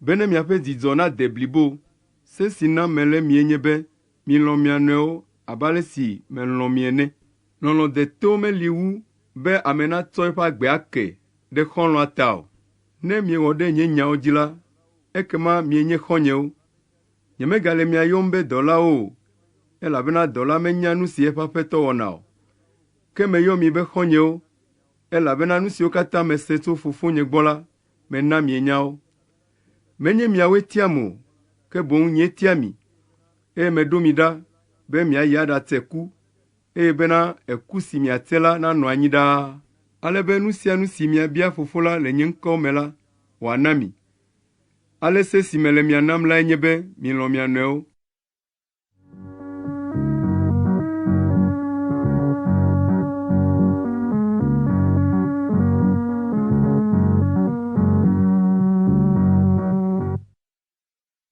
be ne miaƒe dzidzɔ nade blibo. Se si na mele mie nye be, milɔ̃ mia nɔewo abe ale si melɔ̃ mi ene. Lɔlɔ̃ deto meli wu be ame natsɔ eƒe agbe ake ɖe xɔlɔ̃a ta o. Ne miewɔ ɖe nye nyawo dzi la, ekema mienye xɔnyewo. Nyemegale mia yɔm be dɔlawo o, elabena dɔla menya nu si eƒe aƒetɔ wɔna o. Ke meyɔ mi be xɔnyewo, elabena nu siwo katã mese tso fofonye gbɔ la, mena mienyawo. Menye miawoe tiam o, ke boŋ nyee tia mi, eye meɖo mi ɖa be miayi aɖatse ku, eye bena eku si miatse la nanɔ anyi ɖaa. Ale be nu sia nu si miabia fofo la le nye ŋkɔ me la, wòana mi. Ale se si mele mia nam lae nye be milɔ̃ mia nɔewo.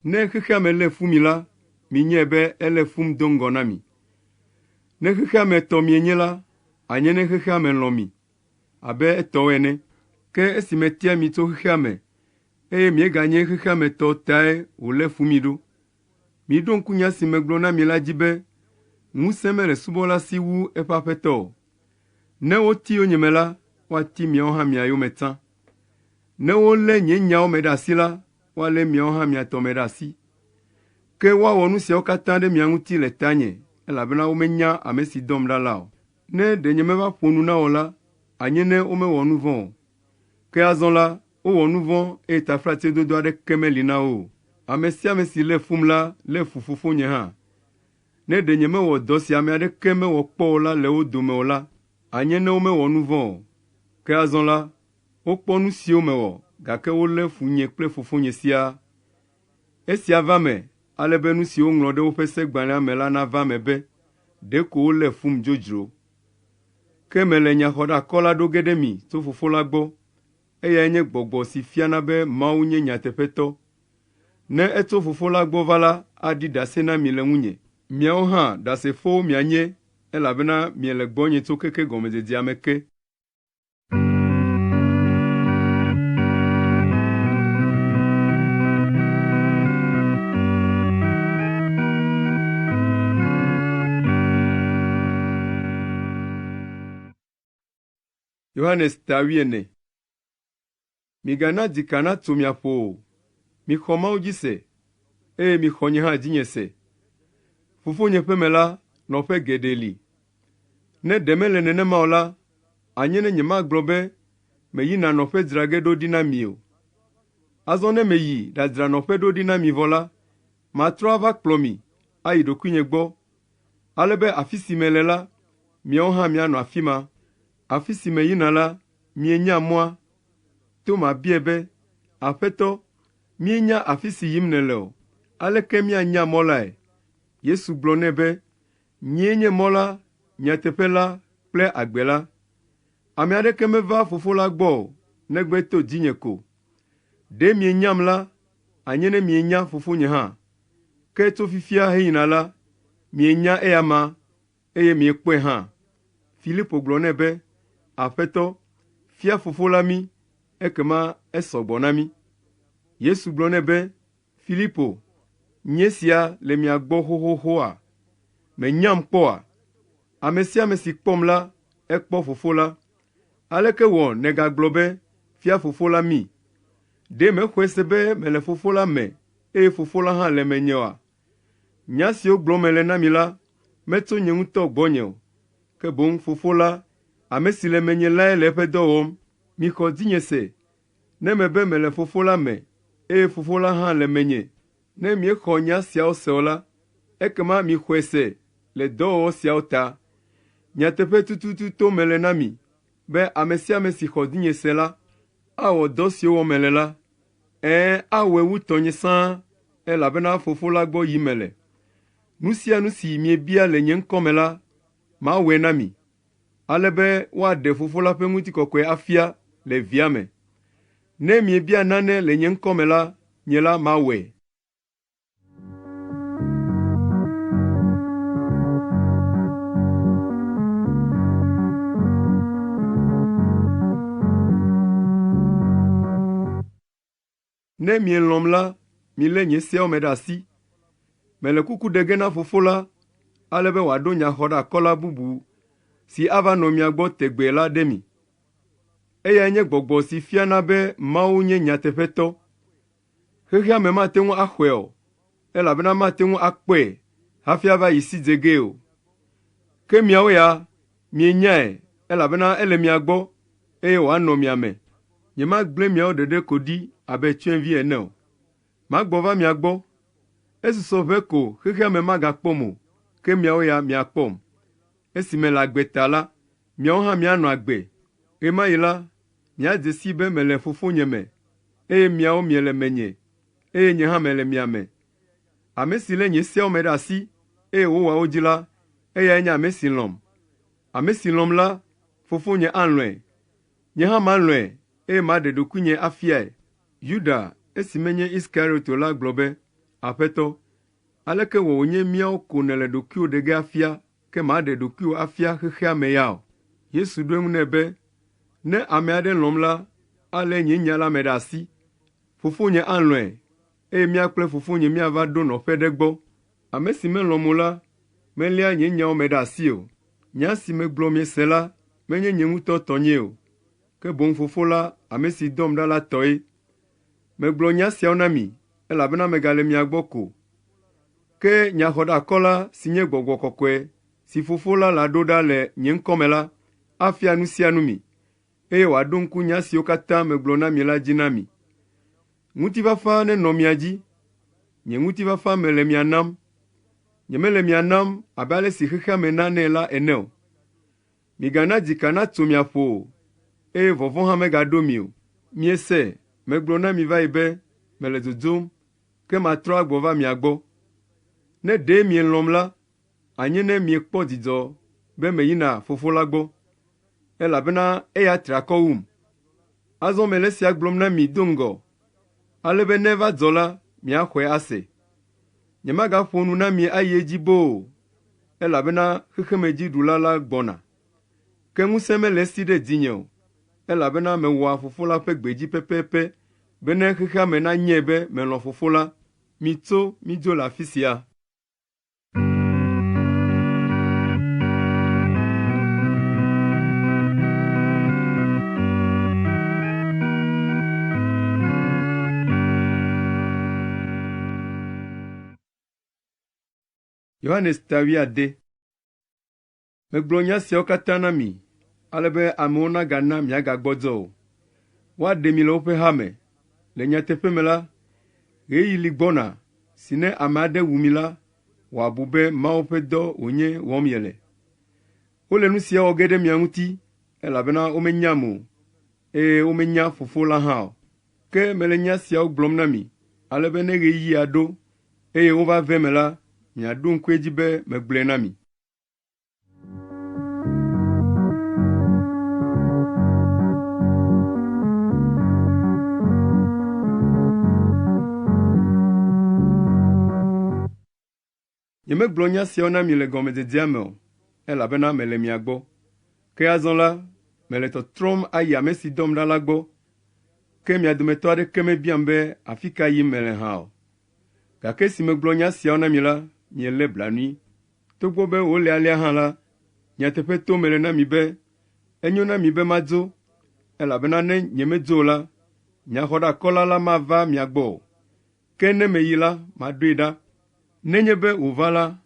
Ne xexea me lé fu mi la, minyae be elé fum do ŋgɔ na mi. Ne xexea me tɔ mienye la, anye ne xexea me lɔ̃ mi, abe etɔwo ene. Ke esi metia mi tso xexea me, eye mieganye xexea me tɔ tae wòlé fu mi ɖo. Miɖo ŋku nya si megblɔ na mi la dzi be, ŋusẽ mele subɔla si wu eƒe aƒetɔ o. Ne woti yonyeme la, woati miawo hã mia yometã. Ne wolé nye nyawo me ɖe asi la, woalé miawo hã mia tɔ me ɖe asi. Ke woawɔ nu siawo katã ɖe mia ŋuti le tanye, elabena womenya ame si dɔm ɖa la o. Ne ɖe nyemeva ƒo nu na wò la, anye ne womewɔ nu vɔ̃ o. Ke azɔ la, wowɔ nu vɔ̃ eye taflatsedodo aɖeke meli na wo o. Ame sia ame si lé fum la, lé fu fofonye hã. Ne ɖe nyemewɔ dɔ si ame aɖeke mewɔ kpɔ o la le wo dome o la, anye ne womewɔ nu vɔ̃ o. Ke azɔ la, wokpɔ nu siwo mewɔ, gake wolé fu nye kple fofonye siaa. Esia va me, ale be nu si woŋlɔ ɖe woƒe segbalẽa me la nava me be, ɖeko wolé fum dzodzro. Ke mele nyaxɔɖeakɔ la ɖo ge ɖe mi tso fofo la gbɔ, eyae nye gbɔgbɔ si fiana be Mawu nye nyateƒetɔ. Ne etso fofo la gbɔ va la, aɖi ɖase na mi le ŋunye. Miawo hã ɖasefowo mianye, elabena miele gbɔnye tso keke gɔmedzedzea me ke. Yohanes tawi ene. Migana dzika natso miaƒo o. Mixɔ Mawu dzi se, eye mixɔ nye hã dzinye se. Fofonye ƒe me la, nɔƒe geɖe li. Ne ɖe mele nenema o la, anye ne nyemagblɔ be me yi na nɔƒe dzrage ɖo ɖi na mi o. Azɔ ne me yi ɖadzra nɔƒe ɖo ɖi na mi vɔ la, matrɔ ava kplɔ mi ayi ɖokuinye gbɔ, ale be afi si mele la, miawo hã mianɔ afi ma. Afi si me yina la, mienya mɔa. Toma biae be, Aƒetɔ, mienya afi si yim nele o, aleke mianya mɔ lae? Yesu gblɔ nɛ be, nyee nye mɔ la, nyateƒe la kple agbe la. Ame aɖeke meva Fofo la gbɔ o, negbe to dzinye ko. Ɖe mienyam la, anye ne mienya Fofonye hã. Ke tso fifia heyina la, mienya eya ma, eye miekpɔe hã. Filipo gblɔ nɛ be, Aƒetɔ, fia Fofo la mi, ekema esɔgbɔ na mi. Yesu gblɔ nɛ be, Filipo, nye sia le mia gbɔ xoxoxoa? Menyam kpɔa? Ame sia ame si kpɔm la, ekpɔ Fofo la. Aleke wɔ negagblɔ be, fia Fofo la mi? Ɖe mexɔe se be mele Fofo la me, eye Fofo la hã le menye oa? Nya siwo gblɔm mele na mi la, metso nye ŋutɔ gbɔnye o, ke boŋ Fofo la, ame si le menye lae le eƒe dɔ wɔm. Mixɔ dzinye se, ne mebe mele Fofo la me, eye Fofo la hã le menye. Ne miexɔ nya siawo se o la, ekema mixɔe se le dɔwɔwɔ siawo ta. Nyateƒe tututu to mele na mi, be ame sia ame si xɔ dzinye se la, awɔ dɔ siwo wɔ mele la. Awɔe wu tɔnye sãa, elabena Fofo la gbɔ yi mele. Nu sia nu si miebia le nye ŋkɔ me la, mawɔe na mi, ale be woaɖe Fofo la ƒe ŋutikɔkɔe afia le via me. Ne miebia nane le nye ŋkɔ me la, nye la mawɔe. Ne mielɔ̃m la, milé nye seawo me ɖe asi. Mele kuku ɖe ge na Fofo la, ale be wòaɖo nyaxɔɖeakɔla bubu si ava nɔ mia gbɔ tegbee la ɖe mi. Eyae nye gbɔgbɔ si fiana be Mawu nye nyateƒetɔ. Xexea me mate ŋu axɔe o, elabena mate ŋu akpɔe hafi ava yi si dze gee o. Ke miawo ya, mienyae, elabena ele mia gbɔ, eye wòanɔ mia me. Nyemagblẽ miawo ɖeɖe ko ɖi abe tsyɔ̃evi ene o. Magbɔ va mia gbɔ. Esusɔ ʋɛ ko xexea me magakpɔm o, ke miawo ya miakpɔm. Esi mele agbe ta la, miawo hã mianɔ agbe. Ɣe ma ɣi la, miadze si be mele Fofonye me, eye miawo miele menye, eye nye hã mele mia me. Ame si lé nye seawo me ɖe asi, eye wòwɔa wo dzi la, eyae nye ame si lɔ̃m. Ame si lɔ̃m la, Fofonye alɔ̃e. Nye hã malɔ̃e, eye maɖe ɖokuinye afiae. Yuda, esi menye Iskariot la gblɔ be, Aƒetɔ, aleke wɔ wònye míawo ko nèle ɖokuiwò ɖe ge afia, ke maɖe ɖokuiwò afia xexea me ya o? Yesu ɖo eŋu nɛ be, ne ame aɖe lɔ̃m la, alé nye nya la me ɖe asi. Fofonye alɔ̃e, eye mía kple Fofonye míava ɖo nɔƒe ɖe gbɔ. Ame si melɔ̃m o la, meléa nye nyawo me ɖe asi o. Nya si megblɔ miese la, menye nye ŋutɔ tɔnye o, ke boŋ Fofo la, ame si dɔm ɖa la tɔe. Megblɔ nya siawo na mi, elabena megale mia gbɔ ko. Ke nyaxɔɖeakɔla si nye Gbɔgbɔ Kɔkɔe, si Fofo la laɖo ɖa le nye ŋkɔ me la, afia nu sia nu mi, eye wòaɖo ŋku nya siwo katã megblɔ na mi la dzi na mi. Ŋutifafa nenɔ mia dzi. Nye ŋutifafa mele mia nam. Nyemele mia nam abe ale si xexea me nanɛ la ene o. Migana dzika natso mia ƒo o, eye vɔvɔ̃ hã megaɖo mi o. Miese, megblɔ na mi va yi be, mele dzodzom, ke matrɔ agbɔ va mia gbɔ. Ne ɖe mielɔ̃m la, anye ne miekpɔ dzidzɔ be meyina Fofo la gbɔ, elabena eya tri akɔ wum. Azɔ mele esia gblɔm na mi do ŋgɔ, ale be ne va dzɔ la, miaxɔe ase. Nyemagaƒo nu na mi ayi edzi boo, elabena xexemedziɖula la gbɔna. Ke ŋusẽ mele esi ɖe dzinye o, elabena mewɔa Fofo la ƒe gbe dzi pɛpɛpɛ, be ne xexea me nanyae be melɔ̃ Fofo la. Mitso, midzo le afi sia. Yohanes tawia de. Megblɔ nya siawo katã na mi, ale be amewo nagana miagagbɔdzɔ o. woaɖe mi le woƒe hame. Le nyateƒe me la, ɣeyiɣi li gbɔna si ne ame aɖe wu mi la, wòabu be Mawu ƒe dɔ wònye wɔm yele. Wole nu sia wɔ ge ɖe mia ŋuti, elabena womenyam o, eye womenya Fofo la hã o. Ke mele nya siawo gblɔm na mi, ale be ne ɣeyiɣia ɖo, eye wova ve me la, miaɖo ŋku edzi be megblɔe na mi. Nyemegblɔ nya siawo na mi le gɔmedzedzea me o, elabena mele mia gbɔ. Ke azɔ la, mele tɔtrɔm ayi ame si dɔm ɖa la gbɔ, ke mia dometɔ aɖeke mebiam be afi ka yim mele hã o. Gake esi megblɔ nya siawo na mi la, mielé blanui. Togbɔ be wòle alea hã la, nyateƒe to mele na mi be, enyo na mi be madzo, elabena ne nyemedzo la, nyaxɔɖeakɔla la mava mia gbɔ o. Ke ne meyi la, maɖoe ɖa. Nenye be wòva la,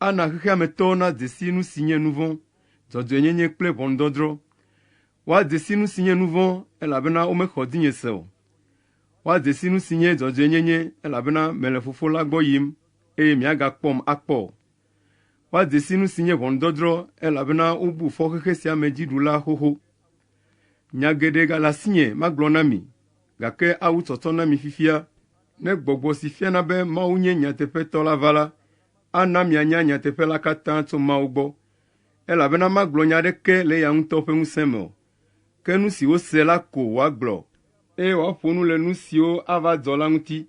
ana xexea me tɔwo na dzesi nu si nye nu vɔ̃, dzɔdzɔenyenye kple ʋɔnudɔdrɔ̃. Woadzesi nu si nye nu vɔ̃, elabena womexɔ dinye se o. Woadzesi nu si nye dzɔdzɔenyenye, elabena mele Fofo la gbɔ yim, eye miagakpɔm akpɔ. Woadzesi nu si nye ʋɔnudɔdrɔ̃, elabena wobu fɔxexe sia me dziɖula xoxo. Nya geɖe gale asinye magblɔ na mi, gake awu tsɔtsɔ na mi fifia. Ne gbɔgbɔ si fiana be Mawu nye nyateƒetɔ la va la, ana mianya nyateƒe la katã tso Mawu gbɔ, elabena magblɔ nya aɖeke le ya ŋutɔ ƒe ŋusẽ me o. Ke nu si wose la ko wòagblɔ, eye wòaƒo nu le nu siwo ava dzɔ la ŋuti.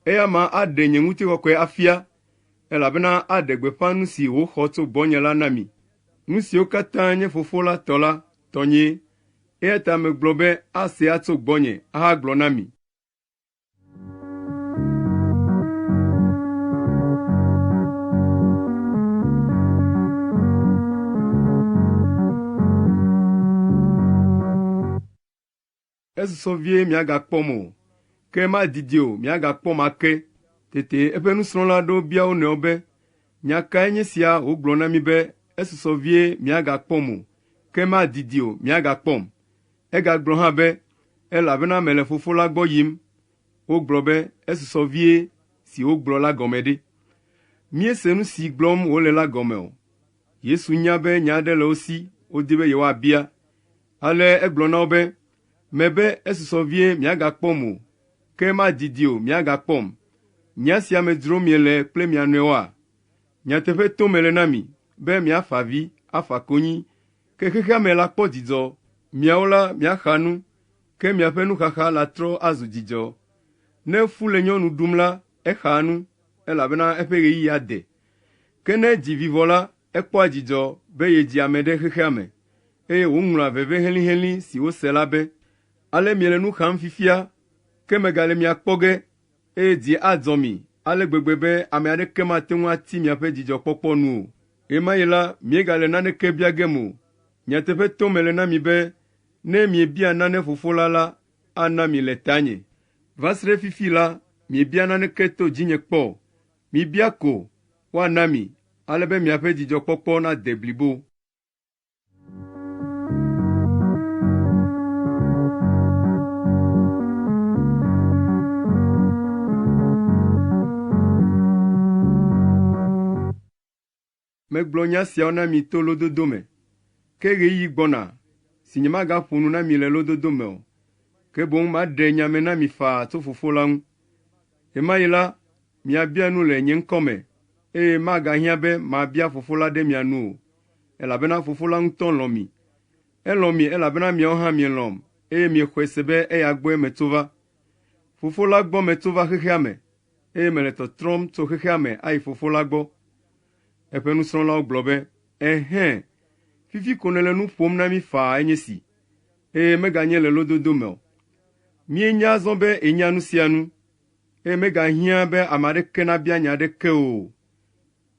Eya ma aɖe nye ŋutikɔkɔe afia, elabena aɖe gbeƒã nu si wòxɔ tso gbɔnye la na mi. Nu siwo katã nye Fofo la tɔ la, tɔnyee, eya ta megblɔ be ase atso gbɔnye ahagblɔ na mi. Esusɔ vie miagakpɔm o, ke madidi o miagakpɔm ake. Tete eƒe nusrɔ̃la ɖo bia wo nɔewo be, nya kae nye sia wògblɔ na mi be esusɔ vie miagakpɔm o, ke madidi o miagakpɔm. Egagblɔ hã be, elabena mele Fofo la gbɔ yim. Wogblɔ be esusɔ vie si wogblɔ la gɔme ɖe. Miese nu si gblɔm wòle la gɔme o. Yesu nya be nya aɖe le wo si, wodi be yewoabia. Ale egblɔ na wo be, mebe esusɔ vie miagakpɔm o, ke madidi o miagakpɔm. Nya sia me dzrom miele kple mia nɔewoa? Nyateƒe to mele na mi, be miafa avi, afa konyi, ke xexea me la kpɔ dzidzɔ. Miawo la miaxa nu, ke miaƒe nuxaxa la trɔ azu dzidzɔ. Ne fu le nyɔnu ɖum la, exaa nu, elabena eƒe ɣeyiɣia de. Ke ne dzi vivɔ la, ekpɔa dzidzɔ be yedzi ame ɖe xexea me, eye wòŋlɔa veve helĩhelĩ si wose la be. Ale miele nu xam fifia, ke megale mia kpɔ ge, eye dzi adzɔ mi, ale gbegbe be ame aɖeke mate ŋu ati miaƒe dzidzɔkpɔkpɔ nu o. Ema yi la, miegale naneke bia gem o. Nyateƒe to mele na mi be, ne miebia nane Fofo la, ana mi le tanye. Va se ɖe fifi la, miebia naneke to dzinye kpɔ. Mibia ko, woana mi, ale be miaƒe dzidzɔkpɔkpɔ nade blibo. Megblɔ nya siawo na mi to lododo me, ke ɣeyiɣi gbɔna si nyemagaƒo nu na mi le lododo me o, ke boŋ maɖe nya me na mi faa tso Fofo la ŋu. Ema yi la, miabia nu le nye ŋkɔ me, eye magahiã be mabia Fofo la ɖe mia nu o, elabena Fofo la ŋutɔ lɔ̃ mi. Elɔ̃ mi elabena miawo hã mielɔ̃m, eye miexɔe se be eya gbɔe metso va. Fofo la gbɔ metso va xexea me, eye mele tɔtrɔm tso xexea me ayi Fofo la gbɔ. Eƒe nusrɔ̃lawo gblɔ be, ɛhɛ̃, fifi ko nele nu ƒom na mi faa enye si, eye meganye le lododo me o. Mienya azɔ be enya nu sia nu, eye megahiã be ame aɖeke nabia nya aɖeke o.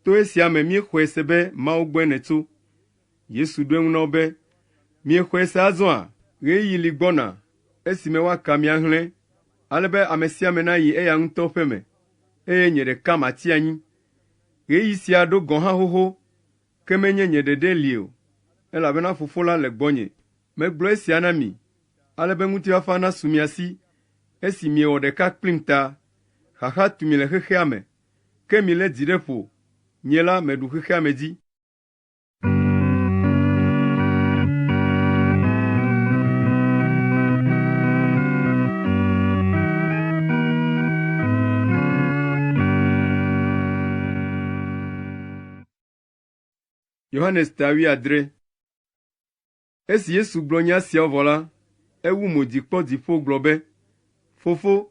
To esia me miexɔe se be Mawu gbɔe netso. Yesu ɖo eŋu na wo be, miexɔe se azɔa? Ɣeyiɣi li gbɔna, esime woaka mia hlẽ, ale be ame sia ame nayi eya ŋutɔ ƒe me, eye nye ɖeka mati anyi. Ɣeyiɣi sia ɖo gɔ̃ hã xoxo, ke menye nye ɖeɖe li o, elabena Fofo la le gbɔnye. Megblɔ esia na mi, ale be ŋutifafa nasu mia si, esi miewɔ ɖeka kplim ta, xaxa tu mi le xexea me, ke mi le dzi ɖe ƒo, nye la meɖu xexea me dzi. Yohanes tawi adre. Esi Yesu gblɔ nya siawo vɔ la, ewu mo dzi kpɔ dziƒo gblɔ be, Fofo,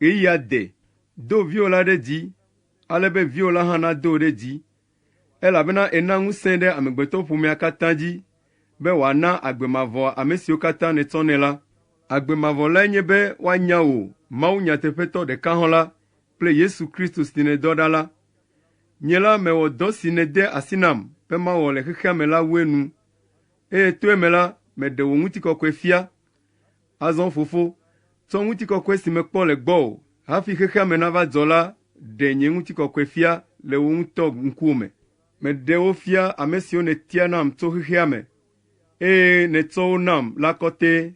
ɣeyiɣia de, do viwò la ɖe dzi, ale be viwò la hã nado ɖe dzi, elabena ena ŋusẽ ɖe amegbetɔƒomea katã dzi, be wòana agbe mavɔ ame siwo katã nètsɔ nɛ la. Agbe mavɔ lae nye be woanya wò, Mawu nyateƒetɔ ɖeka hɔ̃ la, kple Yesu Kristo si nèdɔ ɖa la. Nye la mewɔ dɔ si nède asi nam be mawɔ le xexea me la woe nu, eye toe me la, meɖe wò ŋutikɔkɔe fia. Azɔ Fofo, tsɔ ŋutikɔkɔe si mekpɔ le gbɔwò hafi xexea me nava dzɔ la, ɖe nye ŋutikɔkɔe fia le wò ŋutɔ ŋkuwòme. Meɖe wo fia ame siwo nètia nam tso xexea me, eye nètsɔ wo nam la kɔtɛe.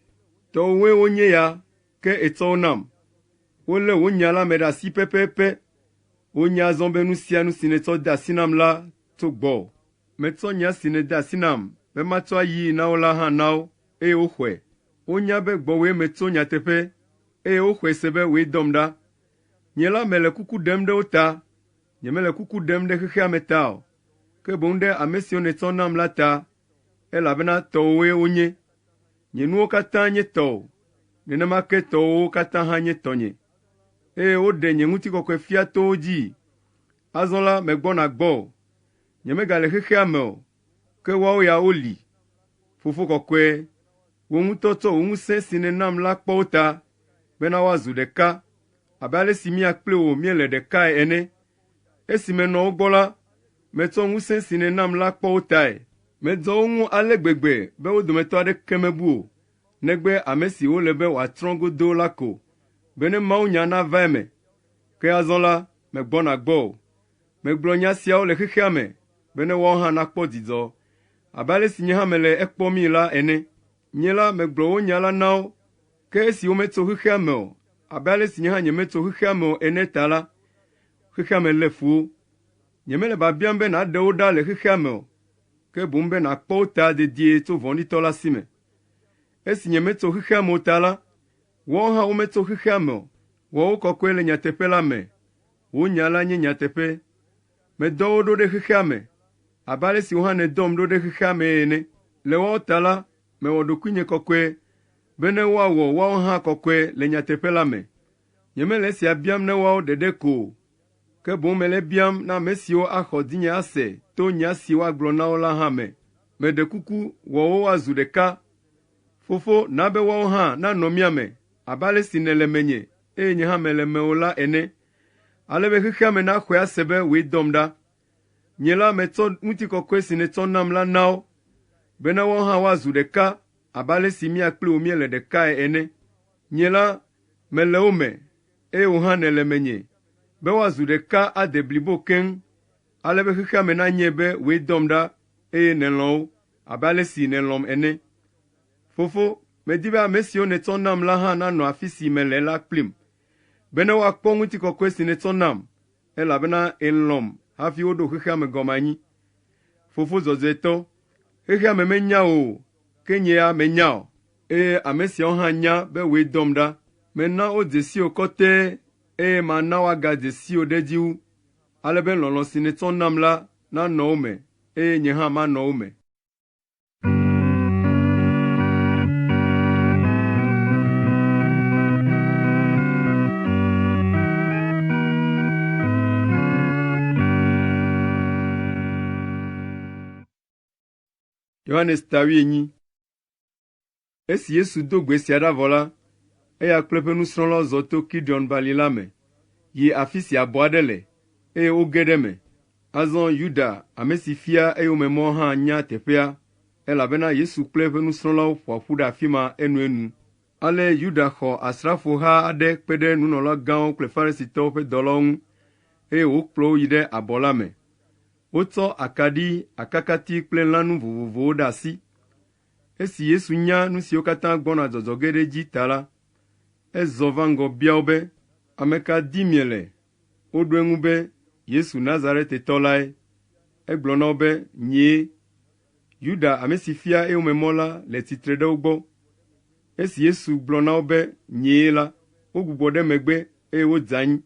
Tɔwòwoe wonye ya, ke ètsɔ wo nam. Wolé wò nya la me ɖe asi pɛpɛpɛ. Wonya azɔ be nu sia nu si nètsɔ de asi nam la tso gbɔwò. Metsɔ nya si nède asi nam be matsɔ ayi na wo la hã na wo, eye woxɔe. Wonya be gbɔwòe metso nyateƒe, eye woxɔe se be wòe dɔm ɖa. Nye la mele kuku ɖem ɖe wo ta. Nyemele kuku ɖem ɖe xexea me ta o, ke boŋ ɖe ame siwo nètsɔ nam la ta, elabena tɔwòwoe wonye. Nye nuwo katã nye tɔwò, nenema ke tɔwòwo katã hã nye tɔnye, eye woɖe nye ŋutikɔkɔe fia to wo dzi. Azɔ la megbɔna gbɔwò. Nyemegale xexea me o, ke woawo ya woli. Fofo kɔkɔe, wò ŋutɔ tsɔ wò ŋusẽ si nènam la kpɔ wo ta, bena woazu ɖeka, abe ale si mía kple wò míele ɖekae ene. Esi menɔ wo gbɔ la, metsɔ ŋusẽ si nènam la kpɔ wo tae. Medzɔ wo ŋu ale gbegbe be wo dometɔ aɖeke mebu o, negbe ame si wole be wòatrɔ godoo la ko, be ne mawunya nava eme. Ke azɔ la, megbɔna gbɔwò. Megblɔ nya siawo le xexea me, be ne woawo hã nakpɔ dzidzɔ, abe ale si nye hã mele ekpɔmii la ene. Nye la megblɔ wo nya la na wo, ke esi wometso xexea me o, abe ale si nye hã nyemetso xexea me o ene ta la, xexea me lé fu wo. Nyemele biabiam be nàɖe wo ɖa le xexea me o, ke boŋ be nàkpɔ wo ta dedie tso vɔ̃ɖitɔ la si me. Esi nyemetso xexea me o ta la, woawo hã wometso xexea me o. Woawo kɔkɔe le nyateƒe la me. Wo nya la nye nyateƒe. Medɔ wo ɖo ɖe xexea me, abe ale si wo hã nèdɔm ɖo ɖe xexea me ene. Le woawo ta la, mewɔ ɖokuinye kɔkɔe, be ne woawɔ woawo hã kɔkɔe le nyateƒe la me. Nyemele esia biam ne woawo ɖeɖe ko o, ke boŋ mele biam na ame siwo axɔ dzinye ase to nya si woagblɔ na wo la hã me. Meɖe kuku wɔ wo woazu ɖeka. Fofo, na be woawo hã nanɔ mía me, abe ale si nèle menye, eye nye hã mele mewò la ene. Ale be xexea me naxɔe ase be wòe dɔm ɖa. Nye la metsɔ ŋutikɔkɔe si nètsɔ nam la na wo, bena woawo hã woazu ɖeka, abe ale si mía kple wò míele ɖekae ene. Nye la mele wo me, eye wò hã nèle menye, be woazu ɖeka ade blibo keŋ, ale be xexea me nanye be wòe dɔm ɖa, eye nèlɔ̃ wo, abe ale si nèlɔ̃m ene. Fofo, medi be ame siwo nètsɔ nam la hã nanɔ afi si mele la kplim, be ne woakpɔ ŋutikɔkɔe si nètsɔ nam, elabena èlɔ̃m hafi woɖo xexea me gɔme anyi. Fofo zɔzɔetɔ, xexea me menya o, ke nye ya menya o, eye ame siawo hã nya be wòe dɔm ɖa. Mena wodze si wò kɔtɛe, eye mana woagadze si wò ɖe dzi wu, ale be lɔlɔ̃ si nètsɔ nam la nanɔ wo me, eye nye hã manɔ wo me. Yohanes tawi enyi. Esi Yesu do gbe sia ɖa vɔ la, eya kple eƒe nusrɔ̃lawo zɔ to Kidron bali la me, yi afi si abɔ aɖe le, eye woge ɖe me. Azɔ Yuda, ame si fia eyomemɔ hã nya teƒea, elabena Yesu kple eƒe nusrɔ̃lawo ƒo ƒu ɖe afi ma enuenu. Ale Yuda xɔ asrafoha aɖe kpe ɖe nunɔlagãwo kple Farisitɔwo ƒe dɔlawo ŋu, eye wokplɔ wo yi ɖe abɔ la me. Wotsɔ akaɖi, akakati kple lãnu vovovowo ɖe asi. Esi Yesu nya nu siwo katã gbɔna dzɔdzɔ ge ɖe dzi ta la, ezɔ va ŋgɔ bia wo be, ame ka dim miele? Woɖo eŋu be, Yesu Nazaretitɔ lae. Egblɔ na wo be, nyee. Yuda ame si fia ewome mɔ la le tsitre ɖe wo gbɔ. Esi Yesu gblɔ na wo be, nyee la, wogbugbɔ ɖe megbe eye wodze anyi.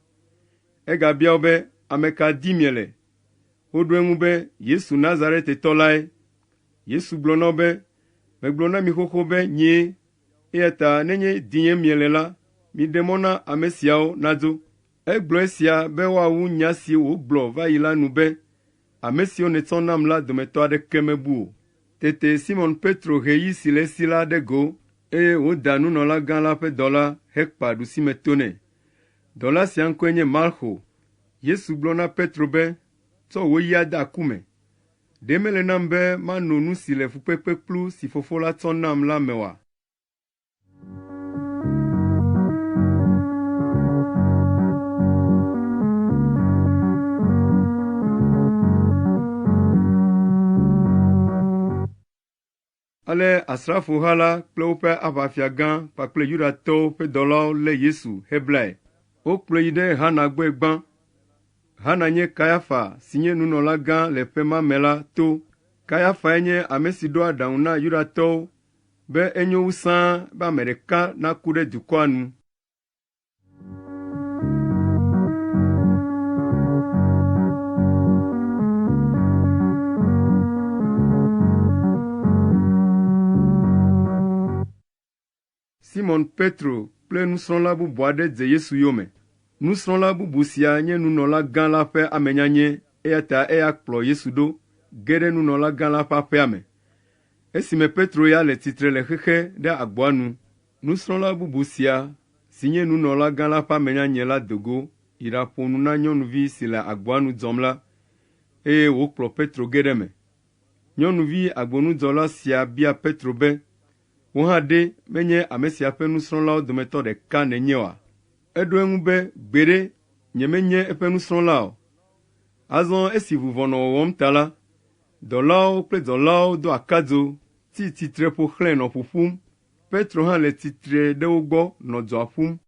Egabia wo be, ame ka dim miele? Woɖo eŋu be, Yesu Nazaretitɔ lae. Yesu gblɔ na wo be, megblɔ na mi xoxo be nyee, eya ta nenye dinye miele la, miɖe mɔ na ame siawo nadzo. Egblɔ esia be woawu nya si wògblɔ va yi la nu be, ame siwo nètsɔ nam la dometɔ aɖeke mebu o. Tete Simon Petro he yi si le esi la ɖe go, eye wòda nunɔlagã la ƒe dɔ la hekpa ɖusime to nɛ. Dɔ la sia ŋkɔe nye Malxo. Yesu gblɔ na Petro be, tsɔ wò yi ade aku me. Ɖe mele nam be mano nu si le fukpekpe kplu si Fofo la tsɔ nam la me oa? Ale asrafoha la kple woƒe aʋafia gã kpakple Yudatɔwo ƒe dɔlawo lé Yesu heblae. Wokplɔe yi ɖe Hana gbɔe gbã. Hana nye Kayafa si nye nunɔlagã le ƒe ma me la to. Kayafae nye ame si ɖo aɖaŋu na Yudatɔwo be enyo wu sãa be ame ɖeka naku ɖe dukɔa nu. Simon Petro kple nusrɔ̃la bubu aɖe dze Yesu yome. Nusrɔ̃la bubu sia nye nunɔla gã la ƒe amenyanye, eya ta eya kplɔ Yesu ɖo ge ɖe nunɔla gã la ƒe aƒea me. Esime Petro ya le tsitre le xexe ɖe agboa nu, nusrɔ̃la bubu sia si nye nunɔla gã la ƒe amenyanye la do go yi ɖaƒo nu na nyɔnuvi si le agboa nu dzɔm la, eye wòkplɔ Petro ge ɖe me. Nyɔnuvi agbonudzɔla sia bia Petro be, wò hã ɖe menye ame sia ƒe nusrɔ̃lawo dometɔ ɖeka nenye oa? Eɖo eŋu be, gbeɖe, nyemenye eƒe nusrɔ̃la o. Azɔ esi vuvɔ nɔ wɔwɔm ta la, dɔlawo kple dzɔlawo do akadzo, tsi tsitre ƒo xlãe nɔ ƒuƒum. Petro hã le tsitre ɖe wo gbɔ nɔ dzɔa ƒum.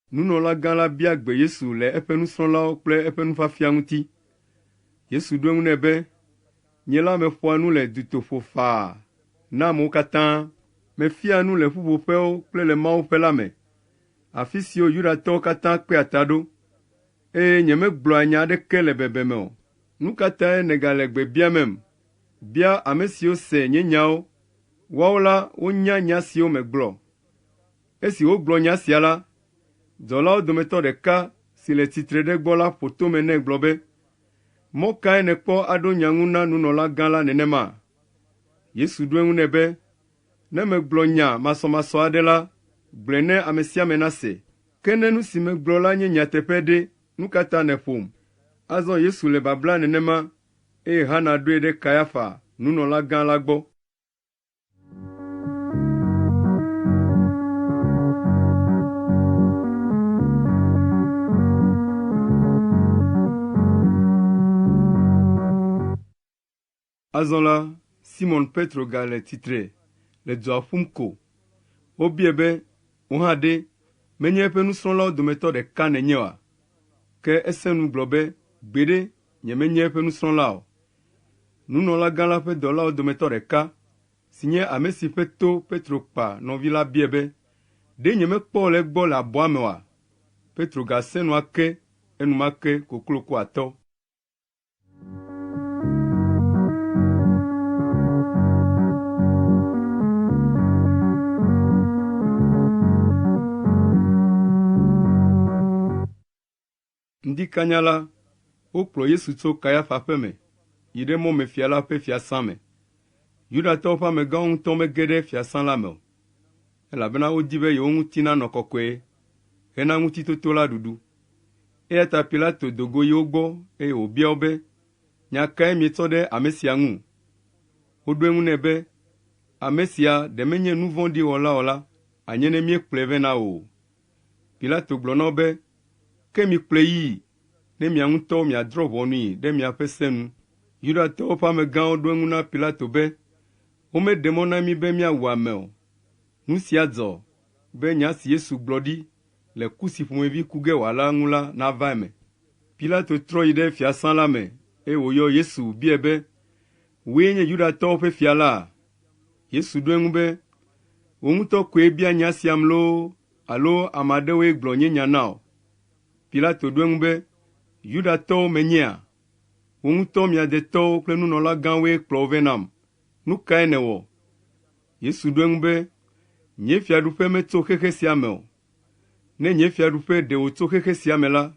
Nunɔlagã la bia gbe Yesu le eƒe nusrɔ̃lawo kple eƒe nufiafia ŋuti. Yesu ɖo eŋu nɛ be, nye la meƒoa nu le dutoƒo faa na amewo katã. Mefia nu le ƒuƒoƒewo kple le Mawuƒe la me, afi siwo Yudatɔwo katã kpea ta ɖo, eye nyemegblɔa nya aɖeke le bebeme o. Nu ka tae negale gbe biamem? Bia ame siwo se nye nyawo, woawo la wonya nya siwo megblɔ. Esi wogblɔ nya sia la, dzɔlawo dometɔ ɖeka si le tsitre ɖe gbɔ la ƒo tome nɛ gblɔ be, mɔ kae nekpɔ aɖo nya ŋu na nunɔla gã la nenema? Yesu ɖo eŋu nɛ be, ne megblɔ nya masɔmasɔ aɖe la, gblɔe ne ame sia ame nase. Ke ne nu si megblɔ la nye nyateƒe ɖe, nu ka ta nèƒom? Azɔ Yesu le babla nenema, eye Hana ɖoe ɖe Kayafa, nunɔla gã la gbɔ. Azɔ la, Simon Petro gale tsitre le dzɔa ƒum ko. Wobie be, wò hã ɖe, menye eƒe nusrɔ̃lawo dometɔ ɖeka nenye oa? Ke esẽ nu gblɔ be, gbeɖe, nyemenye eƒe nusrɔ̃la o. Nunɔlagã la ƒe dɔlawo dometɔ ɖeka, si nye ame si ƒe to Petro kpa nɔvi la bie be, ɖe nyemekpɔ le egbɔ le abɔa me oa? Petro gasẽ nua ke, enumake koklo ku atɔ. Ŋdi kanya la, wokplɔ Yesu tso Kayafa ƒe me, yi ɖe mɔmefia la ƒe fiasã me. Yudatɔwo ƒe amegãwo ŋutɔ mege ɖe fiasã la me o, elabena wodi be yewo ŋuti nanɔ kɔkɔe hena ŋutitoto la ɖuɖu. Eya ta Pilato do go yi wo gbɔ, eye wòbia wo be, nya kae mietsɔ ɖe ame sia ŋu? Woɖo eŋu nɛ be, ame sia ɖe menye nu vɔ̃ɖi wɔla o la, anyene miekplɔe vɛ na o. Pilato gblɔ na wo be, ke mikplɔe yi, ne mia ŋutɔ miadrɔ̃ ʋɔnui ɖe miaƒe se nu. Yudatɔwo ƒe amegãwo ɖo eŋu na Pilato be, womeɖe mɔ na mi be miawu ame o. Nu sia dzɔ be nya si Yesu gblɔ ɖi le ku si ƒomevi ku ge wòala ŋu la nava eme. Pilato trɔ yi ɖe fiasã la me, eye wòyɔ Yesu biae be, wòe nye Yudatɔwo ƒe fia la? Yesu ɖo eŋu be, wò ŋutɔ koe bia nya siam loo, alo ame aɖewoe gblɔ nye nya na o? Pilato ɖo eŋu be, Yudatɔwo menyea? Wò ŋutɔ mia detɔwo kple nunɔlagãwoe kplɔ wo vɛ nam. Nu kae nèwɔ? Yesu ɖo eŋu be, nye fiaɖuƒe metso xexe sia me o. Ne nye fiaɖuƒe ɖe wòtso xexe sia me la,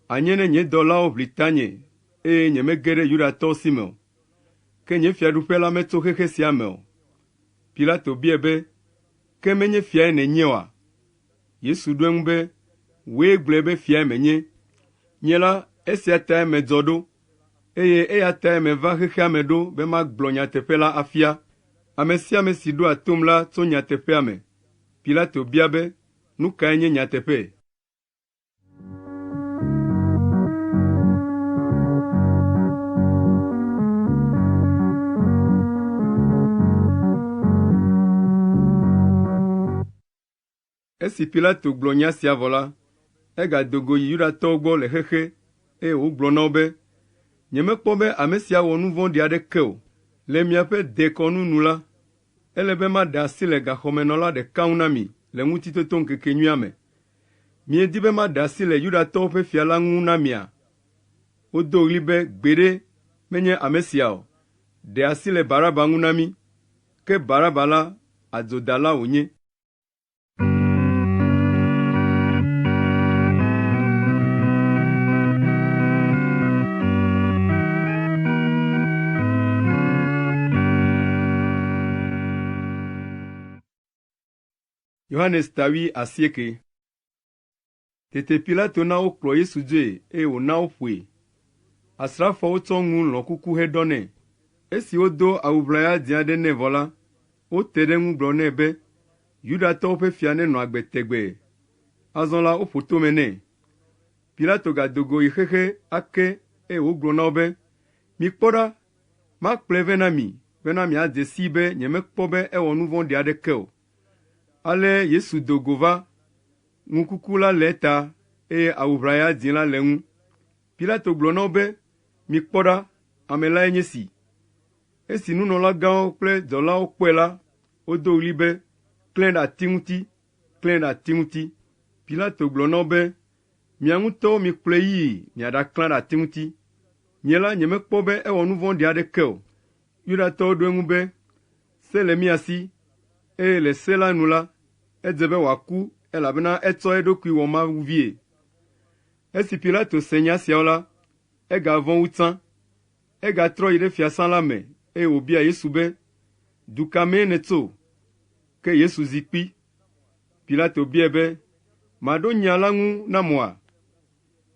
anye ne nye dɔlawo ʋli tanye, eye nyemege ɖe Yudatɔwo si me o. Ke nye fiaɖuƒe la metso xexe sia me o. Pilato biae be, ke menye fiae nènye oa? Yesu ɖo eŋu be, wòe gblɔe be fiae menye. Nye la, esia tae medzɔ ɖo, eye eya tae meva xexea me ɖo be magblɔ nyateƒe la afia. Ame sia ame si ɖoa tom la tso nyateƒea me. Pilato bia be, nu kae nye nyateƒe? Esi Pilato gblɔ nya sia vɔ la, egadogo yi Yudatɔwo gbɔ le xexe, eye wògblɔ na wo be, nyemekpɔ be ame sia wɔ nu vɔ̃ɖi aɖeke o. Le miaƒe dekɔnu nu la, ele be maɖe asi le gaxɔmenɔla ɖeka ŋu na mi le Ŋutitotoŋkekenyuia me. Miedi be maɖe asi le Yudatɔwo ƒe fia la ŋu na mia? Wodo ɣli be gbeɖe menye ame sia o. Ɖe asi le Baraba ŋu na mi, ke Baraba la adzodala wònye. Yohanes tawi asieke. Tete Pilato na wokplɔ Yesu dzoe, eye wòna woƒoe. Asrafoawo tsɔ ŋu lɔ̃ kuku heɖɔ nɛ. Esi wodo awu ʋlaya dzẽ aɖe nɛ vɔ la, wote ɖe ŋu gblɔ nɛ be, Yudatɔwo ƒe fia nenɔ agbe tegbee. Azɔ la woƒo tome nɛ. Pilato gadogo yi xexe ake, eye wògblɔ na wo be, mikpɔ ɖa, makplɔe vɛ na mi, bena miadze sii be nyemekpɔ be ewɔ nu vɔ̃ɖi aɖeke o. Ale Yesu dogo va, ŋukuku la le eta, eye awu ʋlaya dzĩ la le ŋu. Pilato gblɔ na wo be, mikpɔ ɖa, ame lae nye si. Esi nunɔlagãwo kple dzɔlawo kpɔe la, wodo ɣli be, klẽ ɖe ati ŋuti, klẽ ɖe ati ŋuti. Pilato gblɔ na wo be, mia ŋutɔwo mikplɔe yii miaɖaklã ɖe ati ŋuti. Nye la nyemekpɔ be ewɔ nu vɔ̃ɖi aɖeke o. Yudatɔwo ɖo eŋu be, se le mia si, eye le se la nu la, edze be wòaku, elabena etsɔ eɖokui wɔ Mawu vie. Esi Pilato se nya siawo la, egavɔ̃ wu tsã. Egatrɔ yi ɖe fiasã la me, eye wòbia Yesu be, du ka mee nètso? Ke Yesu zi kpi. Pilato biae be, maɖo nya la ŋu nam oa?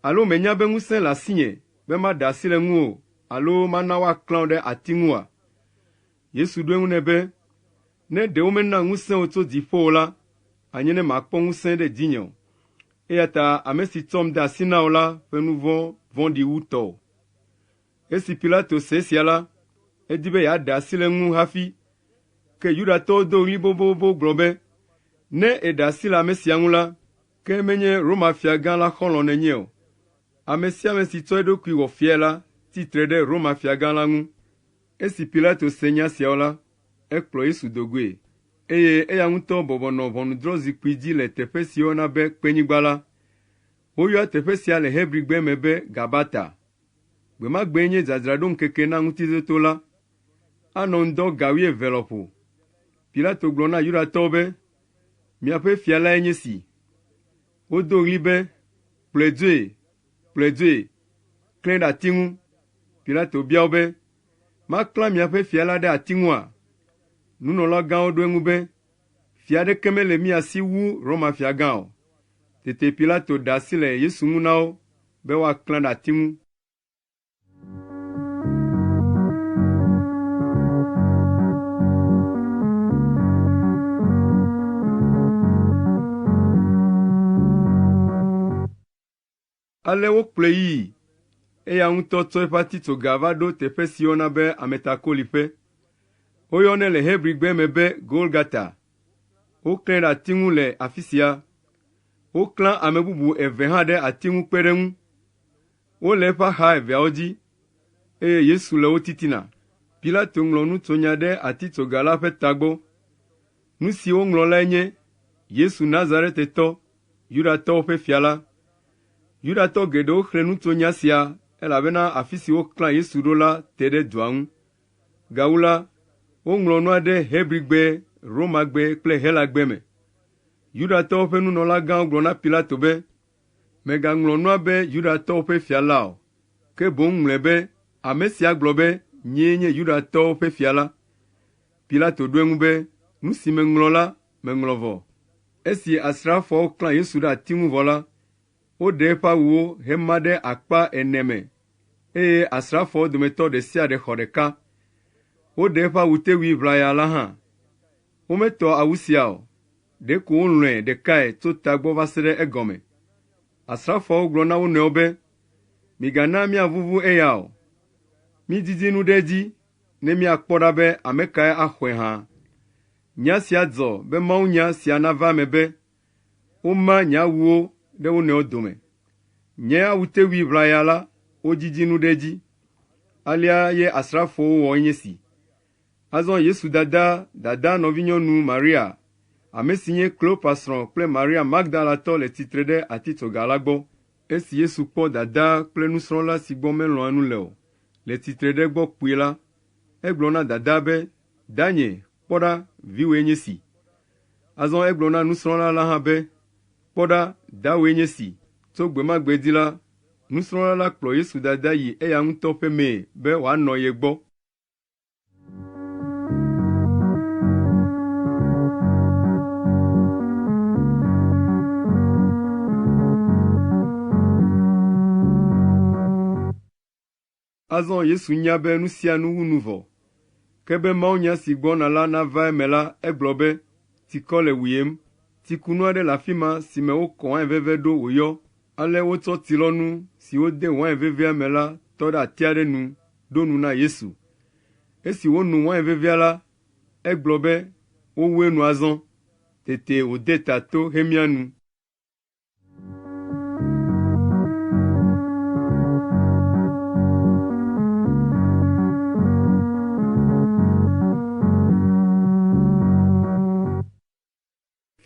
Alo menya be ŋusẽ le asinye, be maɖe asi le ŋu o, alo mana woaklã wo ɖe ati ŋua? Yesu ɖo eŋu nɛ be, ne ɖe womena ŋusẽ wò tso dziƒo o la, anye ne makpɔ ŋusẽ ɖe dzinye o. Eya ta ame si tsɔm de asi na wò la ƒe nu vɔ̃ vɔ̃ɖi wu tɔwò. Esi Pilato se esia la, edi be yeaɖe asi le ŋu hafi, ke Yudatɔwo do ɣli bobobo gblɔ be, ne èɖe asi le ame sia ŋu la, ke menye Roma fiagã la xɔlɔ̃ nènye o. Ame sia ame si tsɔ eɖokui wɔ fiae la, tsitre ɖe Roma fiagã la ŋu. Esi Pilato se nya siawo la, ekplɔ Yesu do goe, eye eya ŋutɔ bɔbɔnɔ ʋɔnudrɔ̃zikpui dzi le teƒe si woyɔna be kpenyigba la. Woyɔa teƒe sia le Hebrigbe me be Gabata. Gbe ma gbee nye dzadzraɖo ŋkeke na Ŋutitoto la. Anɔ ŋdɔ ga 12 lɔƒo. Pilato gblɔ na Yudatɔwo be, miaƒe fia lae nye si. Wodo ɣli be, kplɔe dzoe, kplɔe dzoe, klẽ ɖe ati ŋu. Pilato bia wo be, maklã miaƒe fia la ɖe ati ŋua? Nunɔlagãwo ɖo eŋu be, fia aɖeke mele mia si wu Roma fiagã o. Tete Pilato ɖe asi le Yesu ŋu na wo, be woaklã ɖe ati ŋu. Ale wokplɔe yi, eya ŋutɔ tsɔ eƒe atitsoga va ɖo teƒe si yɔna be ametakoliƒe. Woyɔnɛ le Hebrigbe me be Golgata. Woklãe ɖe ati ŋu le afi sia. Woklã ame bubu 2 hã ɖe ati ŋu kpe ɖe ŋu. Wole eƒe axa 2awo dzi, eye Yesu le wo titina. Pilato ŋlɔ nutsonya ɖe atitsoga la ƒe tagbɔ. Nu si woŋlɔ lae nye Yesu Nazaretitɔ, Yudatɔwo ƒe fia la. Yudatɔ geɖewo xlẽ nutsonya sia, elabena afi si woklã Yesu ɖo la te ɖe dua ŋu. Gawu la, woŋlɔ nua ɖe Hebrigbe, Romagbe kple Helagbe me. Yudatɔwo ƒe nunɔlagãwo gblɔ na Pilato be, mègaŋlɔ nua be Yudatɔwo ƒe fia la o, ke boŋ ŋlɔe be ame sia gblɔ be nyee nye Yudatɔwo ƒe fia la. Pilato ɖo eŋu be, nu si meŋlɔ la, meŋlɔ vɔ. Esi asrafoawo klã Yesu ɖe ati ŋu vɔ la, woɖe eƒe awuwo hema ɖe akpa 4 me, eye asrafoawo dometɔ ɖe sia ɖe xɔ ɖeka. Woɖe eƒe awutewui ʋlaya la hã. Wometɔ awu sia o, ɖeko wolɔ̃e ɖekae tso tagbɔ va se ɖe egɔme. Asrafoawo gblɔ na wo nɔewo be, migana míavuvu eya o. Mididi nu ɖe edzi, ne míakpɔ ɖa be ame kae axɔe hã. Nya sia dzɔ be mawunya sia nava me be, woma nye awuwo ɖe wo nɔewo dome. Nye awutewui ʋlaya la, wodidi nu ɖe edzi. Alea ye asrafowo wɔ nye si. Azɔ Yesu dada nɔvinyɔnu Maria, ame si nye Klopas srɔ̃ kple Maria Magdalatɔ le tsitre ɖe atitsoga la gbɔ. Esi Yesu kpɔ dada kple nusrɔ̃la si gbɔ melɔ̃a nu le o, le tsitre ɖe gbɔ kpui la, egblɔ na dada be, danye, kpɔ ɖa, viwoe nye si. Azɔ egblɔ na nusrɔ̃la la hã be, kpɔ ɖa, dawoe nye si. Tso gbe ma gbe dzi la, nusrɔ̃la la kplɔ Yesu dada yi eya ŋutɔ ƒe mee be wòanɔ ye gbɔ. Azɔ Yesu nya be nu sia nu wu nu vɔ. Ke be mawunya si gbɔna la nava eme la, egblɔ be, tsikɔ le wuyem. Tsikunu aɖe le afi ma si me wokɔ wain veve ɖo wòyɔ. Ale wotsɔ tsilɔnu si wode wain vevea me la tɔ ɖe ati aɖe nu, ɖo nu na Yesu. Esi wonu wain vevea la, egblɔ be wowue nu azɔ. Tete wòde ta to hemia nu.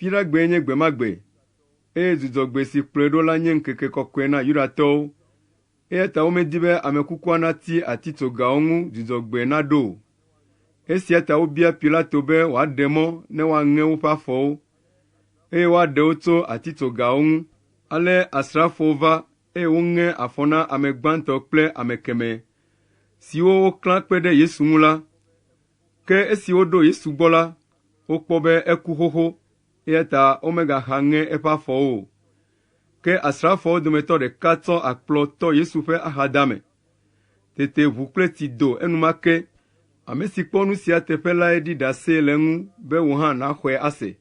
Fiɖagbe nye gbemagbe, eye dzudzɔgbe si kplɔe ɖo la nye ŋkeke kɔkɔe na Yudatɔwo, eya ta womedi be ame kukua nati atitsogawo ŋu dzudzɔgbe naɖo o. Esia ta wobia Pilato be wòaɖe mɔ ne woaŋe woƒe afɔwo, eye woaɖewo tso atitsogawo ŋu. Ale asrafowo va, eye woŋe afɔ na ame gbãtɔ kple ame kemɛ, siwo woklã kpe ɖe Yesu ŋu la. Ke esi woɖo Yesu gbɔ la, wokpɔ be eku xoxo, eya ta womegaxa ŋe eƒe afɔwo o. Ke asrafoawo dometɔ ɖeka tsɔ akplɔ tɔ Yesu ƒe axadame. Tete ʋu kple tsi do enumake. Ame si kpɔ nu sia teƒe lae ɖi ɖase le ŋu be wò hã naxɔe ase.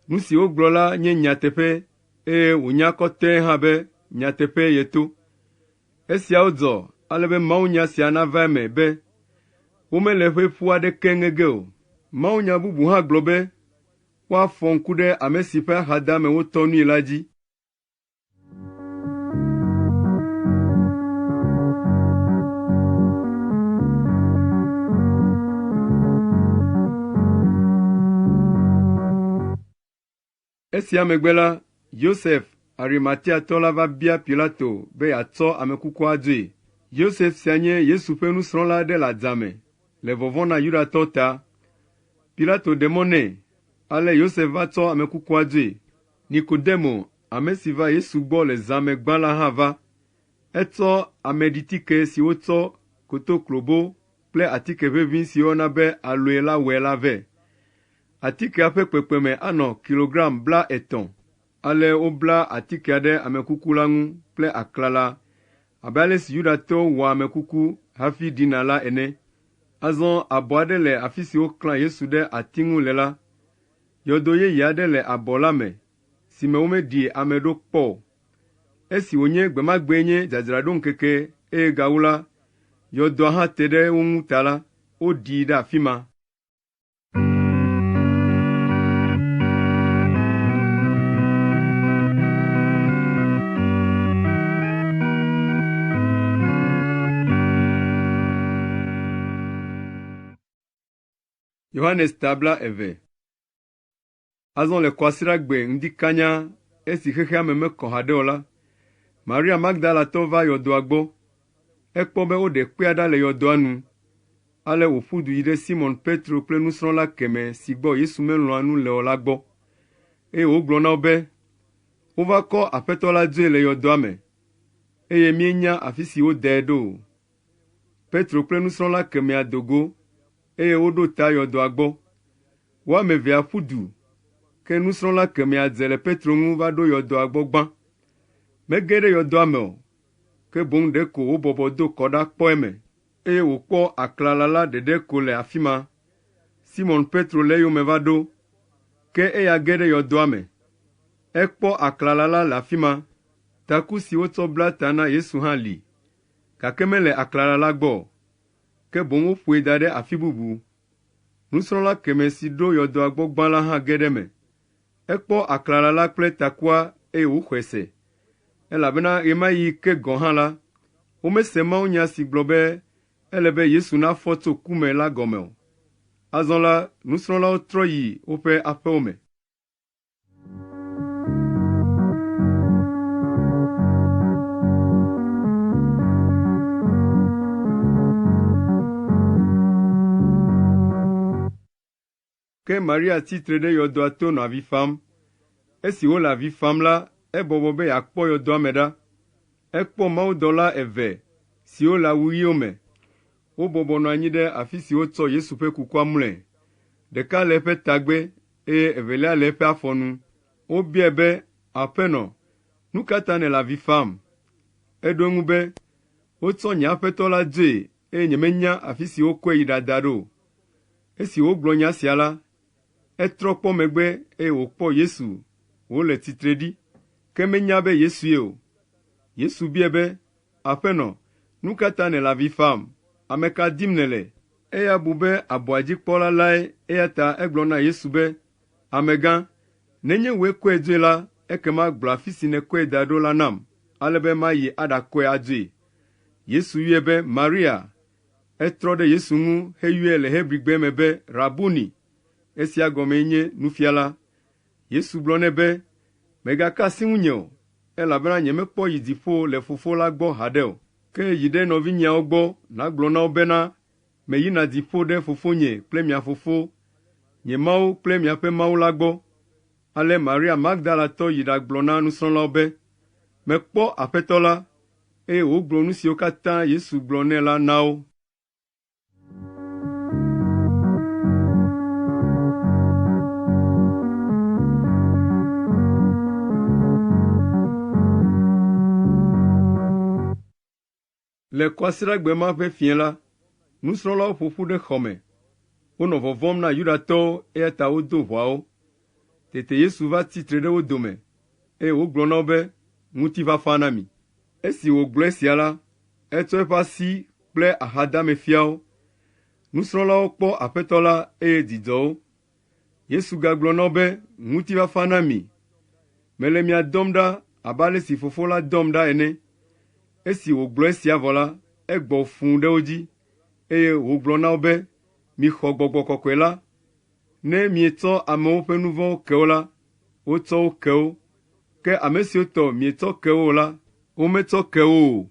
Nu si wogblɔ la nye nyateƒe, eye wònya kɔtɛe hã be nyateƒe yeto. Esiawo dzɔ, ale be mawunya sia nava eme be, womele ƒe ƒu aɖeke ŋe ge o. Mawunya bubu hã gblɔ be, woafɔ ŋku ɖe ame si ƒe axadame wotɔ nui la dzi. Esia megbe la, Yosef, Arimateatɔ la va bia Pilato be yeatsɔ ame kukua dzoe. Yosef sia nye Yesu ƒe nusrɔ̃la aɖe le adzame, le vɔvɔ̃ na Yudatɔ ta. Pilato ɖe mɔ nɛ, ale Yosef va tsɔ ame kukua dzoe. Nikodemo, ame si va Yesu gbɔ le zã me gbã la hã va. Etsɔ ameɖitike si wotsɔ kotoklobo kple atike ʋeʋĩ si wɔna be aloe la wɔe la vɛ. Atikea ƒe kpekpeme anɔ kilogram 30. Ale wobla atikea ɖe amekuku la ŋu kple aklala, abe ale si Yudatɔwo wɔ amekuku hafi ɖina la ene. Azɔ abɔ aɖe le afi si woklã Yesu ɖe ati ŋu le la. Yɔdo yeye aɖe le abɔ la me, si me womeɖi ame ɖo kpɔ o. esi wonye gbemagbe nye dzadzraɖo ŋkeke eye gawu la, yɔdoa hã te ɖe wo ŋu ta la, woɖii ɖe afi ma. Yohanes tabla eve. Azɔ le kɔasira gbe ŋdi kanya esi xexea me mekɔ haɖe o la, Maria Magdalatɔ va yɔdoa gbɔ. Ekpɔ be woɖe kpea ɖa le yɔdoa nu. Ale wòƒu du yi ɖe Simon Petro kple nusrɔ̃la keme si gbɔ Yesu melɔ̃a nu le o la gbɔ. Eye wògblɔ na wo be, wova kɔ Aƒetɔ la dzoe le yɔdoa me, eye míenya afi si wodee ɖo. Petro kple nusrɔ̃la kemea do go, eye woɖo ta yɔdoa gbɔ. Wo ame evea ƒu du, ke nusrɔ̃la kemea dze le Petro ŋu va ɖo yɔdoa gbɔ gbã. Mege ɖe yɔdoa me o, ke boŋ ɖeko wobɔbɔ do kɔ ɖa kpɔ eme, eye wòkpɔ aklala la ɖeɖe ko le afi ma. Simon Petro le eyome va ɖo, ke eya ge ɖe yɔdoa me. Ekpɔ aklala la le afi ma, taku si wotsɔ bla ta na Yesu hã li, gake mele aklala la gbɔ, ke boŋ woƒoe da ɖe afi bubu. Nusrɔ̃la keme si ɖo yɔdoa gbɔ gbã la hã ge ɖe me. Ekpɔ aklala la kple takua eye wòxɔe se, elabena ɣe ma ɣi ke gɔ̃ hã la, womese mawunya si gblɔ be ele be Yesu nafɔ tso ku me la gɔme o. Azɔ la, nusrɔ̃lawo trɔ yi woƒe aƒewo me. Ke Maria tsitre ɖe yɔdoa to nɔ avi fam. Esi wole avi fam la, ebɔbɔ be yeakpɔ yɔdoa me ɖa. Ekpɔ mawudɔla eve siwo le awu ɣiwo me. Wobɔbɔ nɔ anyi ɖe afi si wotsɔ Yesu ƒe kukua mlɔe. Ɖeka le eƒe tagbe, eye evelia le eƒe afɔnu. Wobiae be, Aƒenɔ, nu ka ta nèle avi fam? Eɖo eŋu be, wotsɔ nye Aƒetɔ la dzoe, eye nyemenya afi si wokɔe yi ɖada ɖo. Esi wogblɔ nya sia la, etrɔ kpɔ megbe, eye wòkpɔ Yesu wòle tsitre ɖi, ke menya be Yesue o. Yesu biae be, Aƒenɔ, nu ka ta nèle avi fam? Ame ka dim nèle? Eya bu be abɔa dzi kpɔla lae, eya ta egblɔ na Yesu be, Amegã, nenye wòe kɔe dzoe la, ekema gblɔ afi si nèkɔe da ɖo la nam, ale be mayi aɖakɔe adzoe. Yesu yɔe be Maria. Etrɔ ɖe Yesu ŋu heyɔe le Hebrigbe me be Rabuni. Esia gɔmee nye nufiala. Yesu gblɔ nɛ be, megaka asi ŋunye o, elabena nyemekpɔ yi dziƒo le Fofo la gbɔ haɖe o, ke yi ɖe nɔvinyeawo gbɔ nagblɔ na wo bena, meyina dziƒo ɖe Fofonye kple mia Fofo, nye Mawu kple miaƒe Mawu la gbɔ. Ale Maria Magdalatɔ yi ɖagblɔ na nusrɔ̃lawo be, mekpɔ Aƒetɔ la, eye wògblɔ nu siwo katã Yesu gblɔ nɛ la na wo. Le kɔasiragbe ma ƒe fiẽ la, nusrɔ̃lawo ƒoƒu ɖe xɔ me. Wonɔ vɔvɔ̃m na Yudatɔwo, eya ta wodo ʋɔawo. Tete Yesu va tsitre ɖe wo dome, eye wògblɔ na wo be, ŋutifafa na mi. Esi wògblɔ esia la, etsɔ eƒe asi kple axadame fia wo. Nusrɔ̃lawo kpɔ Aƒetɔ la, eye dzi dzɔ wo. Yesu gagblɔ na wo be, ŋutifafa na mi. Mele mia dɔm ɖa abe ale si Fofo la dɔm ɖa ene. Esi wògblɔ esia vɔ la, egbɔ fũu ɖe wo dzi, eye wògblɔ na wo be, mixɔ Gbɔgbɔ Kɔkɔe la. Ne mietsɔ amewo ƒe nu vɔ̃wo ke wo la, wotsɔ wo ke wo, ke ame siwo tɔ mietsɔ ke wo la, wometsɔ ke wo o.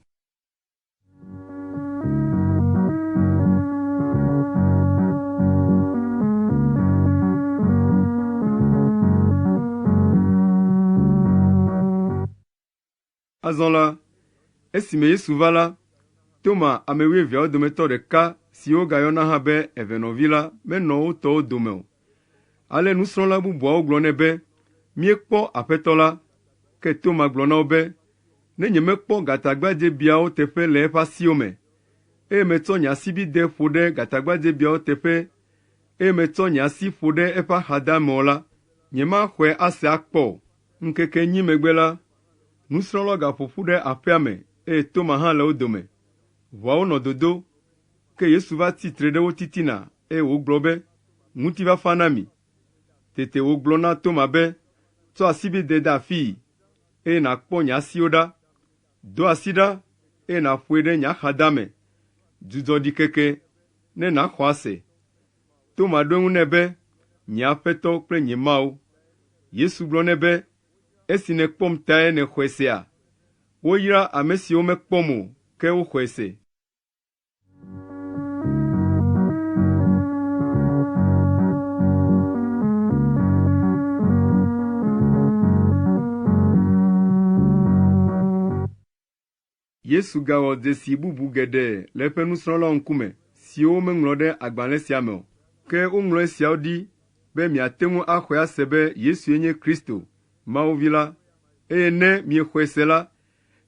Azɔ la, esime Yesu va la, Toma, ame 12 dometɔ ɖeka si wogayɔna hã be evenɔvi la, menɔ wo tɔwo dome o. Ale nusrɔ̃la bubuawo gblɔ nɛ be, míekpɔ Aƒetɔ la, ke Toma gblɔ na wo be, ne nyemekpɔ gatagbadzɛbiawo teƒe le eƒe asiwo me, eye metsɔ nye asibide ƒo ɖe gatagbadzɛbiawo teƒe, eye metsɔ nye asi ƒo ɖe eƒe axadame o la, nyemaxɔe ase akpɔ o. Ŋkeke enyi megbe la, Nusrɔ̃lawo gaƒoƒu ɖe aƒea me, eye Toma hã le wo dome. Vɔawo nɔ dodo, ke Yesu va tsitre ɖe wo titina, eye wògblɔ be, ŋutifafa na mi. Tete wògblɔ na Toma be, tsɔ asibide de afii, eye nàkpɔ nye asiwo ɖa. Do asi ɖa, eye nàƒoe ɖe nye axadame. Dzudzɔ ɖikeke, ne nàxɔ ase. Toma ɖo eŋu nɛ be, nye Aƒetɔ kple nye Mawu. Yesu gblɔ nɛ be, esi nèkpɔm tae nèxɔe sea. Woyra ame siwo mekpɔm o, ke woxɔe se. Yesu gawɔ dzesi bubu geɖe le eƒe nusrɔ̃lawo ŋkume, siwo meŋlɔ ɖe agbalẽ sia me o. Ke woŋlɔ esiawo ɖi be miate ŋu axɔe ase be Yesue nye Kristo, Mawu vi la, eye ne miexɔe se la,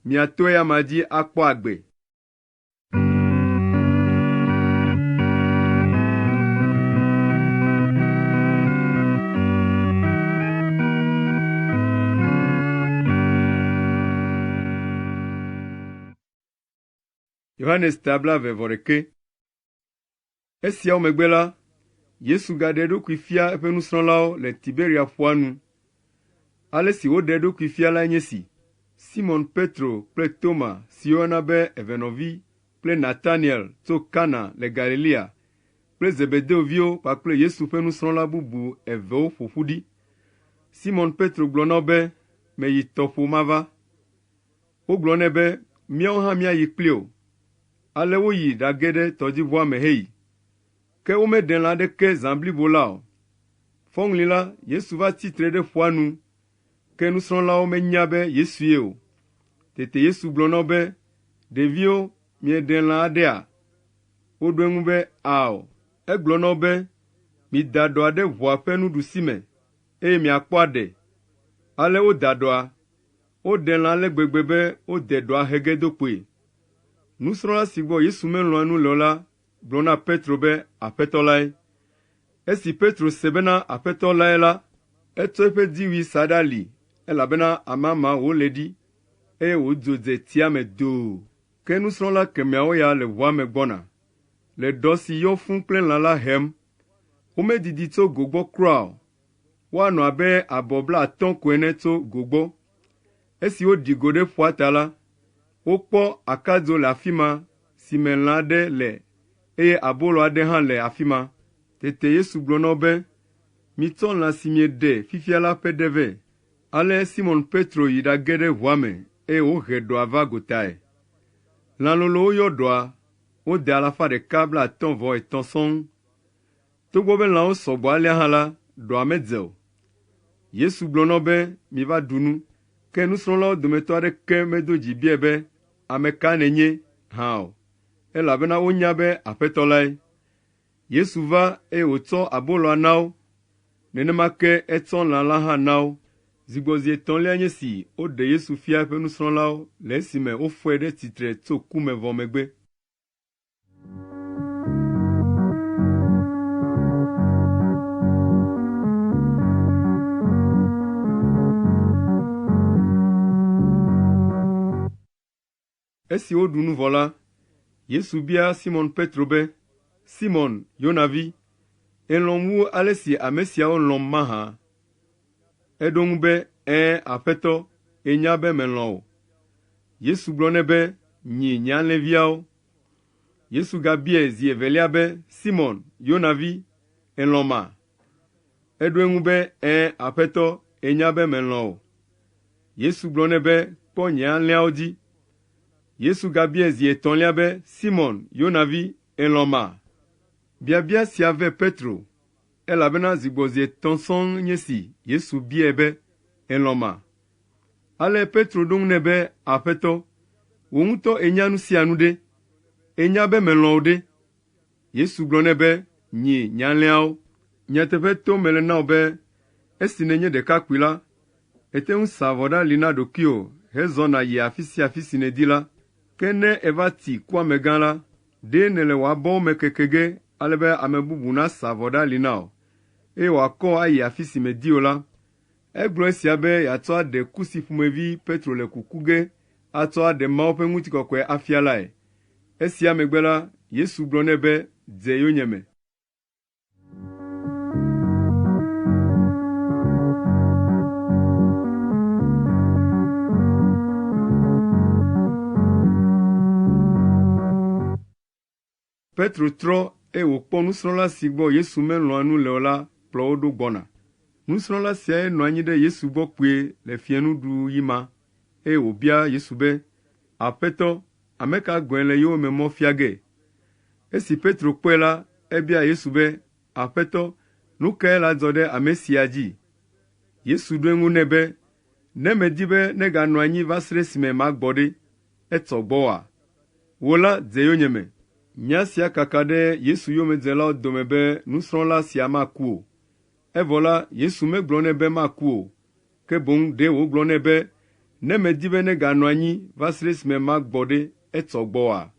miato eya ma dzi akpɔ agbe. Yohanes tabla vevɔɖeke. Esiawo megbe la, Yesu gaɖe eɖokui fia eƒe nusrɔ̃lawo le Tiberia ƒua nu. Ale si woɖe eɖokui fia la nye si: Simon Petro kple Toma si woyɔna be evenɔvi kple Nataniel tso Kana le Galilea kple Zebedeo viwo kpakple Yesu ƒe nusrɔ̃la bubu evewo ƒo ƒu ɖi. Simon Petro gblɔ na wo be, meyi tɔƒo mava. Wogblɔ nɛ be, míawo hã míayi kpli o. Ale woyi ɖage ɖe tɔdziʋua me heyi. Ke womeɖe lã aɖeke zã blibo la o. Fɔŋli la, Yesu va tsitre ɖe ƒua nu, ke nusrɔ̃lawo menya be Yesue o. Tete Yesu gblɔ na wo be, ɖeviwo, mieɖe lã aɖea? Woɖo eŋu be, ao. Egblɔ na wo be, mida ɖɔa ɖe ʋua ƒe nuɖusime, eye miakpɔ aɖe. Ale woda ɖɔa. Woɖe lã ale gbegbe be wode ɖɔa he ge do kpoe. Nusrɔ̃la si gbɔ Yesu melɔ̃a nu le la, gblɔ na Petro be Aƒetɔ lae. Esi Petro se bena Aƒetɔ lae la, etsɔ eƒe dziwui sa ɖe ali, elabena amama wòle ɖi, eye wòdzo dze tsia me doo. Ke nusrɔ̃la kemɛawo ya le ʋua me gbɔna, le ɖɔ si yɔ fũu kple lã la hem. Womedidi tso go gbɔ kura o. Woanɔ abe abɔ 50 ko ene tso go gbɔ. Esi woɖi go ɖe ƒua ta la, wokpɔ akadzo le afi ma si me lã aɖe le, eye abolo aɖe hã le afi ma. Tete Yesu gblɔ na wo be, mitsɔ lã si mieɖe fifia la ƒe ɖe vɛ. Ale Simon Petro yi ɖage ɖe ʋua me, eye wohe ɖɔa va gotae. Lã lolowo yɔ ɖɔa, wode 153 sɔŋ. Togbɔ be lãwo sɔgbɔ alea hã la, ɖɔa medze o. Yesu gblɔ na wo be, miva ɖu nu. Ke nusrɔ̃lawo dometɔ aɖeke medo dzi biae be, ame ka nenye hã o, elabena wonya be Aƒetɔ lae. Yesu va, eye wòtsɔ aboloa na wo. Nenema ke etsɔ lã la hã na wo. Zigbɔzi etɔ̃lia nye si woɖe Yesu fia eƒe nusrɔ̃lawo le esime wofɔe ɖe tsitre tso ku me vɔ megbe. Esi woɖu nu vɔ la, Yesu bia Simon Petro be, Simon, Yonavi, elɔ̃m wu ale si ame siawo lɔ̃m mahã? Eɖo ŋu be, Aƒetɔ, enya be melɔ̃ o. Yesu gblɔ nɛ be, nyi nye alẽviawo. Yesu gabiae zi evelia be, Simon, Yonavi, elɔ̃ma? Eɖo eŋu be, Aƒetɔ, enya be melɔ̃ o. Yesu gblɔ nɛ be, kpɔ nye alẽawo dzi. Yesu gabiae zi etɔ̃lia be, Simon, Yonavi, elɔ̃ma? Biabia sia ve Petro, elabena zigbɔzi 3 sɔŋ nye si Yesu biae be, elɔ̃ma? Ale Petro ɖo ŋu nɛ be, Aƒetɔ, wò ŋutɔ enya nu sia nu ɖe. Enya be melɔ̃ wò ɖe. Yesu gblɔ nɛ be, nyi nye alẽawo. Nyateƒe to mele na wò be, esi nenye ɖekakpui la, ete ŋu sa avɔ ɖe ali na ɖokuiwò hezɔna yi afi sia afi si nèdi la. Ke ne eva ti kua me gã la, ɖe nèle wò abɔwo me keke ge alebe ame bubu nasa avɔ ɖe ali na wò, eye wòakɔ ayi afi si mèdi o la, Egblɔ esia be yàtɔ aɖe kusi ƒomevi Petro le kuku ge, atɔ aɖe Mawu ƒe ŋutikɔkɔe afia lae. Esia megbe la, Yesu gblɔ nɛ be, dze yonyeme. Petro trɔ eye wòkpɔ nusrɔ̃la si gbɔ Yesu melɔ̃a nu le o la kplɔ wo ɖo gbɔna. Nusrɔ̃la siae nɔ anyi ɖe Yesu gbɔ kpuie le fiẽnuɖuɣi ma, eye wòbia Yesu be, Aƒetɔ, ame ka gɔ̃e le yowòme mɔ fia ge? Esi Petro kpɔe la, ebia Yesu be, Aƒetɔ, nu kae la dzɔ ɖe ame sia dzi? Yesu ɖo eŋu nɛ be, ne medi be neganɔ anyi va se ɖe esime magbɔ ɖe, etsɔ gbɔwoa? Wò la, dze yonyeme. Nya sia kaka ɖe Yesu yomedzelawo dome be nusrɔ̃la sia maku o. Evɔ la, Yesu megblɔ nɛ be maku o, ke boŋ ɖe wògblɔ nɛ be, ne medi be neganɔ anyi va se ɖe esime magbɔ ɖe, etsɔ gbɔwoa?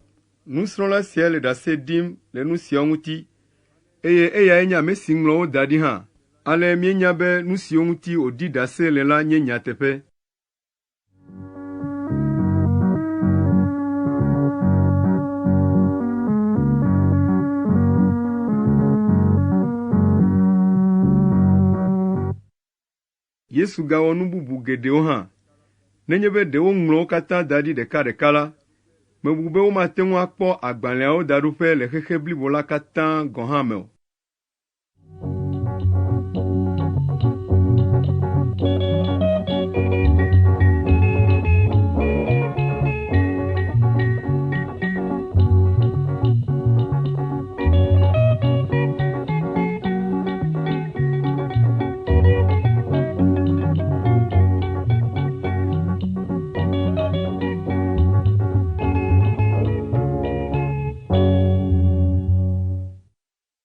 Nusrɔ̃la sia le ɖase ɖim le nu siawo ŋuti, eye eyae nye ame si ŋlɔ wo da ɖi hã. Ale míenya be nu siwo ŋuti wòɖi ɖase le la nye nyateƒe. Yesu gawɔ nu bubu geɖewo hã. Nenye be ɖewo ŋlɔ wo katã da ɖi ɖeka la, mebu be womate ŋu akpɔ agbalẽawo daɖoƒe le xexe blibo la katã gɔ̃ hã me o.